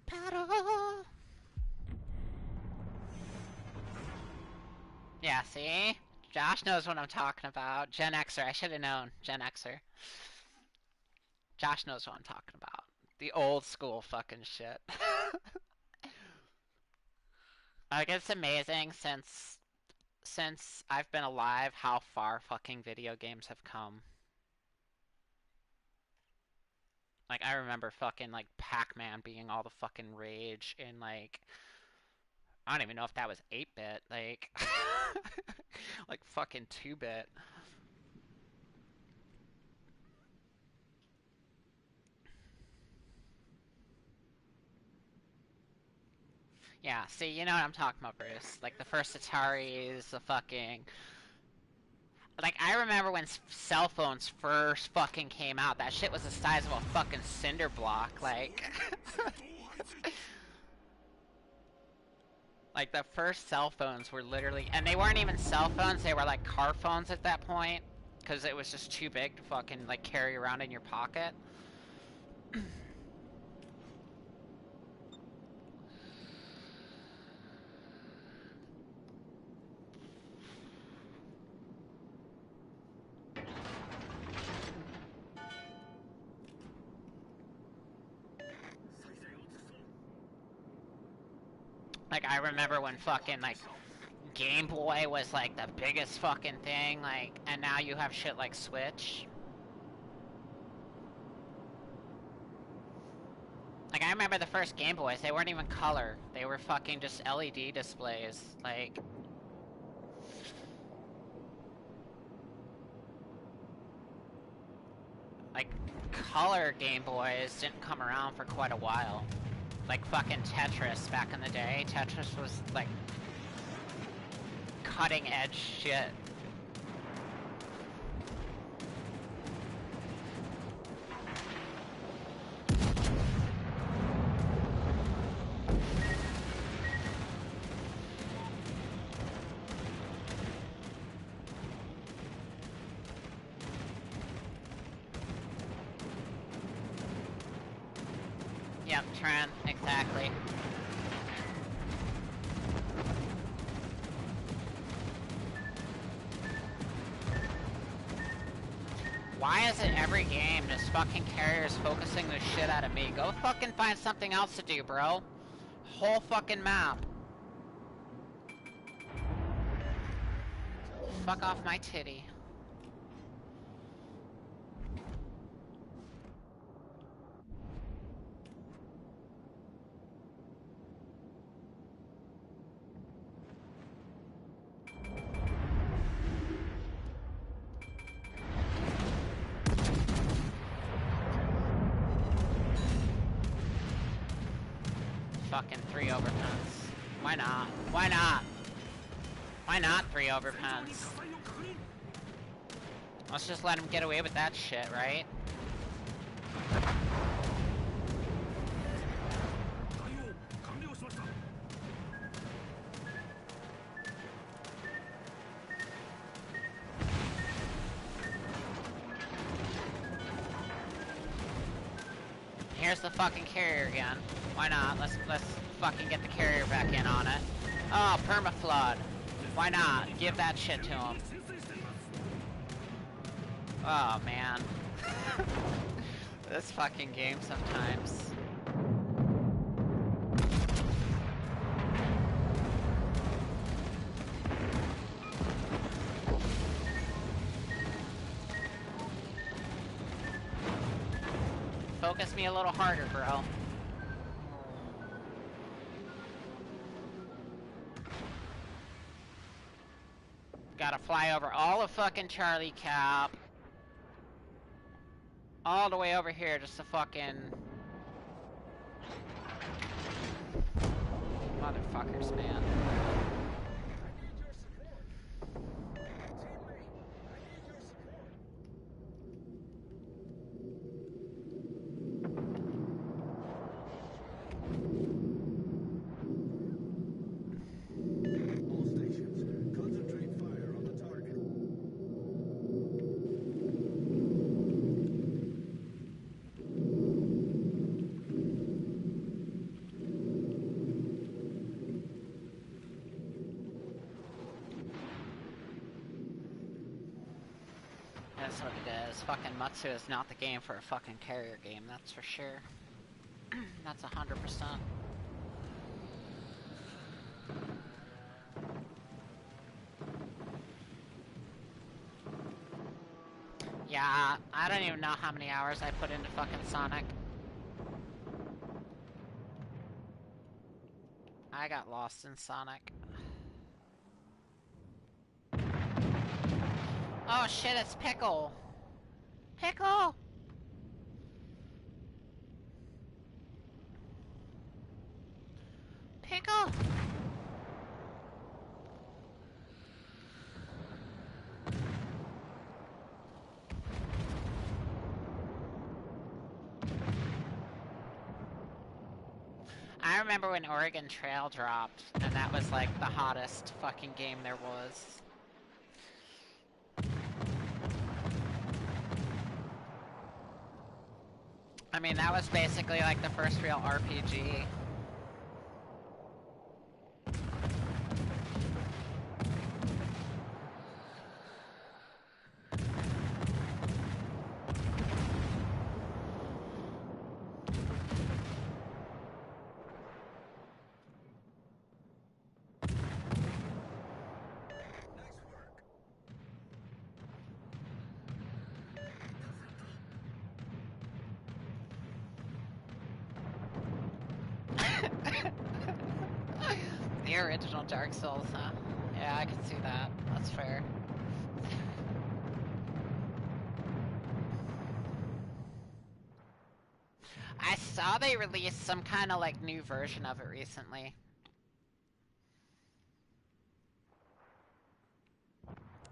Paddle! Yeah, see? Josh knows what I'm talking about. Gen Xer. I should have known. Gen Xer. Josh knows what I'm talking about. The old school fucking shit. Like, it's amazing since I've been alive how far fucking video games have come. Like, I remember fucking, like, Pac-Man being all the fucking rage in, like, I don't even know if that was 8-bit, like, like, fucking 2-bit. Yeah, see, you know what I'm talking about, Bruce. Like, the first Ataris, the fucking... Like, I remember when cell phones first fucking came out, that shit was the size of a fucking cinder block, like... Like, the first cell phones were literally... And they weren't even cell phones, they were like car phones at that point. Because it was just too big to fucking, like, carry around in your pocket. Like, I remember when fucking, like, Game Boy was, like, the biggest fucking thing, like, and now you have shit like Switch. Like, I remember the first Game Boys, they weren't even color. They were fucking just LED displays, like... Like, color Game Boys didn't come around for quite a while. Like fucking Tetris back in the day. Tetris was like cutting edge shit. Yep, Tran, exactly. Why is it every game this fucking carrier's focusing the shit out of me? Go fucking find something else to do, bro. Whole fucking map. Fuck off my titty. Fucking 3 overpens. Why not? Why not? Why not 3 overpens? Let's just let him get away with that shit, right? Here's the fucking carrier again. Why not? Let's fucking get the carrier back in on it. Oh, permaflood. Why not? Give that shit to him. Oh, man. This fucking game sometimes. Focus me a little harder, bro. Gotta fly over all of fucking Charlie Cap. All the way over here just to fucking... Motherfuckers, man. That's what it is. Fucking Matsu is not the game for a fucking carrier game, that's for sure. That's 100%. Yeah, I don't even know how many hours I put into fucking Sonic. I got lost in Sonic. Oh shit, it's Pickle! Pickle! Pickle! I remember when Oregon Trail dropped, and that was like the hottest fucking game there was. I mean, that was basically like the first real RPG. Nice work. The original Dark Souls, huh? Yeah, I can see that. That's fair. I saw they released some kind of like new version of it recently.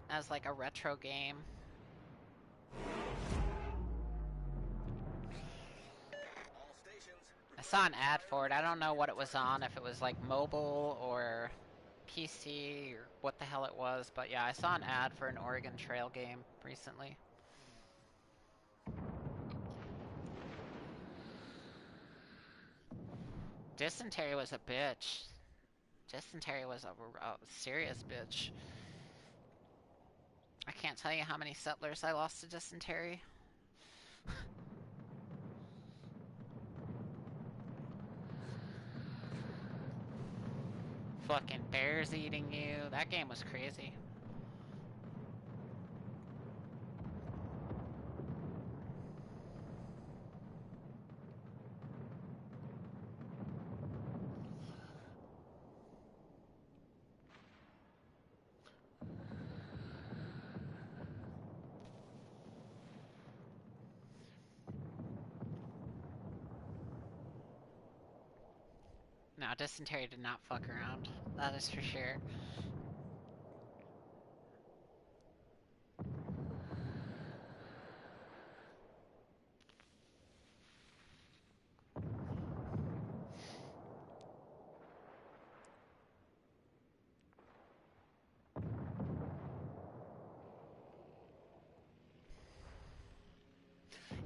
As like a retro game. All stations. I saw an ad for it. I don't know what it was on, if it was like mobile or PC or what the hell it was, but yeah, I saw an ad for an Oregon Trail game recently. Dysentery was a bitch. Dysentery was a serious bitch. I can't tell you how many settlers I lost to dysentery. Fucking bears eating you. That game was crazy. No, dysentery did not fuck around. That is for sure.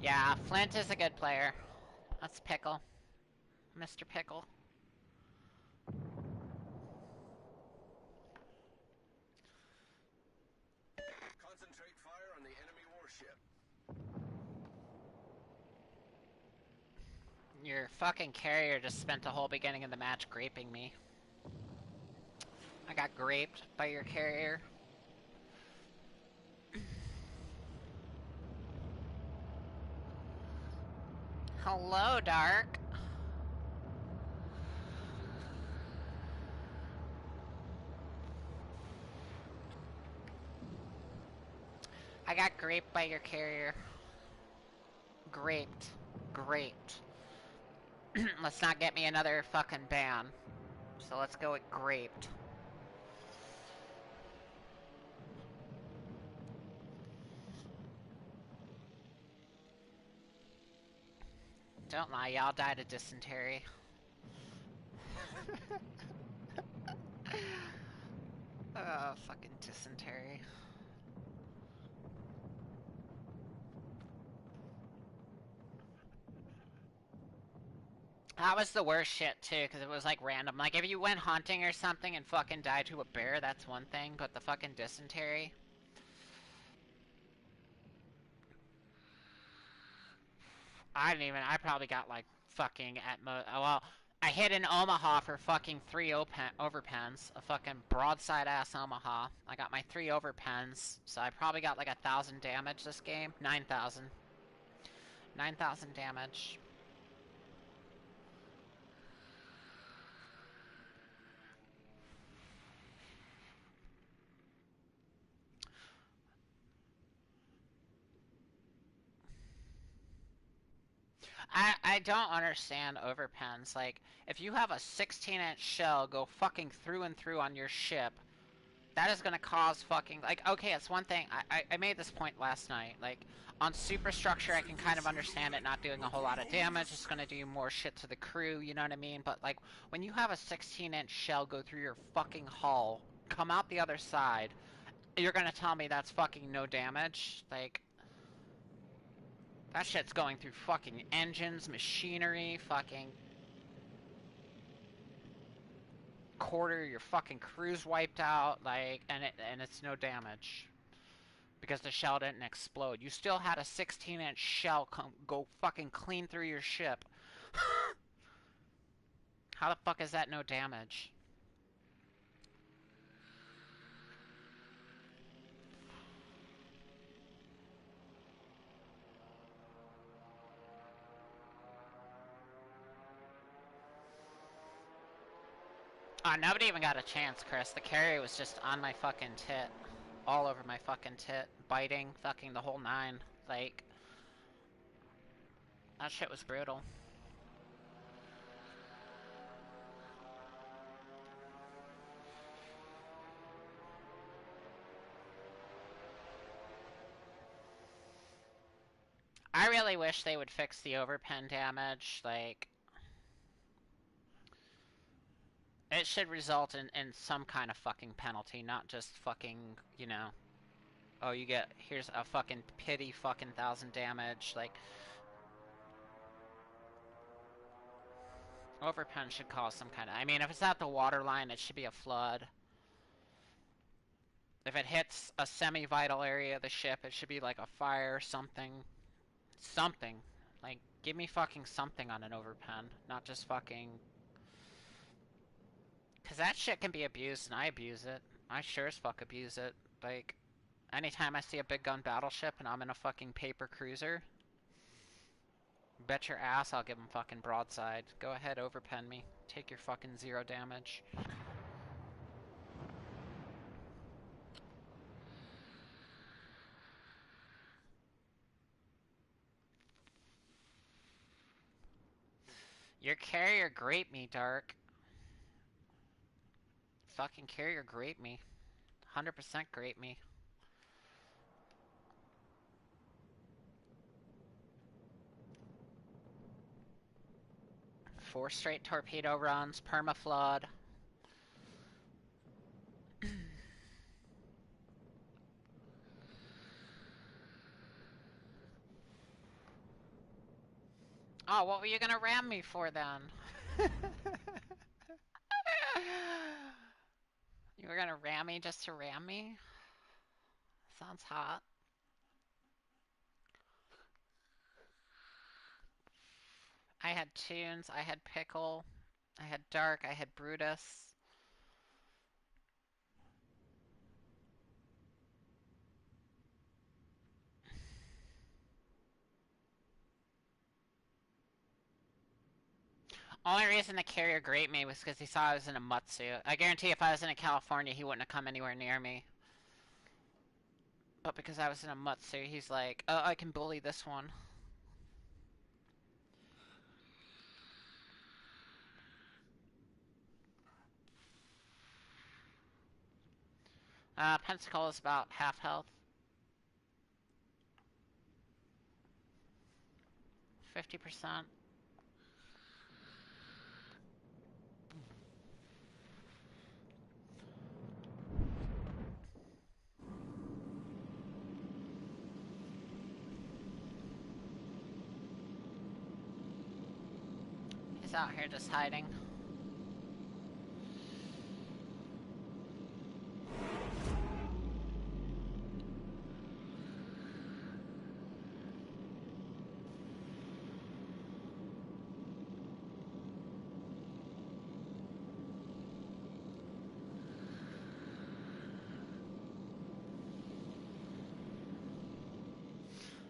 Yeah, Flint is a good player. That's Pickle. Mr. Pickle. Concentrate fire on the enemy warship. Your fucking carrier just spent the whole beginning of the match graping me. I got graped by your carrier. Hello, Dark. I got graped by your carrier. Graped. Graped. Let's not get me another fucking ban. So let's go with graped. Don't lie, y'all died of dysentery. Oh, fucking dysentery. That was the worst shit, too, because it was, like, random. Like, if you went hunting or something and fucking died to a bear, that's one thing, but the fucking dysentery... I probably got, like, fucking at well, I hit an Omaha for fucking 3 overpens. A fucking broadside-ass Omaha. I got my 3 overpens, so I probably got, like, 1,000 damage this game. 9,000. 9,000 damage. I don't understand overpens. Like, if you have a 16-inch shell go fucking through and through on your ship, that is gonna cause fucking, like, okay, it's one thing, I made this point last night, like, on superstructure I can kind of understand it not doing a whole lot of damage, it's gonna do more shit to the crew, you know what I mean, but like, when you have a 16-inch shell go through your fucking hull, come out the other side, you're gonna tell me that's fucking no damage? Like, that shit's going through fucking engines, machinery, fucking quarter your fucking crew's wiped out, like, and it's no damage because the shell didn't explode. You still had a 16-inch shell go fucking clean through your ship. How the fuck is that no damage? Nobody even got a chance, Chris. The carrier was just on my fucking tit. All over my fucking tit. Biting, fucking the whole nine. Like, that shit was brutal. I really wish they would fix the overpen damage, like, it should result in some kind of fucking penalty, not just fucking, you know, oh, you get, here's a fucking pity fucking 1,000 damage, like, overpen should cause some kind of, I mean, if it's at the waterline, it should be a flood. If it hits a semi-vital area of the ship, it should be like a fire, something. Something. Like, give me fucking something on an overpen, not just fucking... Cause that shit can be abused, and I abuse it. I sure as fuck abuse it. Like, anytime I see a big gun battleship and I'm in a fucking paper cruiser, bet your ass I'll give them fucking broadside. Go ahead, overpen me. Take your fucking 0 damage. Your carrier grape me, Dark. Fucking carrier grape me. 100% grape me. 4 straight torpedo runs, permaflood. Oh, what were you gonna ram me for then? You were gonna ram me just to ram me? Sounds hot. I had Tunes, I had Pickle, I had Dark, I had Brutus. Only reason the carrier graped me was because he saw I was in a mutt suit. I guarantee if I was in California, he wouldn't have come anywhere near me. But because I was in a mutt suit, he's like, oh, I can bully this one. Pensacola is about half health. 50%. He's out here just hiding.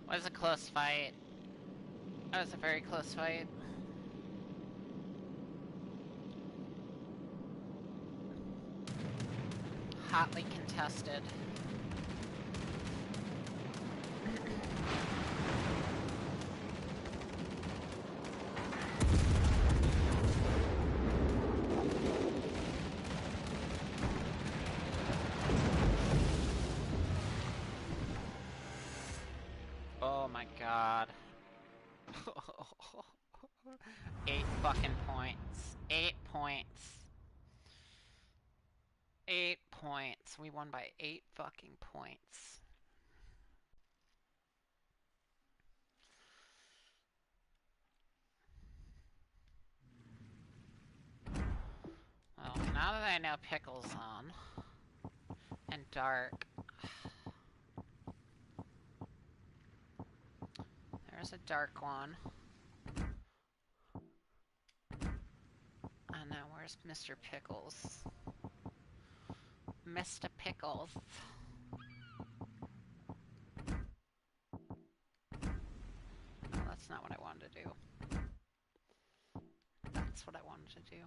It was a close fight. It was a very close fight. Hotly contested. god. 8 fucking points. 8 points. 8 points. We won by 8 fucking points. Well, now that I know Pickle's on, and Dark, there's a Dark one. And now where's Mr. Pickles? Mr. Pickles. No, that's not what I wanted to do. That's what I wanted to do.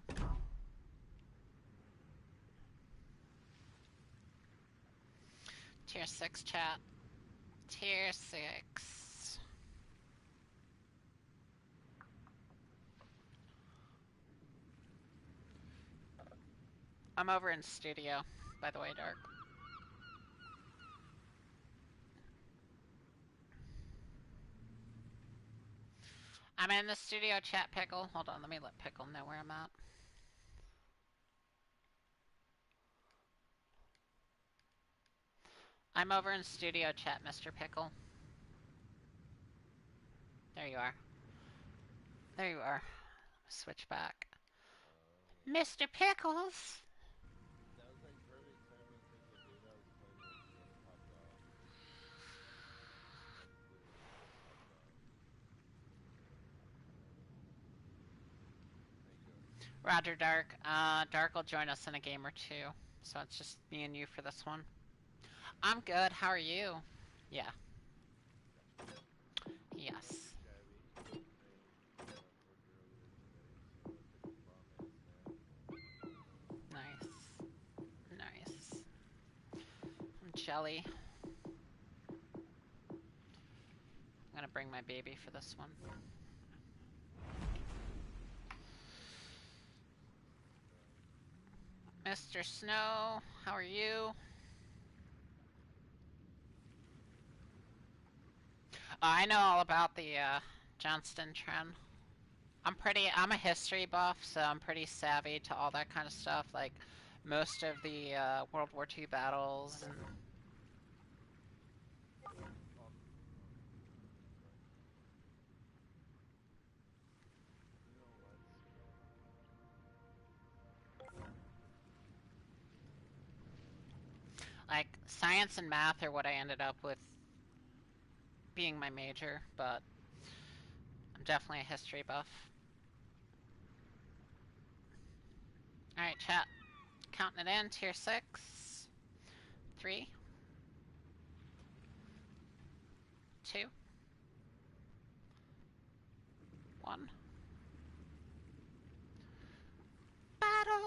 Tier 6 chat. Tier 6. I'm over in studio, by the way, Dark. I'm in the studio chat, Pickle. Hold on, let me let Pickle know where I'm at. I'm over in studio chat, Mr. Pickle. There you are. There you are. Switch back. Mr. Pickles! That was like perfect timing because the game I was playing with just popped off. Like literally just popped off. How you doing? Roger, Dark. Dark will join us in a game or two. So it's just me and you for this one. I'm good. How are you? Yeah. Yes. Shabby. I got off work earlier today, so I took a bomb ass nap. Nice. Nice. I'm jelly. I'm gonna bring my baby for this one. Mr. Snow, how are you? I know all about the Johnston trend. I'm a history buff, so I'm pretty savvy to all that kind of stuff, like most of the World War II battles and You know what? like science and math are what I ended up with being my major, but I'm definitely a history buff. Alright, chat. Counting it in, tier 6. 3. 2. 1. Battle!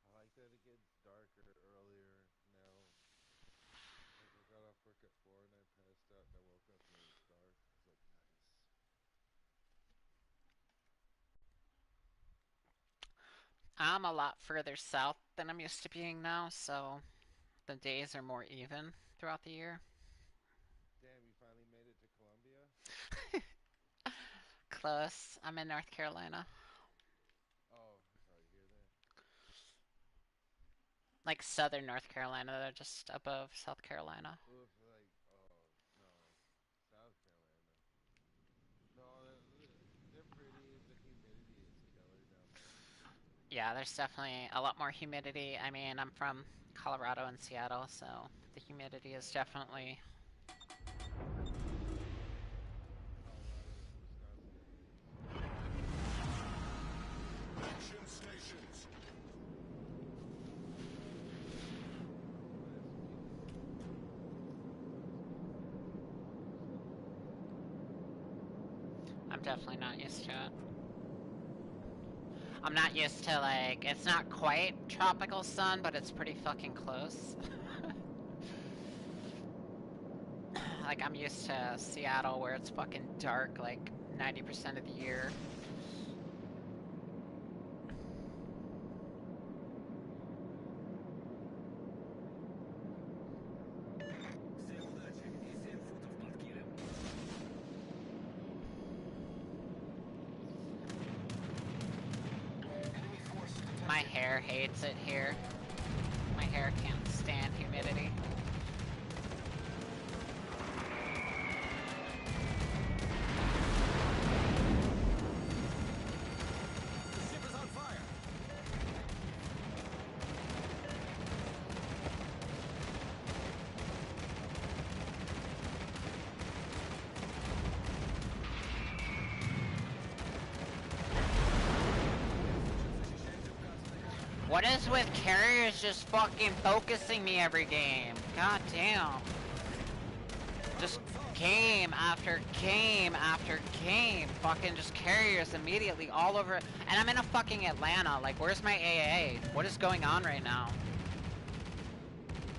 I like that it gets darker earlier now. Like I got off work at 4 and I passed out and I woke up and it was dark. I was like, nice. I'm a lot further south than I'm used to being now, so the days are more even throughout the year. Damn, you finally made it to Columbia? Close. I'm in North Carolina. Oh, sorry to hear that. Like southern North Carolina, they're just above South Carolina. Oof, like, oh, no. South Carolina. No, they're pretty. The humidity is killer down there. Yeah, there's definitely a lot more humidity. I mean, I'm from Colorado and Seattle, so the humidity is definitely... Colorado and Wisconsin are pretty similar. Action stations. Last week, I'm definitely not used to it. I'm not used to, like, it's not quite tropical sun, but it's pretty fucking close. like I'm used to Seattle where it's fucking dark like 90% of the year. My hair hates it here. My hair can't stand humidity. The ship is on fire. What is with carriers just fucking focusing me every game? God damn. Just game after game after game. Fucking just carriers immediately all over. And I'm in a fucking Atlanta. Like, where's my AA? What is going on right now?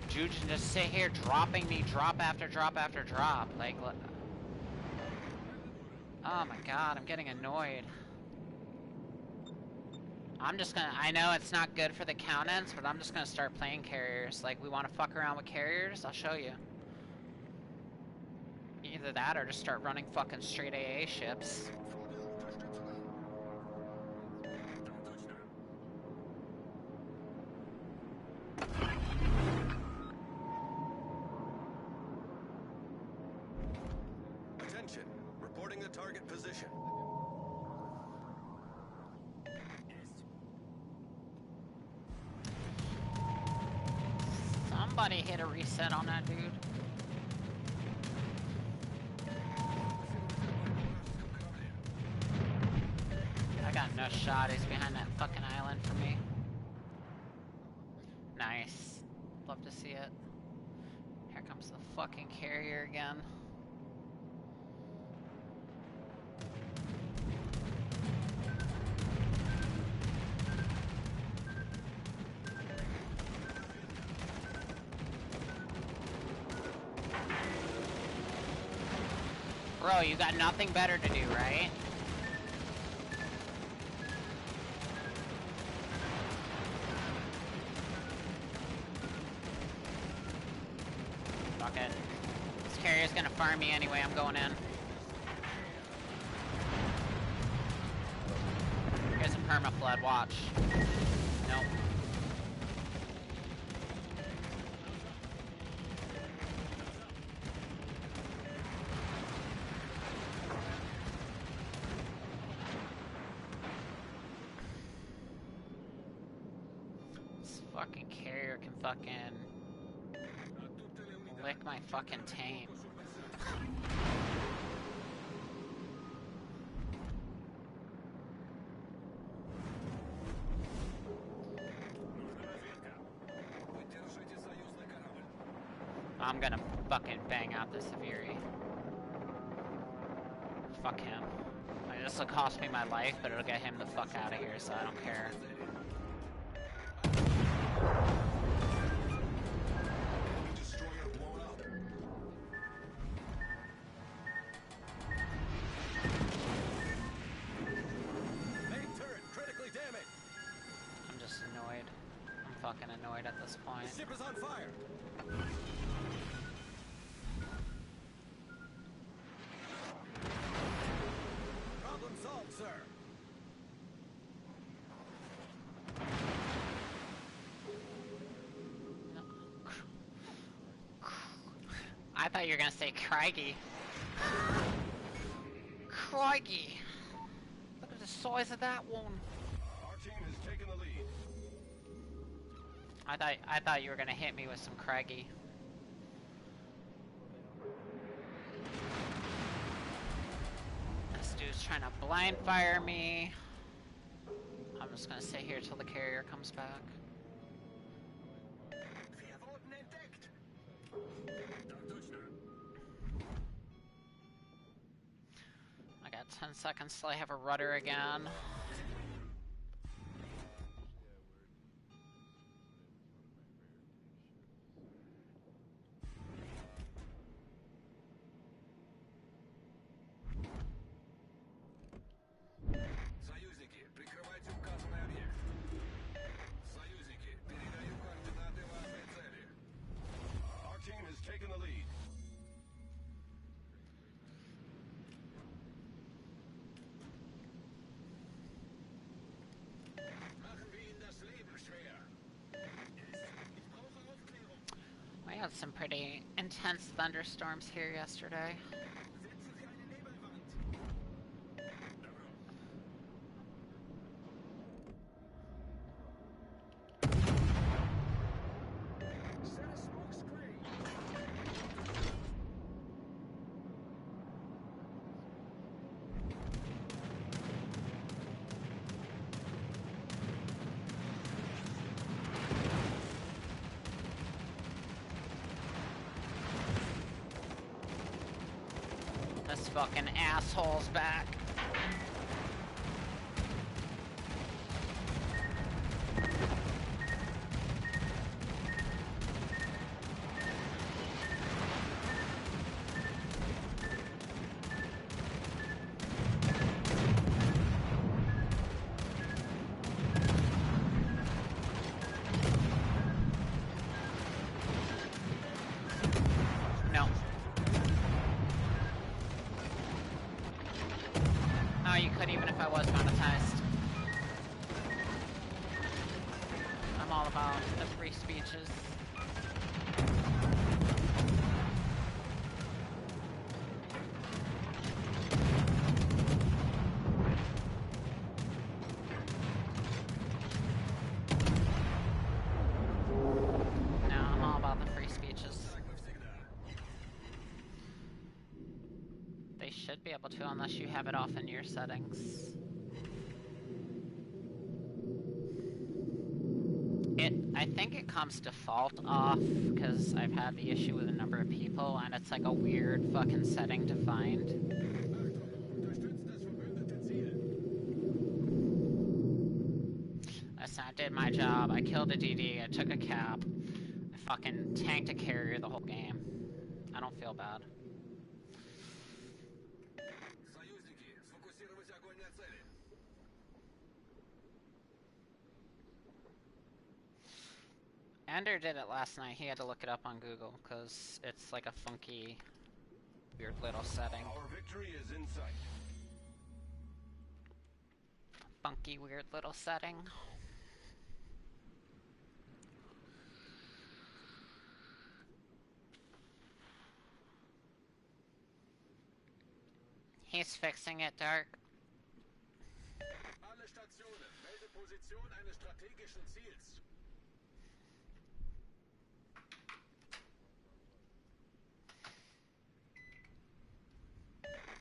Dude can just sit here dropping me drop after drop after drop. Like, oh my god, I'm getting annoyed. I'm just gonna, I know it's not good for the count-ins, but I'm just gonna start playing carriers. Like, we wanna fuck around with carriers? I'll show you. Either that or just start running fucking straight AA ships. Attention. Reporting the target position. Somebody hit a reset on that dude. I got no shot. He's behind that fucking island for me. Nice. Love to see it. Here comes the fucking carrier again. Bro, you got nothing better to do, right? Fuck it. This carrier's gonna farm me anyway, I'm going in. Here's a permaflood, watch. Nope. This fucking carrier can fucking lick my fucking taint. I'm gonna fucking bang out this Aviri. Fuck him. Like, this will cost me my life, but it'll get him the fuck out of here, so I don't care. Destroyer blown up. Main turret critically damaged. I'm just annoyed. I'm fucking annoyed at this point. The ship is on fire. Problem solved, sir. No. I thought you were gonna say Craigie. Craigie! Look at the size of that one. Our team has taken the lead. I thought you were gonna hit me with some Craigie. This dude's trying to blind fire me. I'm just gonna sit here till the carrier comes back. I got 10 seconds till I have a rudder again. had some pretty intense thunderstorms here yesterday. Setzen Sie eine Nebelwand. Set a smoke screen. This fucking asshole's back. No. Oh, you could even if I was monetized. I'm all about the free speeches. No, I'm all about the free speeches. They should be able to unless you have it off in your settings. I think it comes default off because I've had the issue with a number of people and it's like a weird fucking setting to find. Unterstützt das verbündete Ziel. Listen, I did my job. I killed a DD. I took a cap. I fucking tanked a carrier the whole game. I don't feel bad. Союзники, сфокусировать огонь на цели. Ender did it last night. He had to look it up on Google because it's like a funky, weird little setting. Our victory is in sight. Funky, weird little setting. He's fixing it, Dark. Alle Stationen, melde Position eines strategischen Ziels.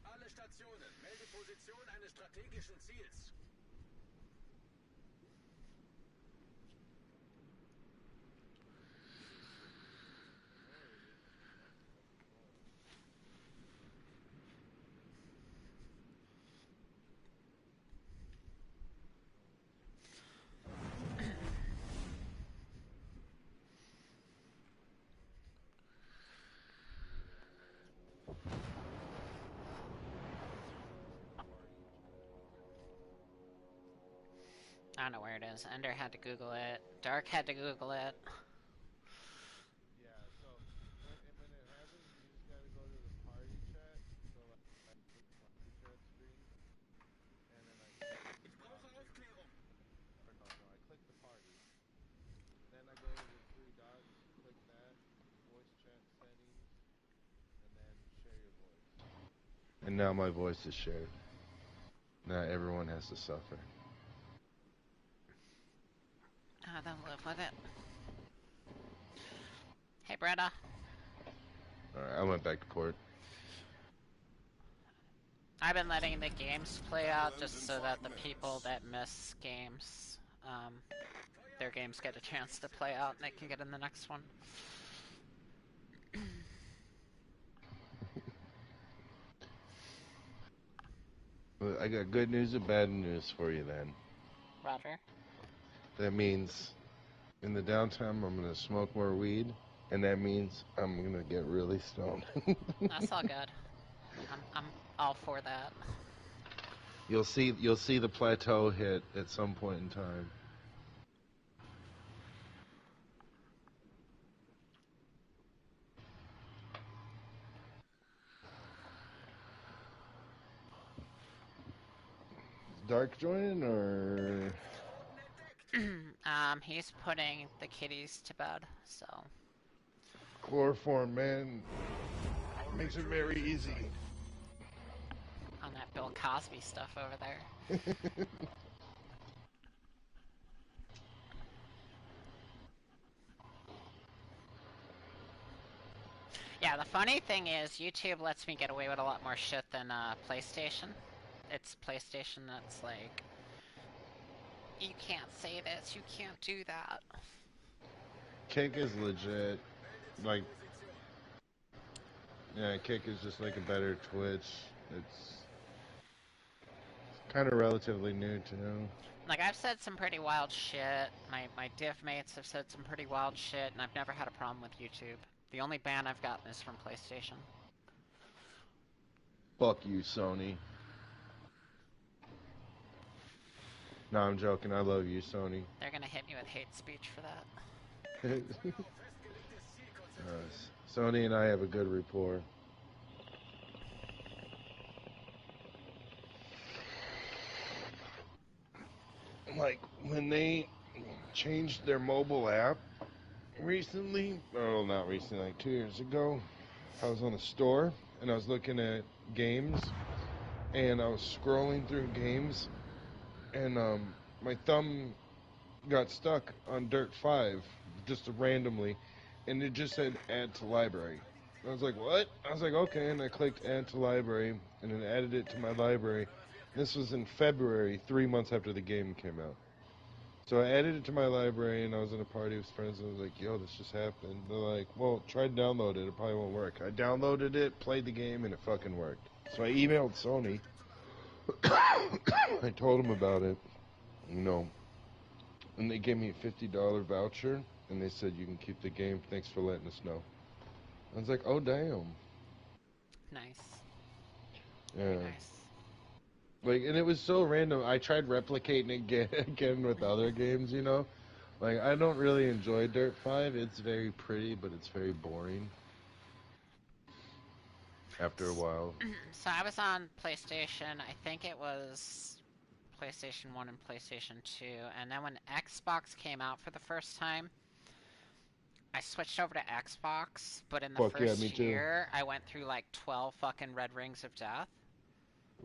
Alle Stationen, melde Position eines strategischen Ziels. I don't know where it is. Ender had to Google it. Dark had to Google it. Yeah, so when it happens, you just gotta go to the party chat. So like, I click the party chat screen, and then I click Ich brauche Aufklärung. or no, I click the party. Then I go to the three dots, click that, voice chat settings, and then share your voice. And now my voice is shared. Now everyone has to suffer. Then live with it. Hey, Bretta. Alright, I went back to port. I've been letting the games play out just so that the people that miss games, their games get a chance to play out and they can get in the next one. Well, I got good news and bad news for you then. Roger. That means in the downtime I'm gonna smoke more weed, and that means I'm gonna get really stoned. That's all good. I'm all for that. You'll see the plateau hit at some point in time. Dark joining or Boden entdeckt. He's putting the kitties to bed, so. Chloroform, man, makes it very easy. On that Bill Cosby stuff over there. Yeah, the funny thing is, YouTube lets me get away with a lot more shit than PlayStation. It's PlayStation that's like, you can't say this, you can't do that. Kick is legit. Like, yeah, Kick is just like a better Twitch. It's kind of relatively new too. Like, I've said some pretty wild shit. My div mates have said some pretty wild shit, and I've never had a problem with YouTube. The only ban I've gotten is from PlayStation. Fuck you, Sony. No, I'm joking. I love you, Sony. They're gonna hit me with hate speech for that. Sony and I have a good rapport. Like, when they changed their mobile app recently, oh, not recently, like 2 years ago, I was on a store and I was looking at games and I was scrolling through games and my thumb got stuck on Dirt 5 just randomly and it just said add to library. I was like, what? I was like, okay, and I clicked add to library and it added it to my library. This was in February, 3 months after the game came out. So I added it to my library, and I was in a party with friends, and I was like, yo, this just happened. They're like, well, try to download it. It probably won't work. I downloaded it, played the game, and it fucking worked. So I emailed Sony. I told them about it, you know, and they gave me a $50 voucher, and they said, you can keep the game. Thanks for letting us know. I was like, oh, damn. Nice. Yeah. Very nice. Like, and it was so random. I tried replicating it again with other games, you know? Like, I don't really enjoy Dirt 5. It's very pretty, but it's very boring after a while. So I was on PlayStation, I think it was PlayStation 1 and PlayStation 2, and then when Xbox came out for the first time, I switched over to Xbox, but in the Fuck yeah, me first too. year, I went through like 12 fucking red rings of death.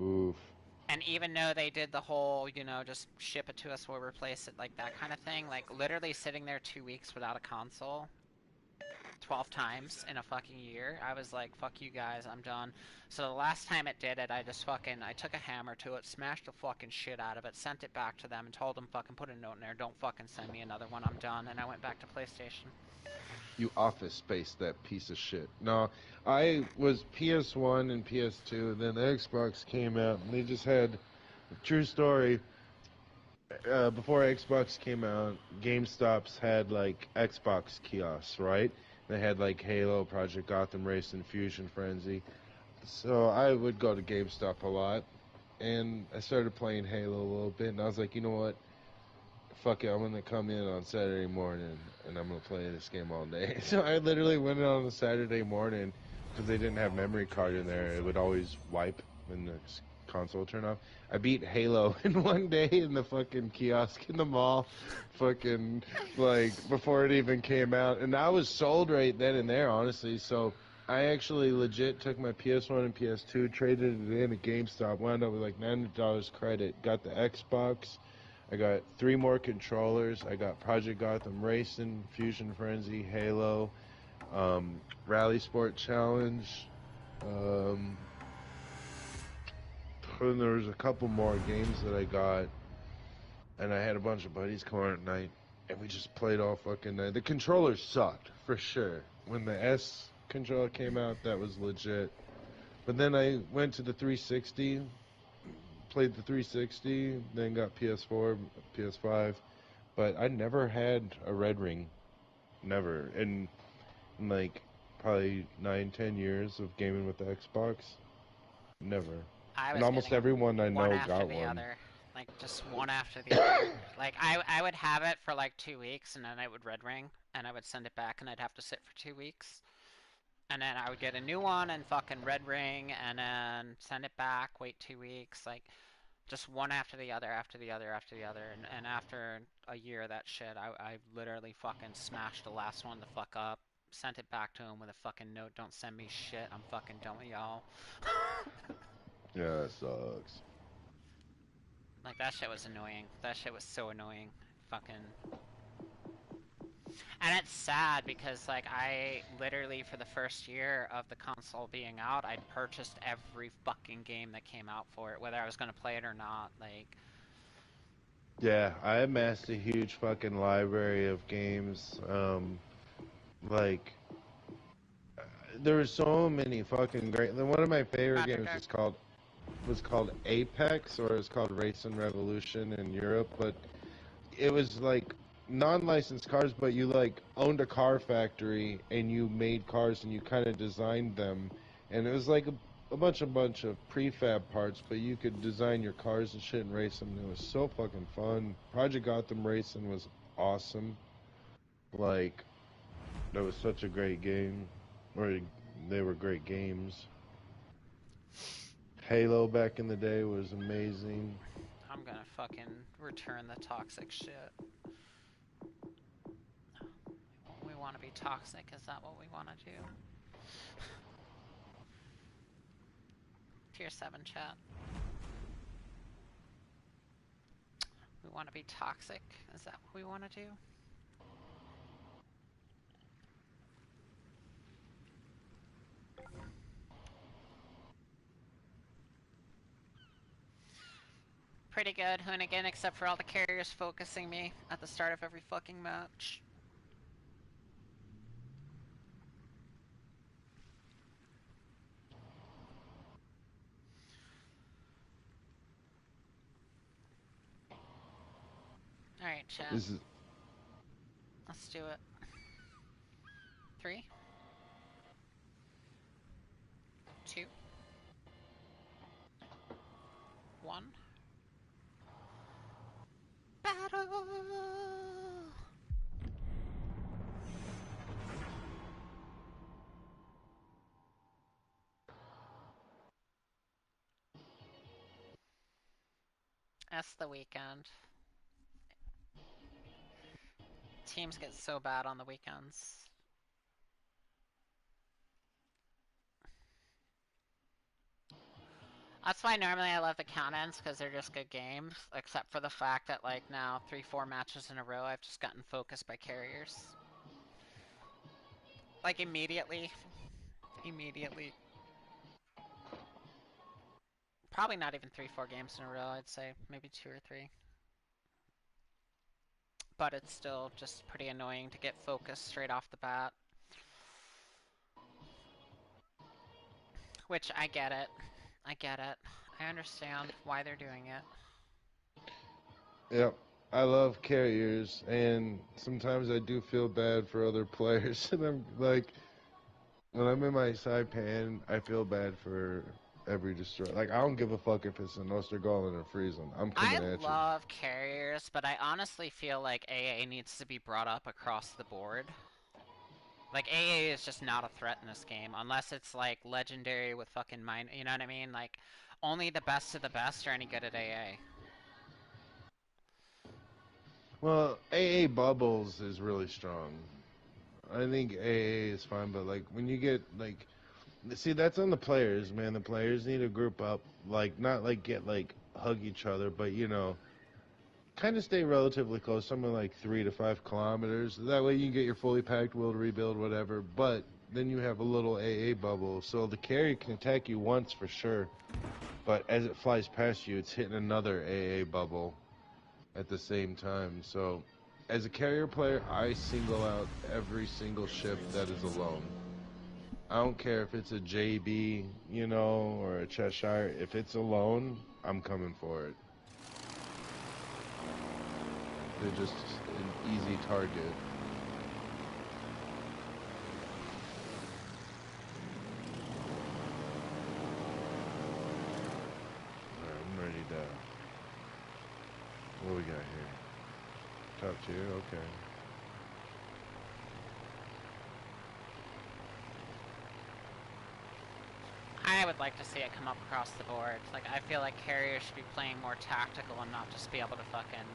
Oof. And even though they did the whole, you know, just ship it to us, we'll replace it, like that kind of thing, like literally sitting there 2 weeks without a console 12 times in a fucking year, I was like, fuck you guys, I'm done. So the last time it did it, I took a hammer to it, smashed the fucking shit out of it, sent it back to them, and told them fucking put a note in there, don't fucking send me another one, I'm done, and I went back to PlayStation. You Office Space, that piece of shit. No, I was PS1 and PS2, then the Xbox came out, and they just had, true story, before Xbox came out, GameStops had, like, Xbox kiosks, right? They had, like, Halo, Project Gotham Racing, Fusion Frenzy. So I would go to GameStop a lot, and I started playing Halo a little bit, and I was like, you know what? Fuck it, I'm gonna come in on Saturday morning, and I'm gonna play this game all day. So I literally went in on a Saturday morning, because they didn't have memory card in there. It would always wipe when the console would turn off. I beat Halo in one day in the fucking kiosk in the mall, fucking, like, before it even came out. And I was sold right then and there, honestly, so I actually legit took my PS1 and PS2, traded it in at GameStop, wound up with like $900 credit, got the Xbox. I got 3 more controllers. I got Project Gotham Racing, Fusion Frenzy, Halo, Rally Sport Challenge. And there was a couple more games that I got, and I had a bunch of buddies come on at night, and we just played all fucking night. The controllers sucked, for sure. When the S controller came out, that was legit. But then I went to the 360, played the 360, then got PS4, PS5. But I never had a red ring. Never. In like probably 9-10 years of gaming with the Xbox, never. I And was almost getting everyone I one know after got the one. other. Like, just one after the other. Like, I would have it for like 2 weeks, and then I would red ring, and I would send it back, and I'd have to sit for 2 weeks. And then I would get a new one and fucking red ring, and then send it back, wait 2 weeks. Like, just one after the other, after the other, after the other. And after a year of that shit, I literally fucking smashed the last one the fuck up. sent it back to him with a fucking note. Don't send me shit. I'm fucking done with y'all. Yeah, that sucks. Like, that shit was annoying. That shit was so annoying. Fucking... And it's sad because, like, I literally, for the first year of the console being out, I'd purchased every fucking game that came out for it, whether I was gonna play it or not. Like, Yeah, I amassed a huge fucking library of games. Like, there were so many fucking great. One of my favorite Roger, games Dirk. was called Apex, or it was called Race and Revolution in Europe, but it was like non-licensed cars, but you like owned a car factory and you made cars and you kind of designed them, and it was like a bunch of prefab parts, but you could design your cars and shit and race them. And it was so fucking fun. Project Gotham Racing was awesome. Like, that was such a great game, or they were great games. Halo back in the day was amazing. I'm gonna fucking return the toxic shit. We want to be toxic, is that what we want to do? Tier 7 chat. We want to be toxic, is that what we want to do? Pretty good, Hoonigan, except for all the carriers focusing me at the start of every fucking match. Alright, chat. This is Let's do it. 3, 2, 1. Battle! That's the weekend. Teams get so bad on the weekends. That's why normally I love the count-ins, because they're just good games, except for the fact that, like, now 3-4 matches in a row I've just gotten focused by carriers. Like, immediately. Immediately. Probably not even 3-4 games in a row, I'd say. Maybe 2 or 3. But it's still just pretty annoying to get focused straight off the bat. Which, I get it. I get it. I understand why they're doing it. Yep. I love carriers, and sometimes I do feel bad for other players. And I'm like, when I'm in my Saipan, I feel bad for every destroyer. Like, I don't give a fuck if it's a Nostergalen or Friesen. I'm I coming at you. love carriers, but I honestly feel like AA needs to be brought up across the board. Like, AA is just not a threat in this game, unless it's, like, legendary with fucking mine, you know what I mean? Like, only the best of the best are any good at AA. Well, AA Bubbles is really strong. I think AA is fine, but, like, when you get, like... See, that's on the players, man. The players need to group up. Like, not, like, get, like, hug each other, but, you know... kind of stay relatively close, somewhere like 3 to 5 kilometers. That way you can get your fully packed will to rebuild, whatever. But then you have a little AA bubble, so the carrier can attack you once for sure. But as it flies past you, it's hitting another AA bubble at the same time. So as a carrier player, I single out every single ship that is alone. I don't care if it's a JB, you know, or a Cheshire. If it's alone, I'm coming for it. They're just an easy target. Alright, I'm ready to... What do we got here? Top tier? Okay. I would like to see it come up across the board. Like, I feel like carriers should be playing more tactical and not just be able to fucking...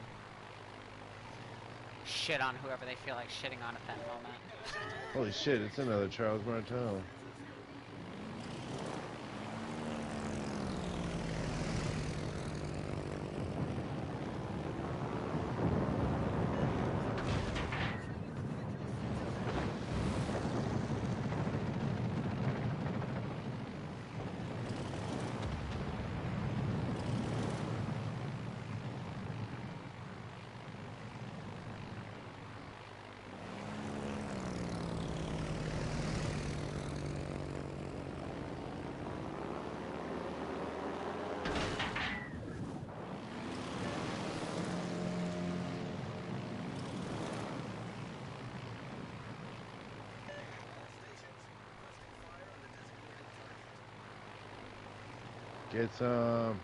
shit on whoever they feel like shitting on at that moment. Holy shit, it's another Charles Martel. Get some.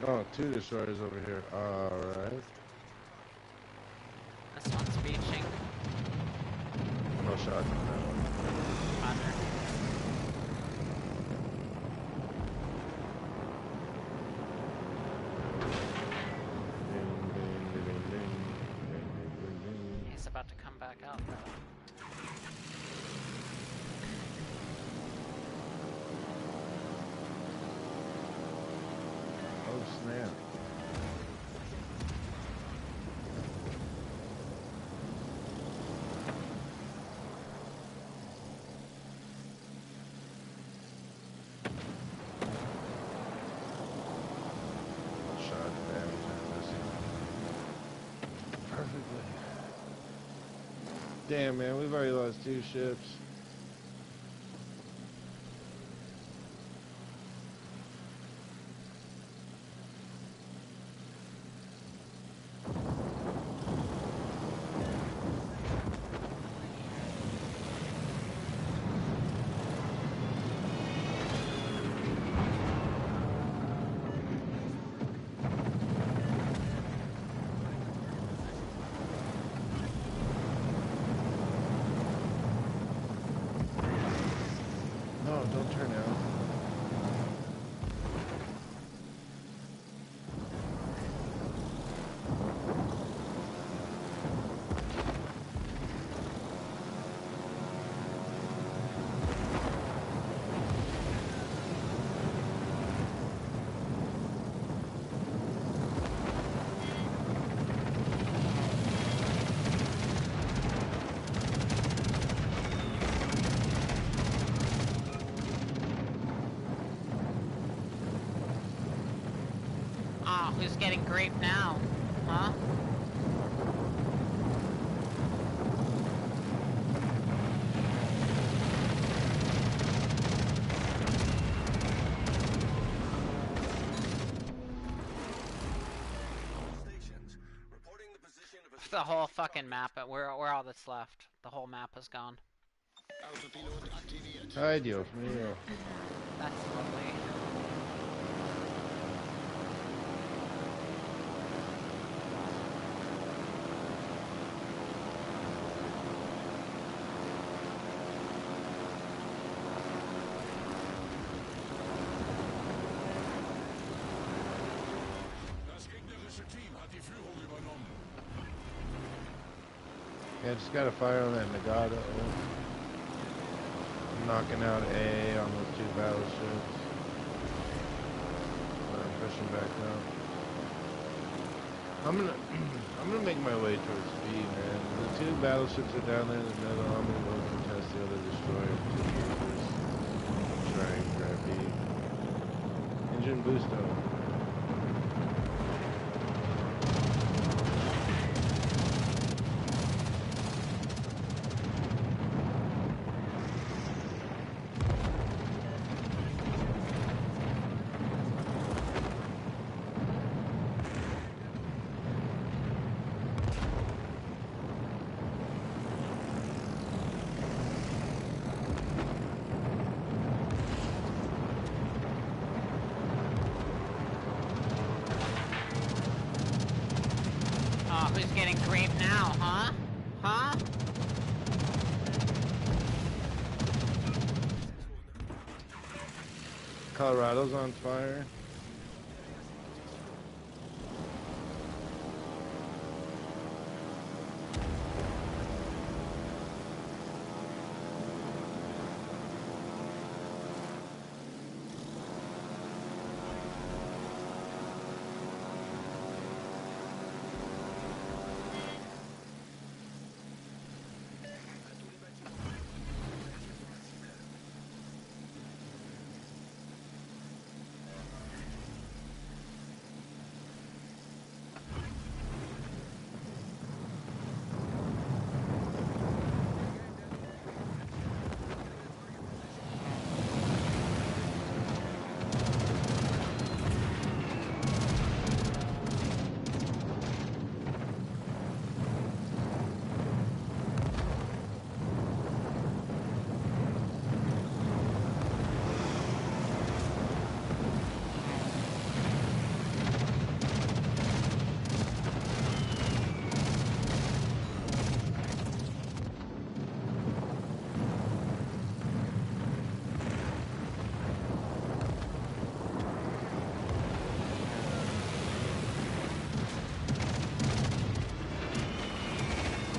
Oh, 2 destroyers over here. Alright. This one's beaching. No shot on that one. Roger. He's about to come back out, though. Oh, snap. Shot damage on this. Perfectly. Damn, man, we've already lost 2 ships. No, don't turn out. Ah, who's getting grape now? Huh? Stations. Reporting the position of a The whole fucking map, but we're all that's left. The whole map is gone. Autopilot aktiviert. Hi, Dios mío. That's lovely. Das gegnerische Team hat die Führung übernommen. Yeah, just gotta fire on that Nagata. Knocking out A on those 2 battleships. I'm pushing back now. I'm gonna make my way towards B, man. The 2 battleships are down there in the middle. I'm gonna go contest the other destroyer. Try and grab B. Engine boost up. Colorado's on fire.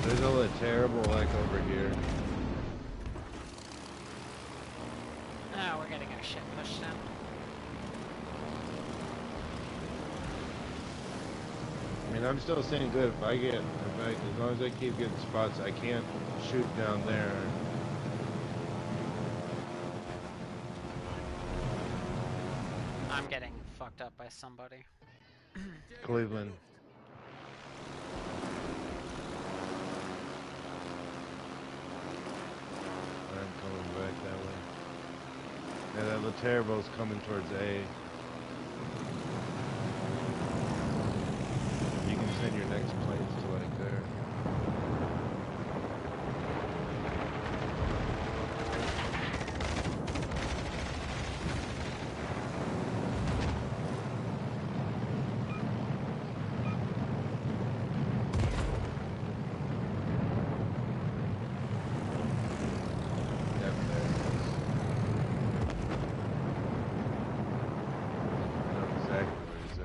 There's all the terrible like over here. Oh, we're getting our shit pushed in. I mean, I'm still staying good. If I get, as long as I keep getting spots, I can't shoot down there. I'm getting fucked up by somebody. Cleveland. I'm coming back that way. Yeah, that Laterbo's coming towards A. You can send your next planes to like there.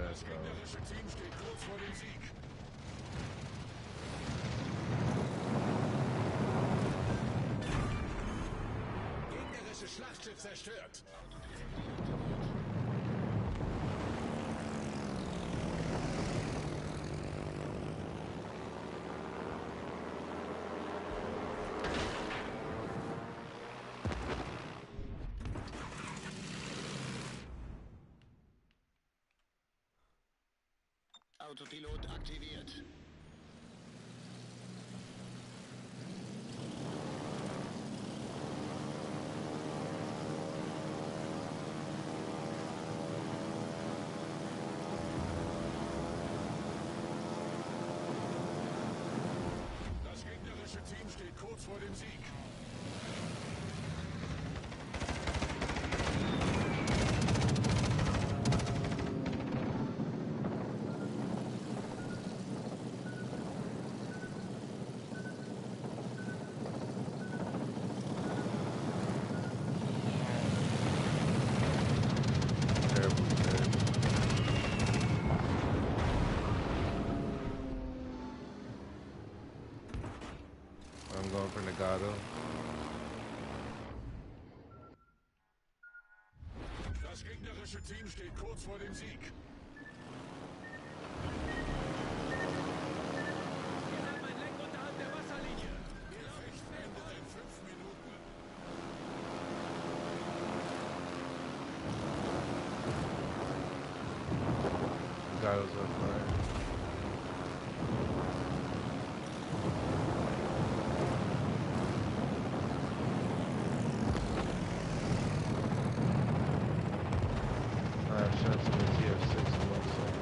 Das gegnerische Team steht kurz vor dem Sieg. Gegnerisches Schlachtschiff zerstört. Autopilot aktiviert. Das gegnerische Team steht kurz vor dem Sieg. I'm going for Nagato. Das gegnerische Team steht kurz vor dem Sieg. Wir haben ein Leck unterhalb der Wasserlinie. Gefecht endet in 5 Minuten. Nagato's on fire. Shots in the TF6 on one side.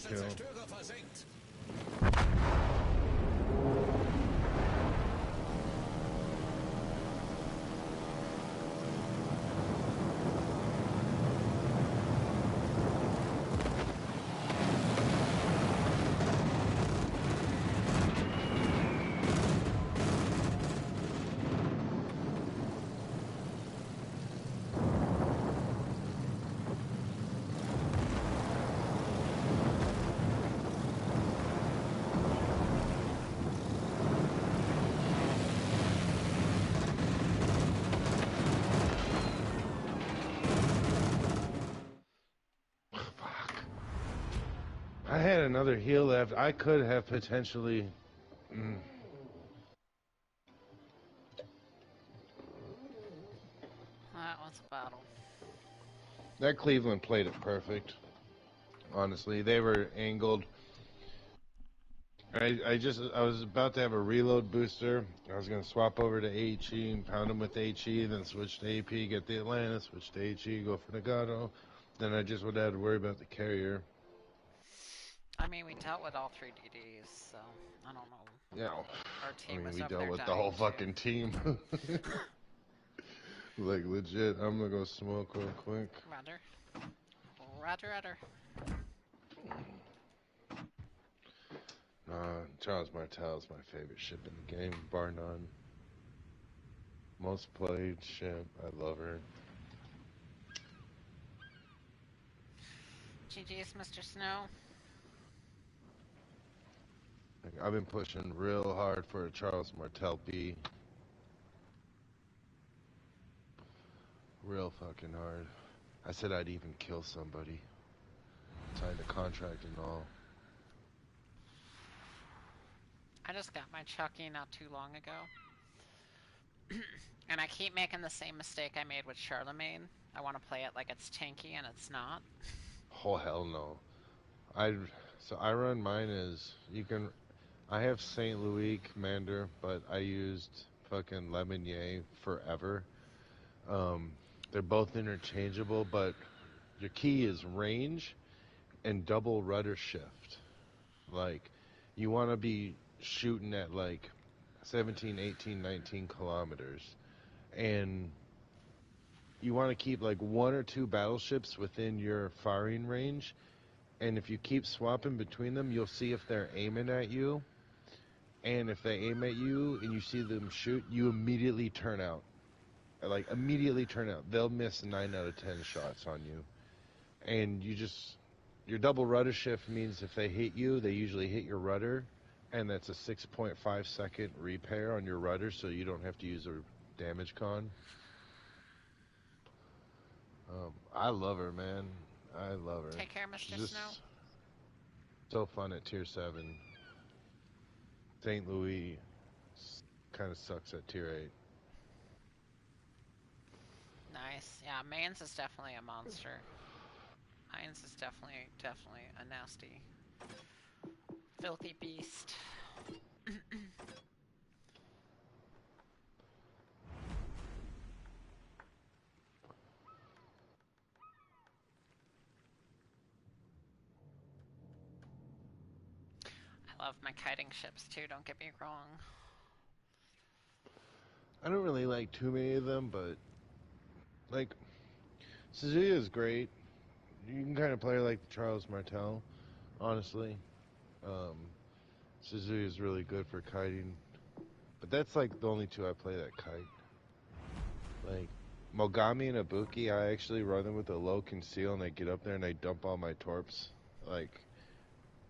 kill. Zerstörer versenkt. I had another heal left. I could have potentially. That was a battle. That Cleveland played it perfect. Honestly, they were angled. I was about to have a reload booster. I was gonna swap over to HE and pound them with HE, then switch to AP, get the Atlanta, switch to HE, go for Nagato. Then I just would have to worry about the carrier. I mean, we dealt with all 3 DDs, so I don't know. Yeah, Our team was we over dealt there with the dying whole too. fucking team. Like legit, I'm gonna go smoke real quick. Roger. Roger. Charles Martel is my favorite ship in the game, bar none. Most played ship, I love her. GG's, Mr. Snow. Like, I've been pushing real hard for a Charles Martel B. Real fucking hard. I said I'd even kill somebody. Signed a contract and all. I just got my Chucky not too long ago. And I keep making the same mistake I made with Charlemagne. I want to play it like it's tanky and it's not. Oh hell no. So I run mine as I have St. Louis Commander, but I used fucking Lemonnier forever. They're both interchangeable, but your key is range and double rudder shift. Like, you want to be shooting at like 17, 18, 19 kilometers. And you want to keep like 1 or 2 battleships within your firing range. And if you keep swapping between them, you'll see if they're aiming at you. And if they aim at you and you see them shoot, you immediately turn out. Like, immediately turn out. They'll miss 9 out of 10 shots on you. And your double rudder shift means if they hit you, they usually hit your rudder. And that's a 6.5 second repair on your rudder, so you don't have to use a damage con. I love her, man. I love her. Take care, Mr. She's just Snow. so fun at tier 7. St. Louis kind of sucks at tier 8. Nice. Yeah, Mainz is definitely a monster. Mainz is definitely a nasty, filthy beast. I love my kiting ships too, don't get me wrong. I don't really like too many of them, but like Suzuki is great. You can kind of play her like Charles Martel, honestly. Suzuki is really good for kiting, but that's like the only 2 I play that kite. Like Mogami and Ibuki, I actually run them with a low conceal, and I get up there and I dump all my torps, like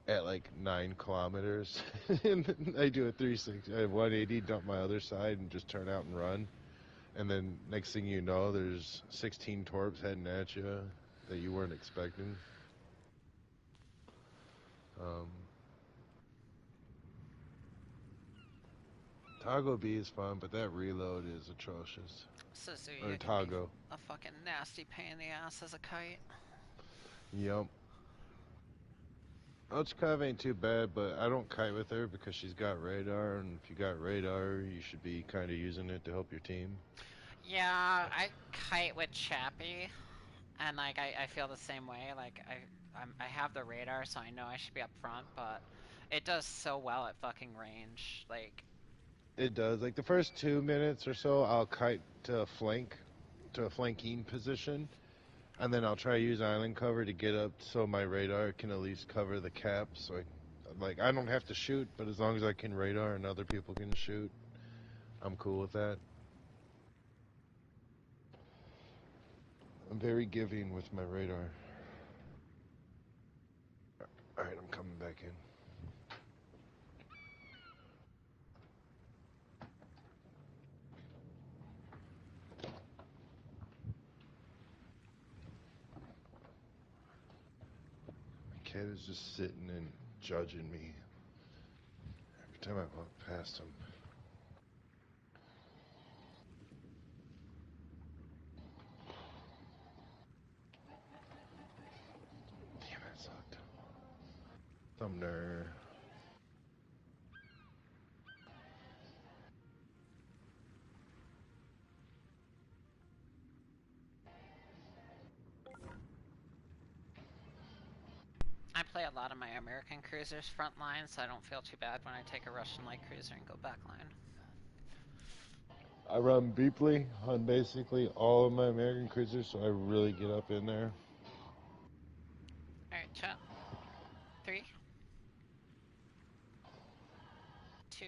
at like 9 kilometers, and then I do a 360, I have 180, dump my other side, and just turn out and run. And then next thing you know, there's 16 torps heading at you that you weren't expecting. Tago B is fun, but that reload is atrocious. Suzuki Or can be Tago. a fucking nasty pain in the ass as a kite. Yep. Ochkov ain't too bad, but I don't kite with her because she's got radar, and if you got radar, you should be kind of using it to help your team. Yeah, I kite with Chappie, and like I feel the same way. Like I have the radar, so I know I should be up front, but it does so well at fucking range. Like, It does. Like the first 2 minutes or so, I'll kite to a flanking position, and then I'll try to use island cover to get up so my radar can at least cover the cap. So I don't have to shoot, but as long as I can radar and other people can shoot, I'm cool with that. I'm very giving with my radar. Alright, I'm coming back in. My kid is just sitting and judging me every time I walk past him. Damn, that sucked. Thumbner. I play a lot of my American cruisers front line, so I don't feel too bad when I take a Russian light cruiser and go back line. I run Beepley on basically all of my American cruisers, so I really get up in there. Alright, chat. 3, 2,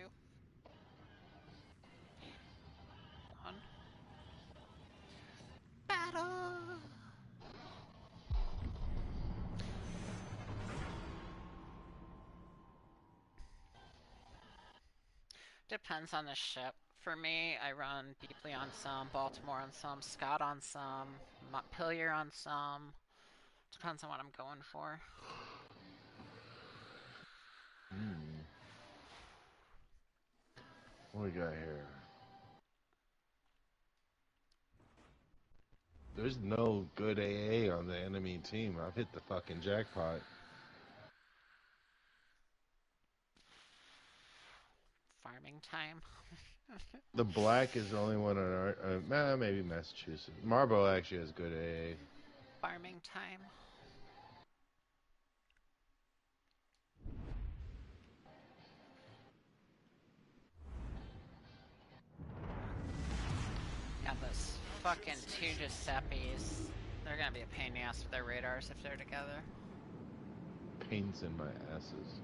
1. Battle! Depends on the ship. For me, I run Deeply on some, Baltimore on some, Scott on some, Montpelier on some. Depends on what I'm going for. What we got here? There's no good AA on the enemy team. I've hit the fucking jackpot. Farming time. The black is the only one on our, maybe Massachusetts. Marlboro actually has good AA. Farming time. Got this fucking 2 Giuseppes. They're gonna be a pain in the ass with their radars if they're together. Pains in my asses.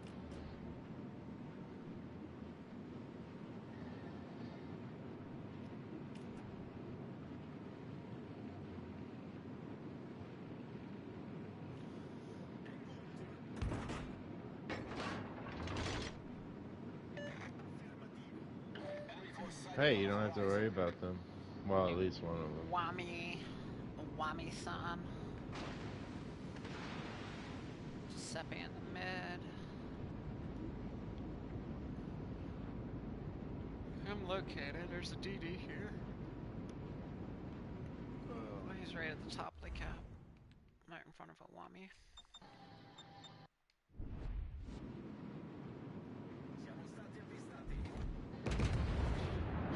Hey, you don't have to worry about them. Well, at least one of them. Wami-san. Giuseppe in the mid. I'm located. There's a DD here. Oh, he's right at the top of the cap. Right in front of a Wami.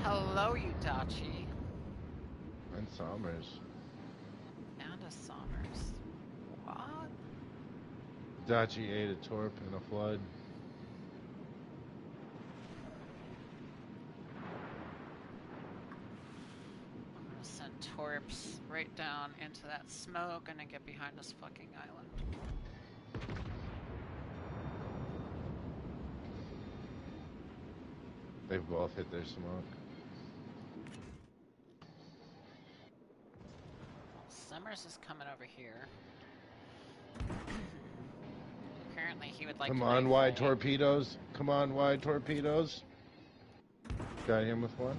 Hello, Utachi. And Somers. And a Somers. What? Dachi ate a torp in a flood. I'm gonna send torps right down into that smoke and then get behind this fucking island. They've both hit their smoke. Summers is coming over here. Apparently he would like Come to on, knife wide fight. torpedoes. Come on, wide torpedoes. Got him with one.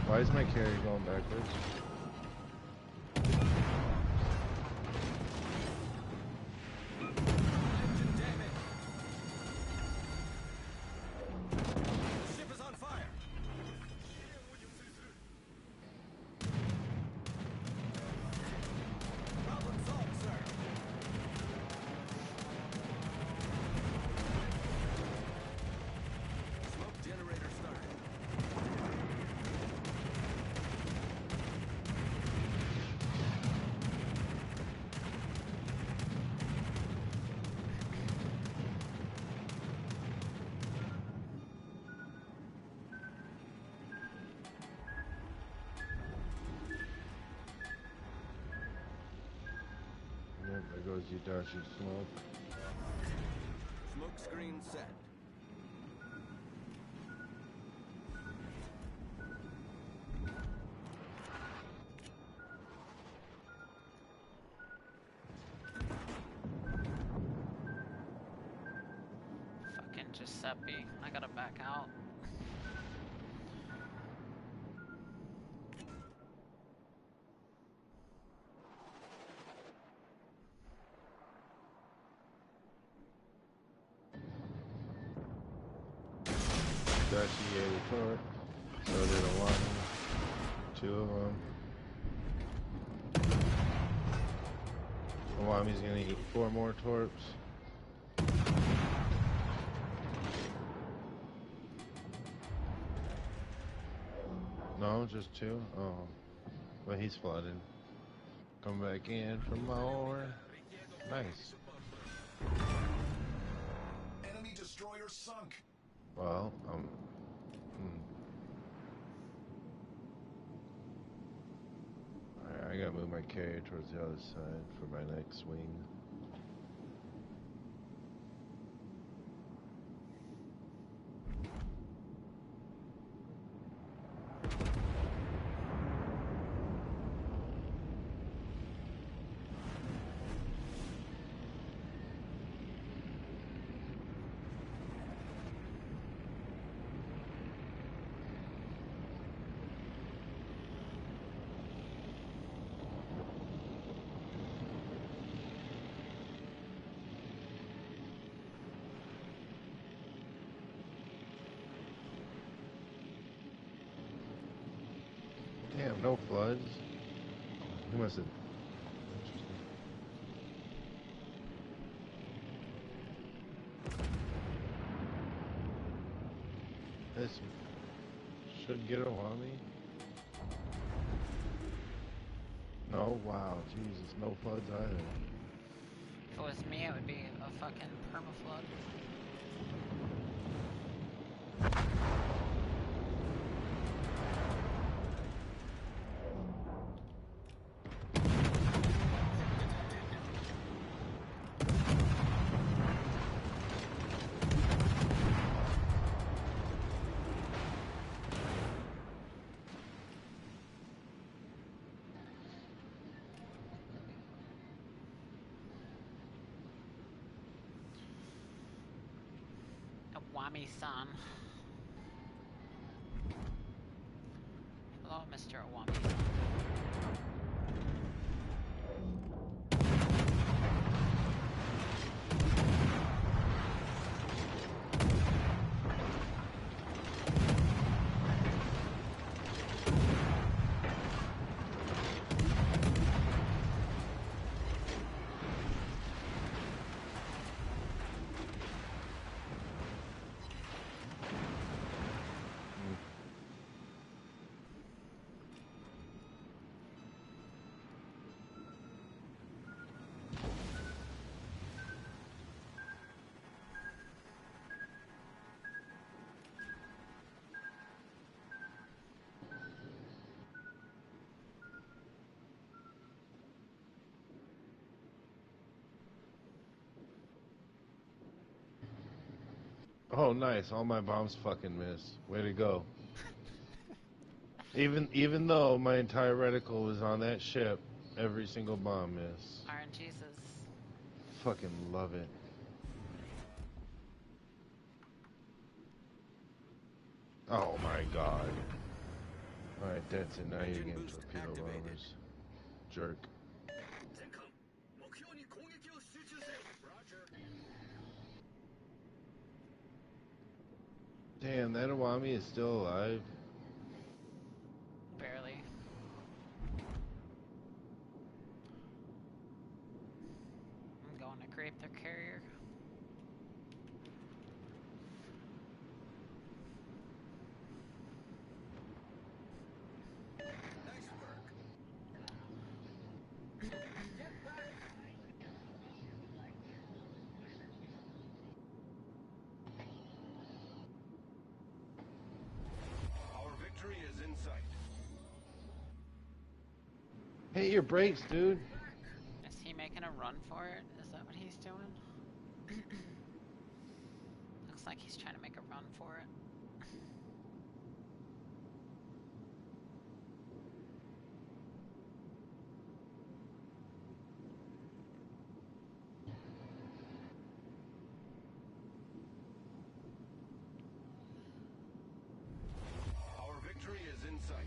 Why is my carry going backwards? Engine damage. The ship is on fire. Problem solved, sir. Smoke generator started. as you dodge your smoke. Smoke screen set. Fucking Giuseppe. I gotta back out. Dashi ate a torp. So did a one. Two of them. Awami's gonna eat 4 more torps. No, just 2? Oh. But he's flooded. Come back in for more. Nice. Enemy destroyer sunk. Well, Alright, I gotta move my carrier towards the other side for my next swing. Damn, no floods. He must have. Interesting. This should get a Wami. No, wow, Jesus, no floods either. If it was me, it would be a fucking permaflood. Awami-san. Hello, Mr. Awami-san. Oh, nice. All my bombs fucking miss. Way to go. Even though my entire reticle was on that ship, every single bomb missed. Iron Jesus. Fucking love it. Oh my god. Alright, that's it. Now you're Engine getting boost torpedo activated. bombers. Jerk. Damn, that Awami is still alive. Barely. I'm going to grape their carrier. Nice work. Our victory is in sight. Hit your brakes, dude. Is he making making a run for it? Is that what he's doing? Looks like he's trying to make a run for it. Our victory is in sight.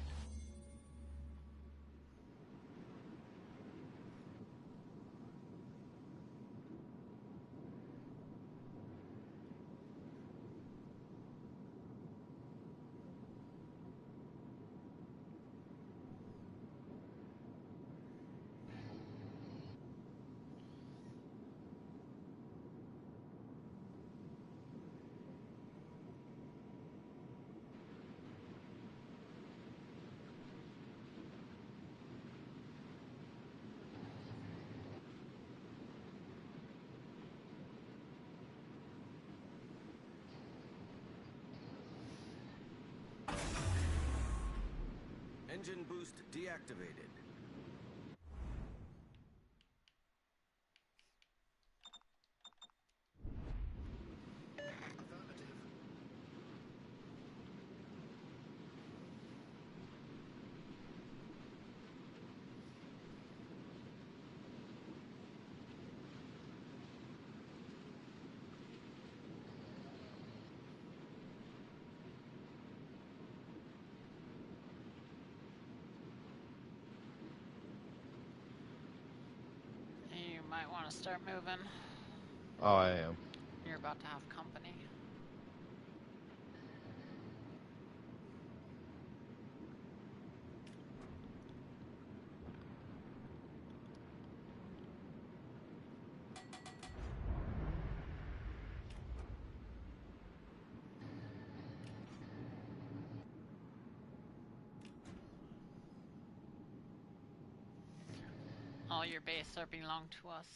Engine boost deactivated. Affirmative. You might want to start moving. Oh, I am. You're about to have company. All your base are belong to us.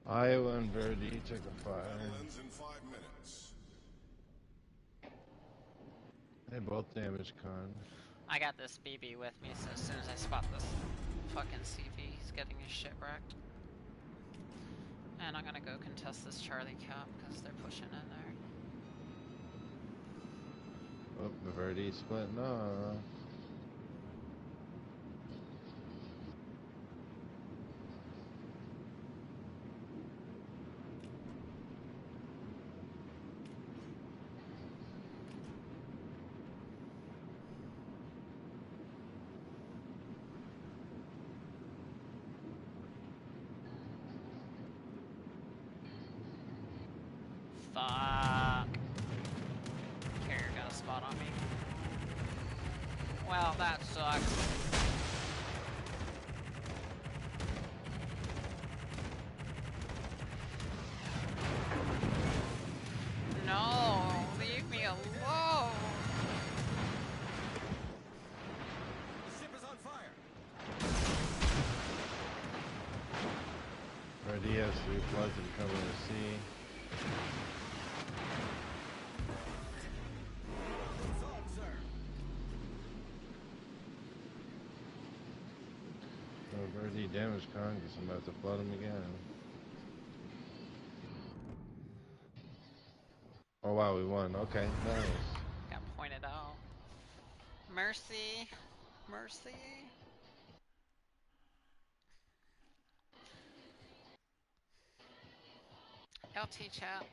Iowa and Verdi took a fire. Battle ends in 5 minutes. They both damaged Con. I got this BB with me, so as soon as I spot this fucking CV, he's getting his shit wrecked. And I'm gonna go contest this Charlie cap, because they're pushing in there. Oh, the Verdi splitting off. Fuck. Carrier got a spot on me. Well, that sucks. No, leave me alone. The ship is on fire. Verdi has to be flooded to cover the sea. Solved, sir. Oh, Verdi damaged Con because I'm about to flood him again. Oh wow, we won. Okay, nice. Got pointed out. Mercy. Mercy. LT chat.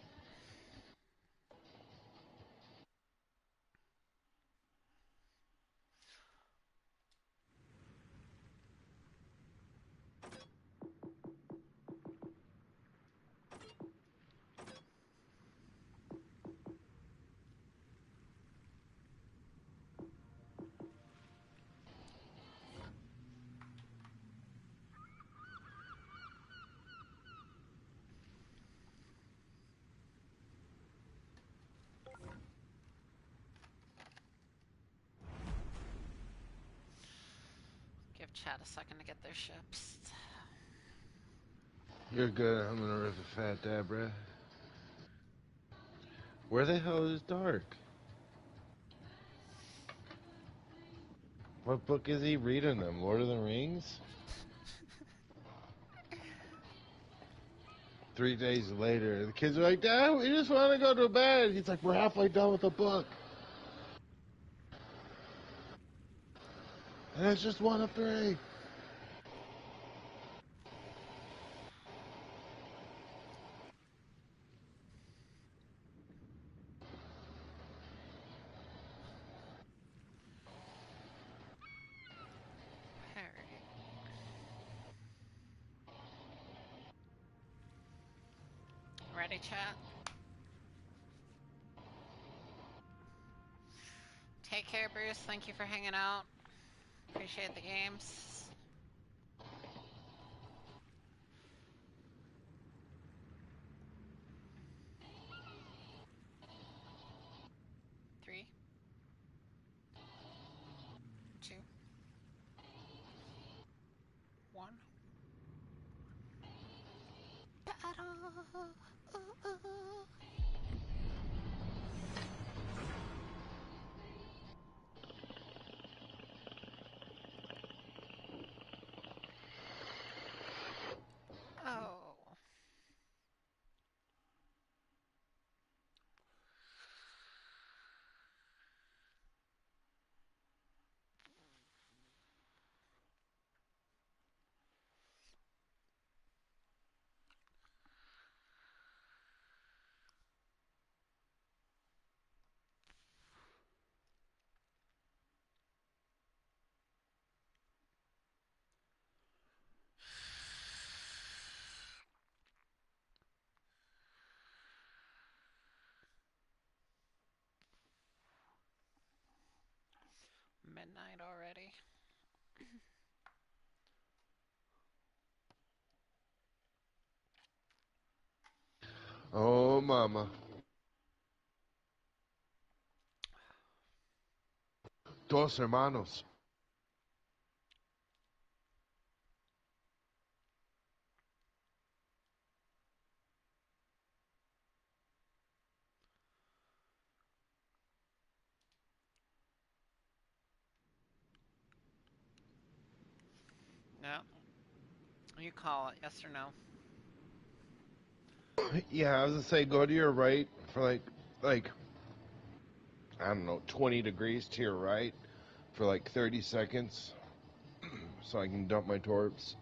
Give chat a second to get their ships. You're good. I'm gonna rip a fat dab, bruh. Where the hell is Dark? What book is he reading them? Lord of the Rings? 3 days later, the kids are like, Dad, we just want to go to bed. He's like, we're halfway done with the book. And it's just one of three. Alright. Ready, chat? Take care, Bruce. Thank you for hanging out. Appreciate the games. Three, two, one. Battle! Ooh, ooh, ooh. Oh. Midnight already. Oh, mama. Dos hermanos. No. You call it, yes or no? Yeah, I was gonna say, go to your right for like, I don't know, 20 degrees to your right for like 30 seconds so I can dump my torps.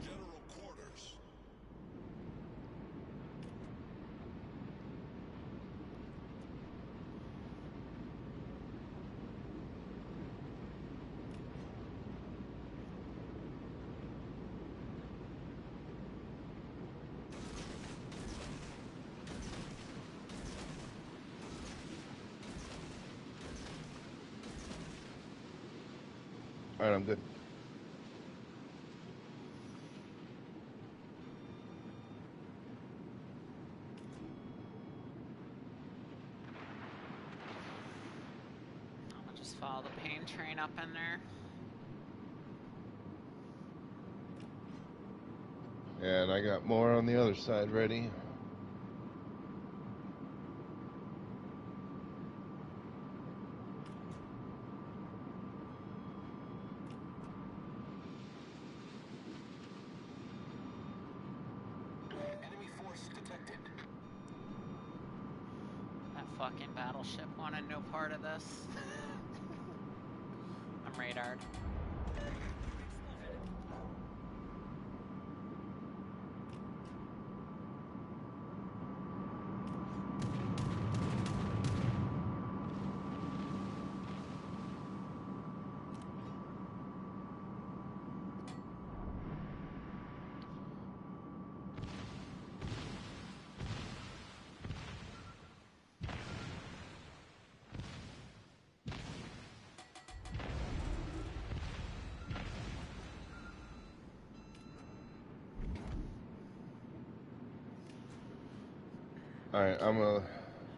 General quarters. Alright, I'm good. I'm gonna just follow the pain train up in there. And I got more on the other side ready. Enemy force detected. That fucking battleship wanted no part of this. I'm radared. Alright, Hold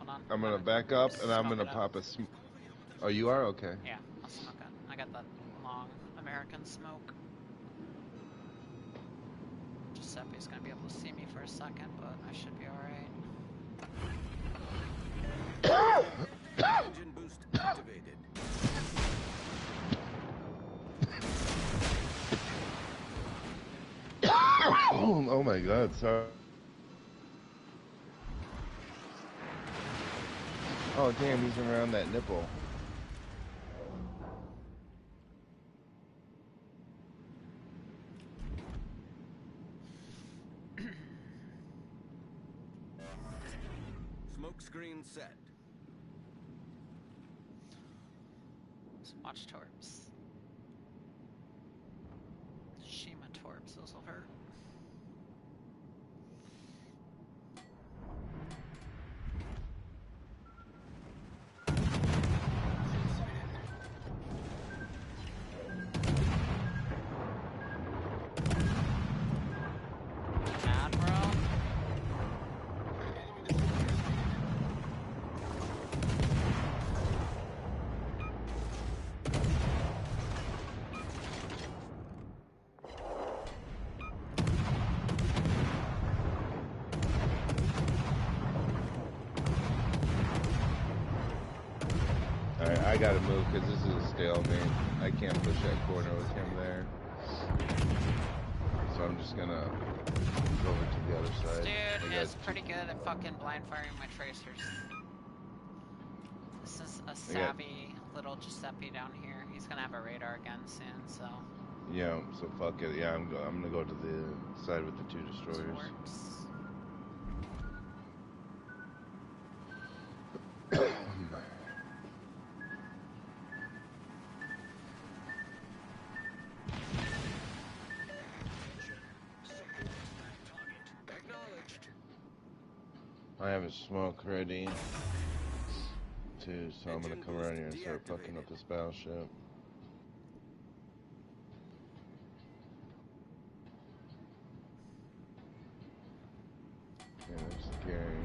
on. I'm gonna back up and I'm Smoke gonna it up. pop a Oh, you are? Okay. Yeah, I'll smoke it. I got that long American smoke. Giuseppe's gonna be able to see me for a second, but I should be alright. Engine boost activated. Oh my god, sorry. Oh damn, he's around that nipple. Smoke screen set. Let's watch torps. Shima torps, those will hurt. Admiral? Alright, I gotta move because this is a stalemate. I can't push that corner with him there. So I'm just gonna go over to the other side. Dude I is got pretty good at fucking blind firing my tracers. This is a savvy little Giuseppe down here. He's gonna have a radar again soon, so. yeah, so fuck it. Yeah, I'm gonna go to the side with the two destroyers. Torps. Acknowledged. I have a smoke ready too, so I'm gonna Engine come around boost here and start fucking up deactivated. this battleship. Yeah, that's scary.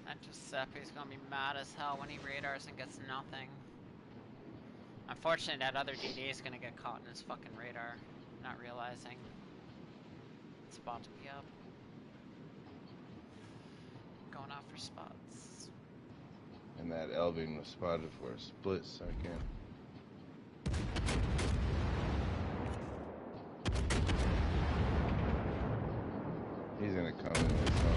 That Giuseppe's gonna be mad as hell when he radars and gets nothing. Unfortunately, that other DD is gonna get caught in his fucking radar, not realizing it's about to be up. Going out for spots. And that Elving was spotted for a split second. He's gonna come in with something.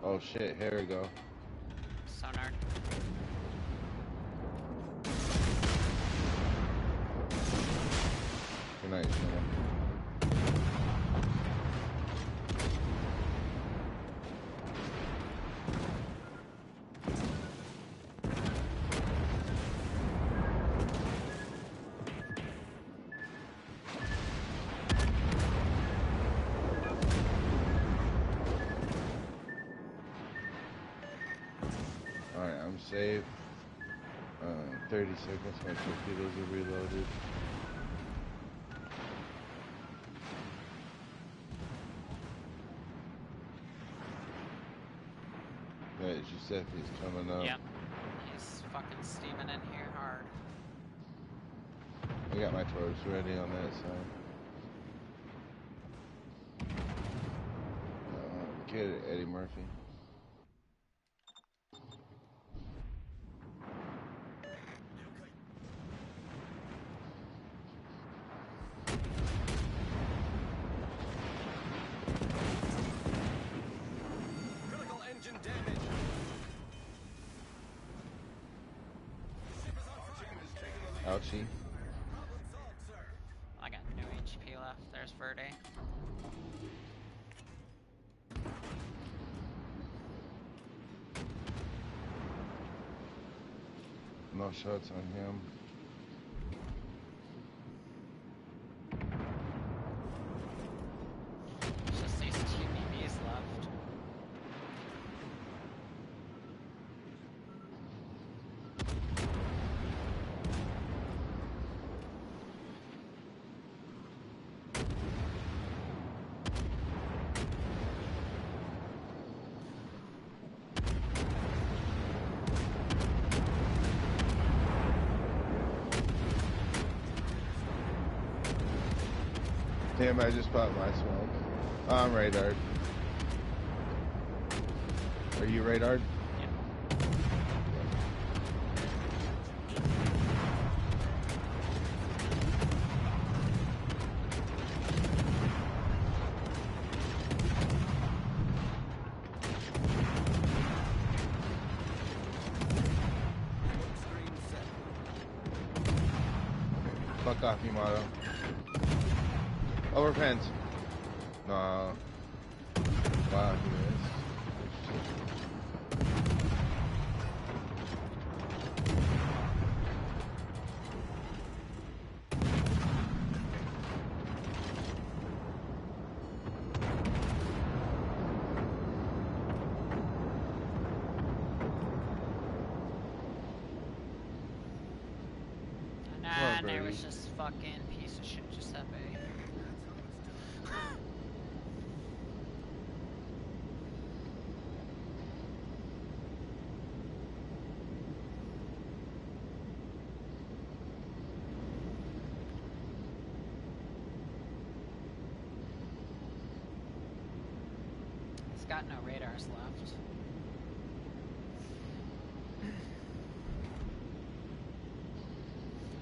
Oh shit, here we go. Sonar. Good night, Sam. Alright, I'm safe. 30 seconds, my torpedoes are reloaded. Right, Giuseppe's coming up. Yep. He's fucking steaming in here hard. I got my torps ready on that side. Get it, Eddie Murphy. Critical engine damage. Ship is on fire. Ouchie. Problem solved, sir. I got no HP left. There's Verde. No shots on him. Him, I just bought my smoke. I'm radar. Are you radar? Stream set. Fuck off, Yamato. Over pens. No. Wow, he missed. Nah, on, there Brody. was just fucking piece of shit Giuseppe. He's got no radars left.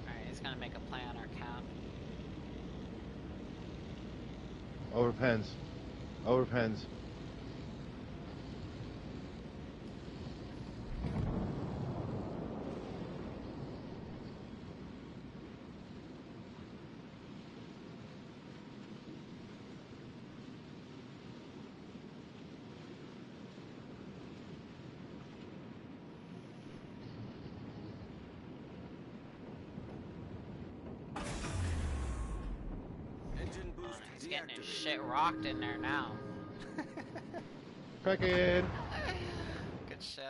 Alright, he's gonna make a play on our cap. Over pens. Over pens. Engine boost He's getting his deactivated. shit rocked in there now. Crack in. Good shit.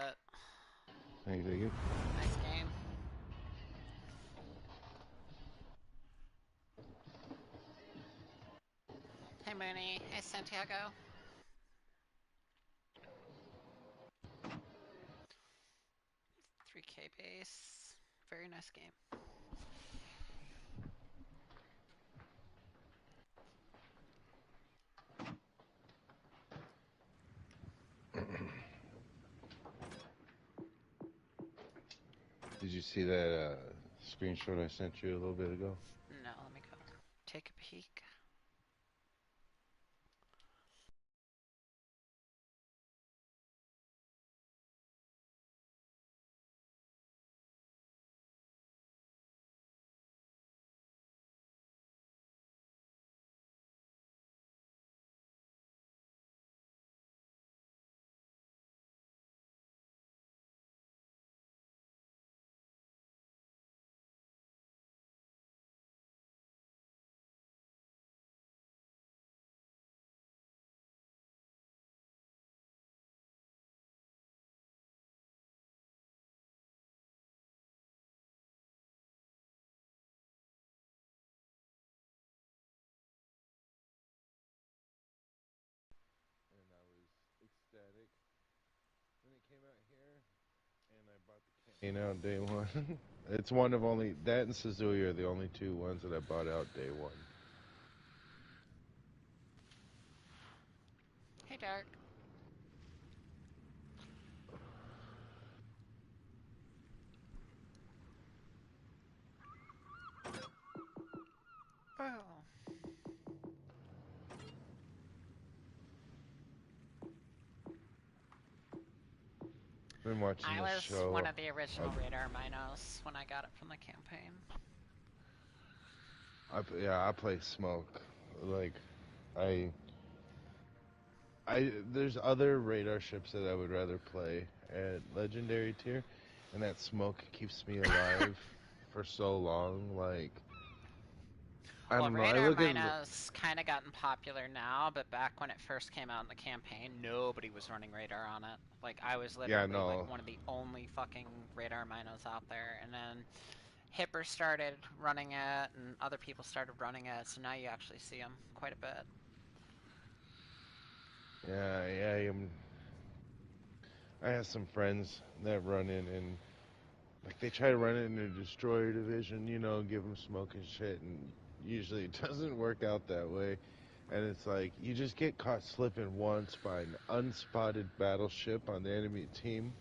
Thank you. Nice game. Hey Mooney. Hey Santiago. $3K base. Very nice game. Did you see that screenshot I sent you a little bit ago? No, let me go. Take a peek. And I was ecstatic. Then it came out here, and I bought the campaign out day one. It's one of only that and Suzuki are the only two ones that I bought out day one. Hey Dark. Oh. Been watching I this was show. one of the original radar minos when I got it from the campaign. I play smoke. Like, there's other radar ships that I would rather play at legendary tier, and that smoke keeps me alive for so long. Like, I Well, don't know. I radar look at minos kind of gotten popular now, but back when it first came out in the campaign, nobody was running radar on it. Like, I was yeah, literally no, like one of the only fucking radar minos out there, and then Hipper started running it, and other people started running it, so now you actually see them quite a bit. yeah. I have some friends that run in and like they try to run it in a destroyer division, you know, give them smoke and shit, and Usually it doesn't work out that way. And it's like, you just get caught slipping once by an unspotted battleship on the enemy team,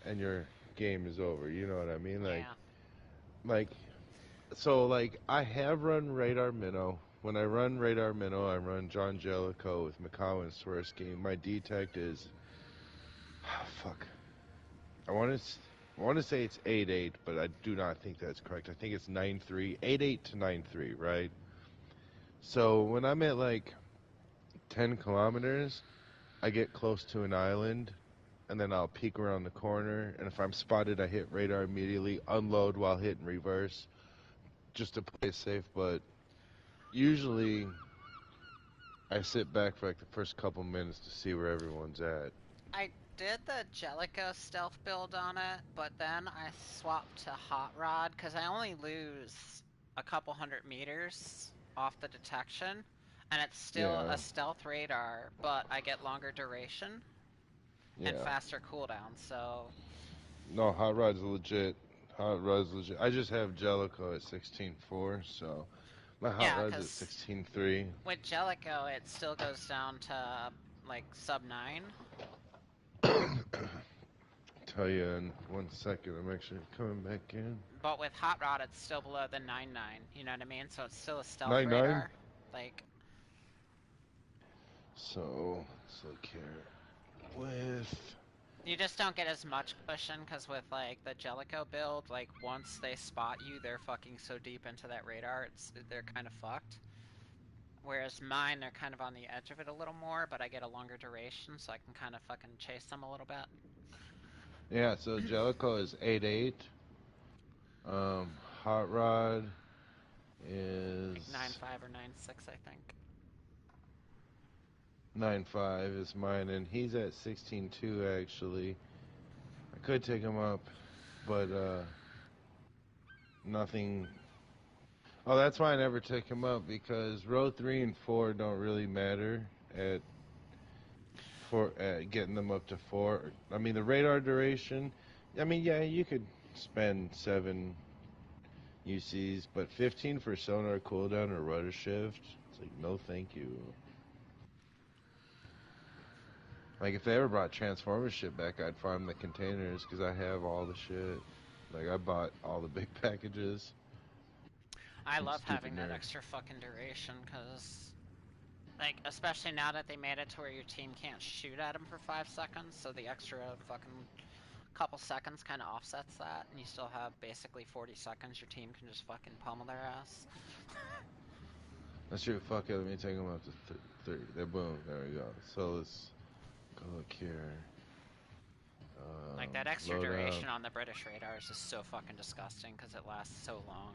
and your game is over. You know what I mean? Yeah. Like, so, like, I have run Radar Minnow. When I run Radar Minnow, I run John Jellicoe with Macau and Swirsky. My detect is, fuck. I want to. I want to say it's 8-8, but I do not think that's correct. I think it's 9-3, 8-8 to 9-3, right? So when I'm at like 10 kilometers, I get close to an island, and then I'll peek around the corner, and if I'm spotted, I hit radar immediately, unload while hitting reverse, just to play it safe. But usually, I sit back for like the first couple minutes to see where everyone's at. I did the Jellico stealth build on it, but then I swapped to Hot Rod because I only lose a couple 100 meters off the detection, and it's still Yeah, a stealth radar, but I get longer duration and yeah. faster cooldown, so No, Hot Rod's legit. Hot Rod's legit. I just have Jellicoe at 16.4, so my Hot yeah, Rod's at because 16.3. with Jellico it still goes down to like sub 9. Tell you in 1 second. I'm actually coming back in. But with Hot Rod, it's still below the 9-9. You know what I mean? So it's still a stealth 9.9. radar. Like, So let's look here. With you just don't get as much cushion because with like the Jellico build, like once they spot you, they're fucking so deep into that radar, they're kind of fucked. Whereas mine, they're kind of on the edge of it a little more, but I get a longer duration, so I can kind of fucking chase them a little bit. yeah, so Jellicoe is 8.8. Hot Rod is Like 9.5 or 9.6, I think. 9.5 is mine, and he's at 16.2 actually. I could take him up, but nothing. Oh, that's why I never took him up, because row 3 and 4 don't really matter at getting them up to 4. I mean, the radar duration. I mean, yeah, you could spend 7 UCs, but 15 for sonar cooldown or rudder shift. It's like, no, thank you. Like, if they ever brought Transformers shit back, I'd farm the containers, because I have all the shit. Like, I bought all the big packages. I I'm a love stupid having that nerd. extra fucking duration, because like, especially now that they made it to where your team can't shoot at them for 5 seconds, so the extra fucking couple seconds kind of offsets that, and you still have basically 40 seconds your team can just fucking pummel their ass. That's true. Fuck it. Let me take them up to 30. There, boom. There we go. So let's go look here. Like, that extra Load out. duration on the British radar is just so fucking disgusting, because it lasts so long.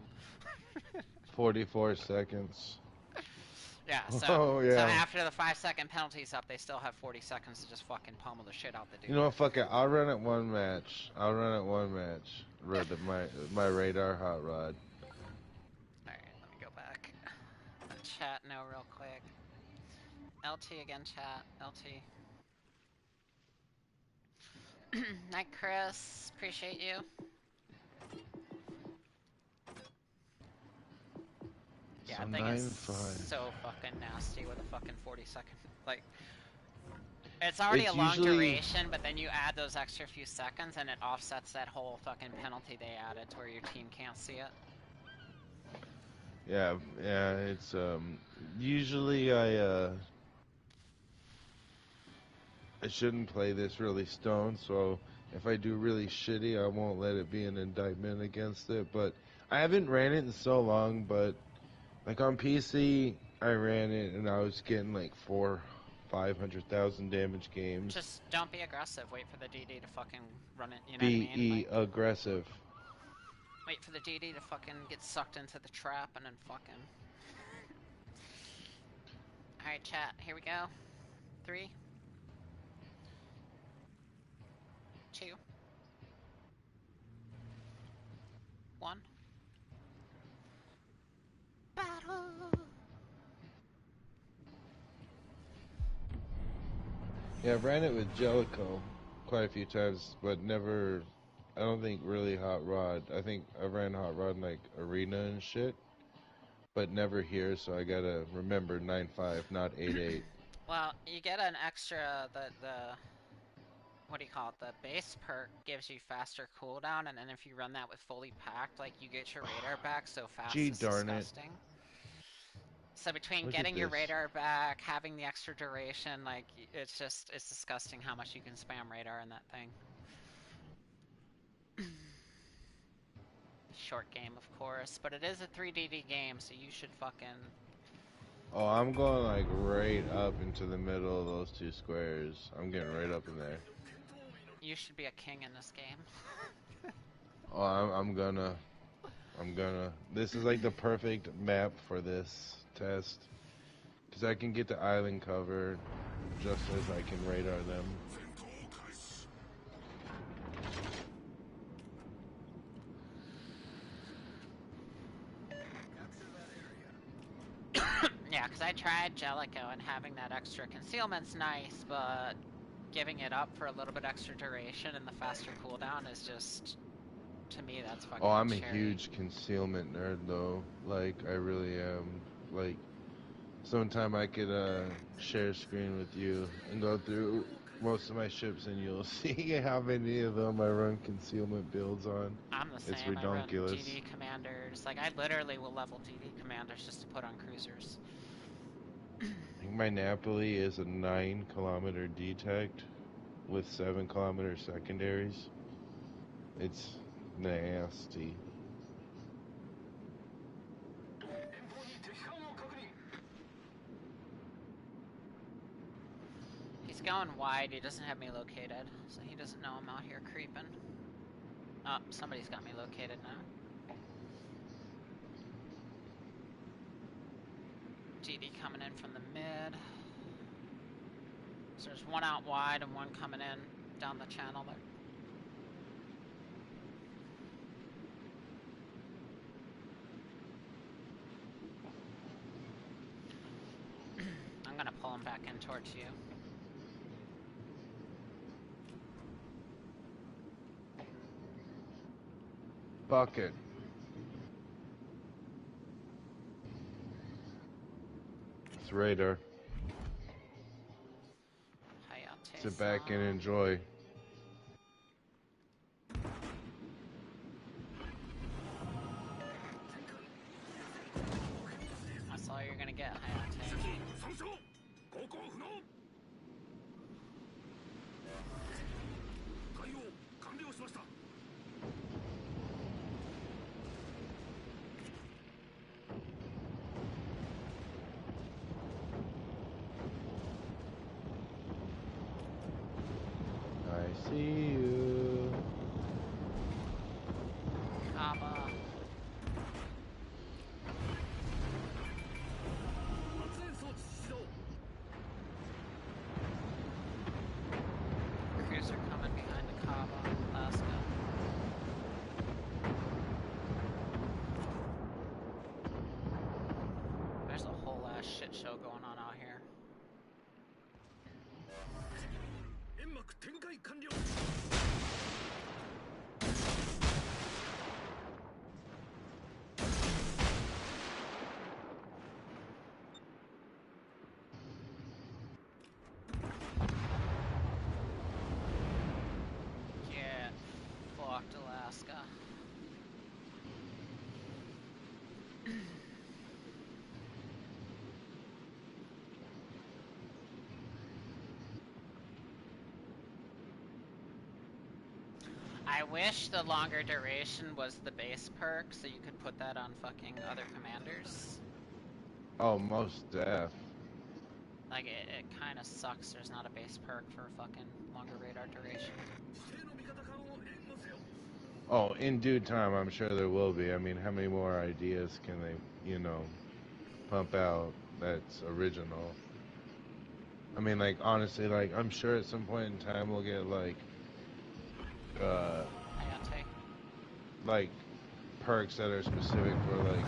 44 seconds. Yeah, Oh, so yeah. after the 5-second penalty's up, they still have 40 seconds to just fucking pummel the shit out the dude. You know what? Fuck it. I'll run it one match. My radar hot rod. Alright, let me go back. Chat no real quick. LT again, chat. LT. Night, Chris. Appreciate you. Yeah, So that thing is 9-5. so fucking nasty with a fucking 40-second. Like, it's already It's a long usually duration, but then you add those extra few seconds and it offsets that whole fucking penalty they added to where your team can't see it. yeah. It's usually I shouldn't play this really stoned, so if I do really shitty, I won't let it be an indictment against it. But I haven't ran it in so long, but like on PC, I ran it and I was getting like 500,000 damage games. Just don't be aggressive. Wait for the DD to fucking run it, you know what I mean? BE Like, aggressive. wait for the DD to fucking get sucked into the trap and then fucking... Alright, chat. Here we go. 3, 2, 1. Battle! Yeah, I've ran it with Jellicoe quite a few times, but never. I don't think really Hot Rod. I think I ran Hot Rod in like Arena and shit. but never here, so I gotta remember 9.5, not 8.8. Well, you get an extra, the what do you call it? The base perk gives you faster cooldown, and then if you run that with fully packed, like, you get your radar back so fast Gee it's darn it. disgusting. So between Look at getting your this. radar back, having the extra duration, like, it's disgusting how much you can spam radar in that thing. Short game, of course, but it is a 3DD game, so you should fucking... Oh, I'm going like right up into the middle of those two squares. I'm getting right up in there. You should be a king in this game. Oh, I'm gonna. This is like the perfect map for this test. Because I can get the island covered just as I can radar them. Yeah, because I tried Jellico, and having that extra concealment's nice, but giving it up for a little bit extra duration and the faster cooldown is just... To me, that's fucking Oh, I'm a cherry. huge concealment nerd though. Like, I really am. Like, sometime I could share screen with you and go through most of my ships and you'll see how many of them I run concealment builds on. I'm the It's same. I run redonkulous. DD commanders. Like, I literally will level DD commanders just to put on cruisers. I think my Napoli is a 9-kilometer detect with 7-kilometer secondaries. It's nasty. He's going wide. He doesn't have me located, so he doesn't know I'm out here creeping. Oh, somebody's got me located now. DD coming in from the mid. So there's one out wide and one coming in down the channel there. I'm gonna pull him back in towards you. Bucket. It's radar. Sit back and enjoy. That's all you're gonna get, Hayate. I see you. Kaba. Cruiser coming behind the Kaba, Alaska. There's a whole ass shit show going on out here. Get fucked, Alaska. I wish the longer duration was the base perk, so you could put that on fucking other commanders. Oh, most def. Like, it kind of sucks there's not a base perk for fucking longer radar duration. Oh, in due time, I'm sure there will be. I mean, how many more ideas can they, pump out that's original? I mean, like, honestly, like, I'm sure at some point in time we'll get, Hayate. like, perks that are specific for, like,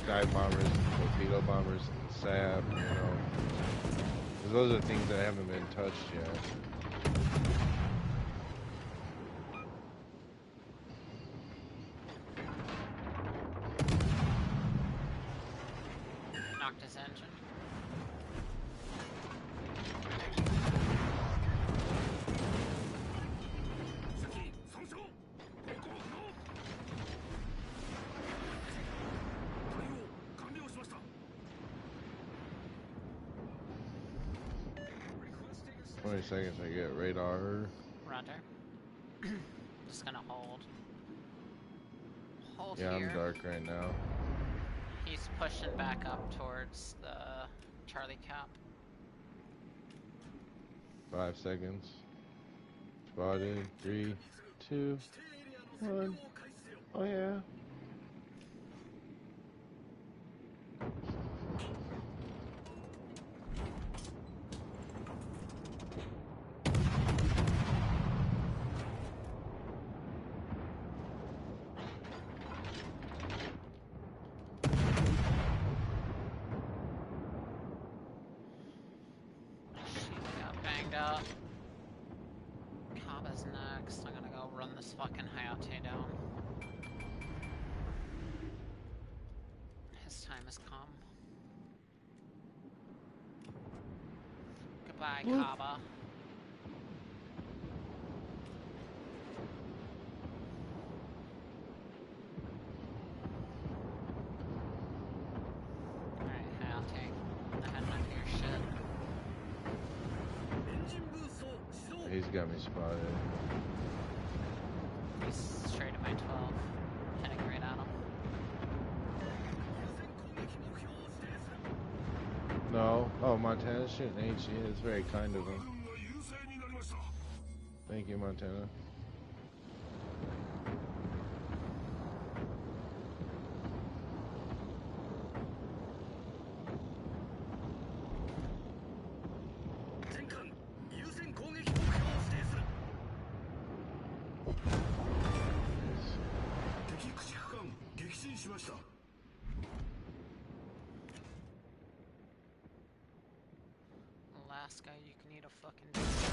dive bombers, torpedo bombers, and SAP, 'Cause those are things that haven't been touched yet. knocked his engine. Requesting assistance. 20 seconds, I get radar. Roger. Just gonna hold. Hold Yeah, here. I'm dark right now. He's pushing back up towards the Charlie Cap. 5 seconds. Spotted. 3, 2, 1. Oh yeah. Sheila got banged up. Kaba's next. I'm gonna go run this fucking Hayate down. His time has come. Goodbye, What? Kaba. Alright, Hayate. I'm heading up to your shit. He's got me spotted. He's straight at my 12. Heading right at him. No. Oh, Montana's shooting HE. It's very kind of him. 軍が優勢になりました。 Thank you, Montana. Last guy you can eat a fucking distro.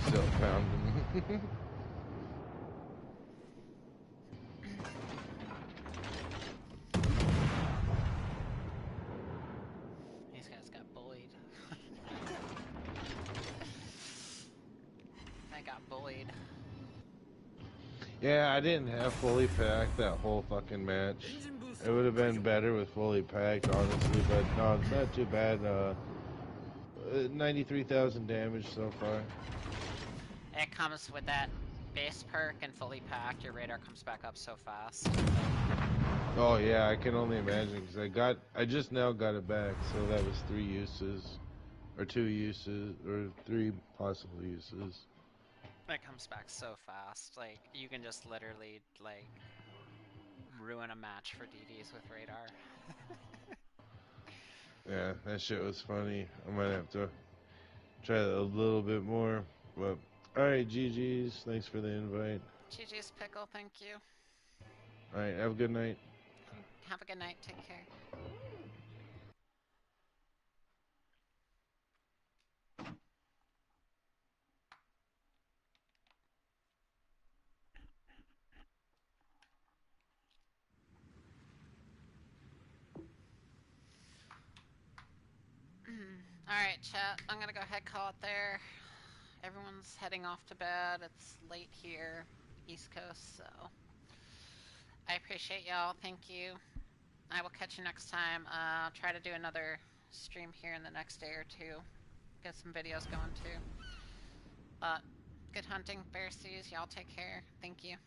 Still found him. These guys got bullied. They got bullied. Yeah, I didn't have fully packed that whole fucking match. It would have been better with fully packed, honestly, but no, it's not too bad. 93,000 damage so far. It comes with that base perk and fully packed. Your radar comes back up so fast. Oh yeah, I can only imagine because I just now got it back, so that was 3 uses, or 2 uses, or 3 possible uses. It comes back so fast. Like, you can just literally, like, ruin a match for DDs with radar. Yeah, that shit was funny. I might have to try that a little bit more. But alright, GG's. Thanks for the invite. GG's Pickle, thank you. Alright, have a good night. Have a good night, take care. Alright, chat, I'm gonna go ahead and call it there. Everyone's heading off to bed. It's late here, East Coast, so I appreciate y'all. Thank you. I will catch you next time. I'll try to do another stream here in the next day or two. Get some videos going too. Good hunting, Pharisees. Y'all take care. Thank you.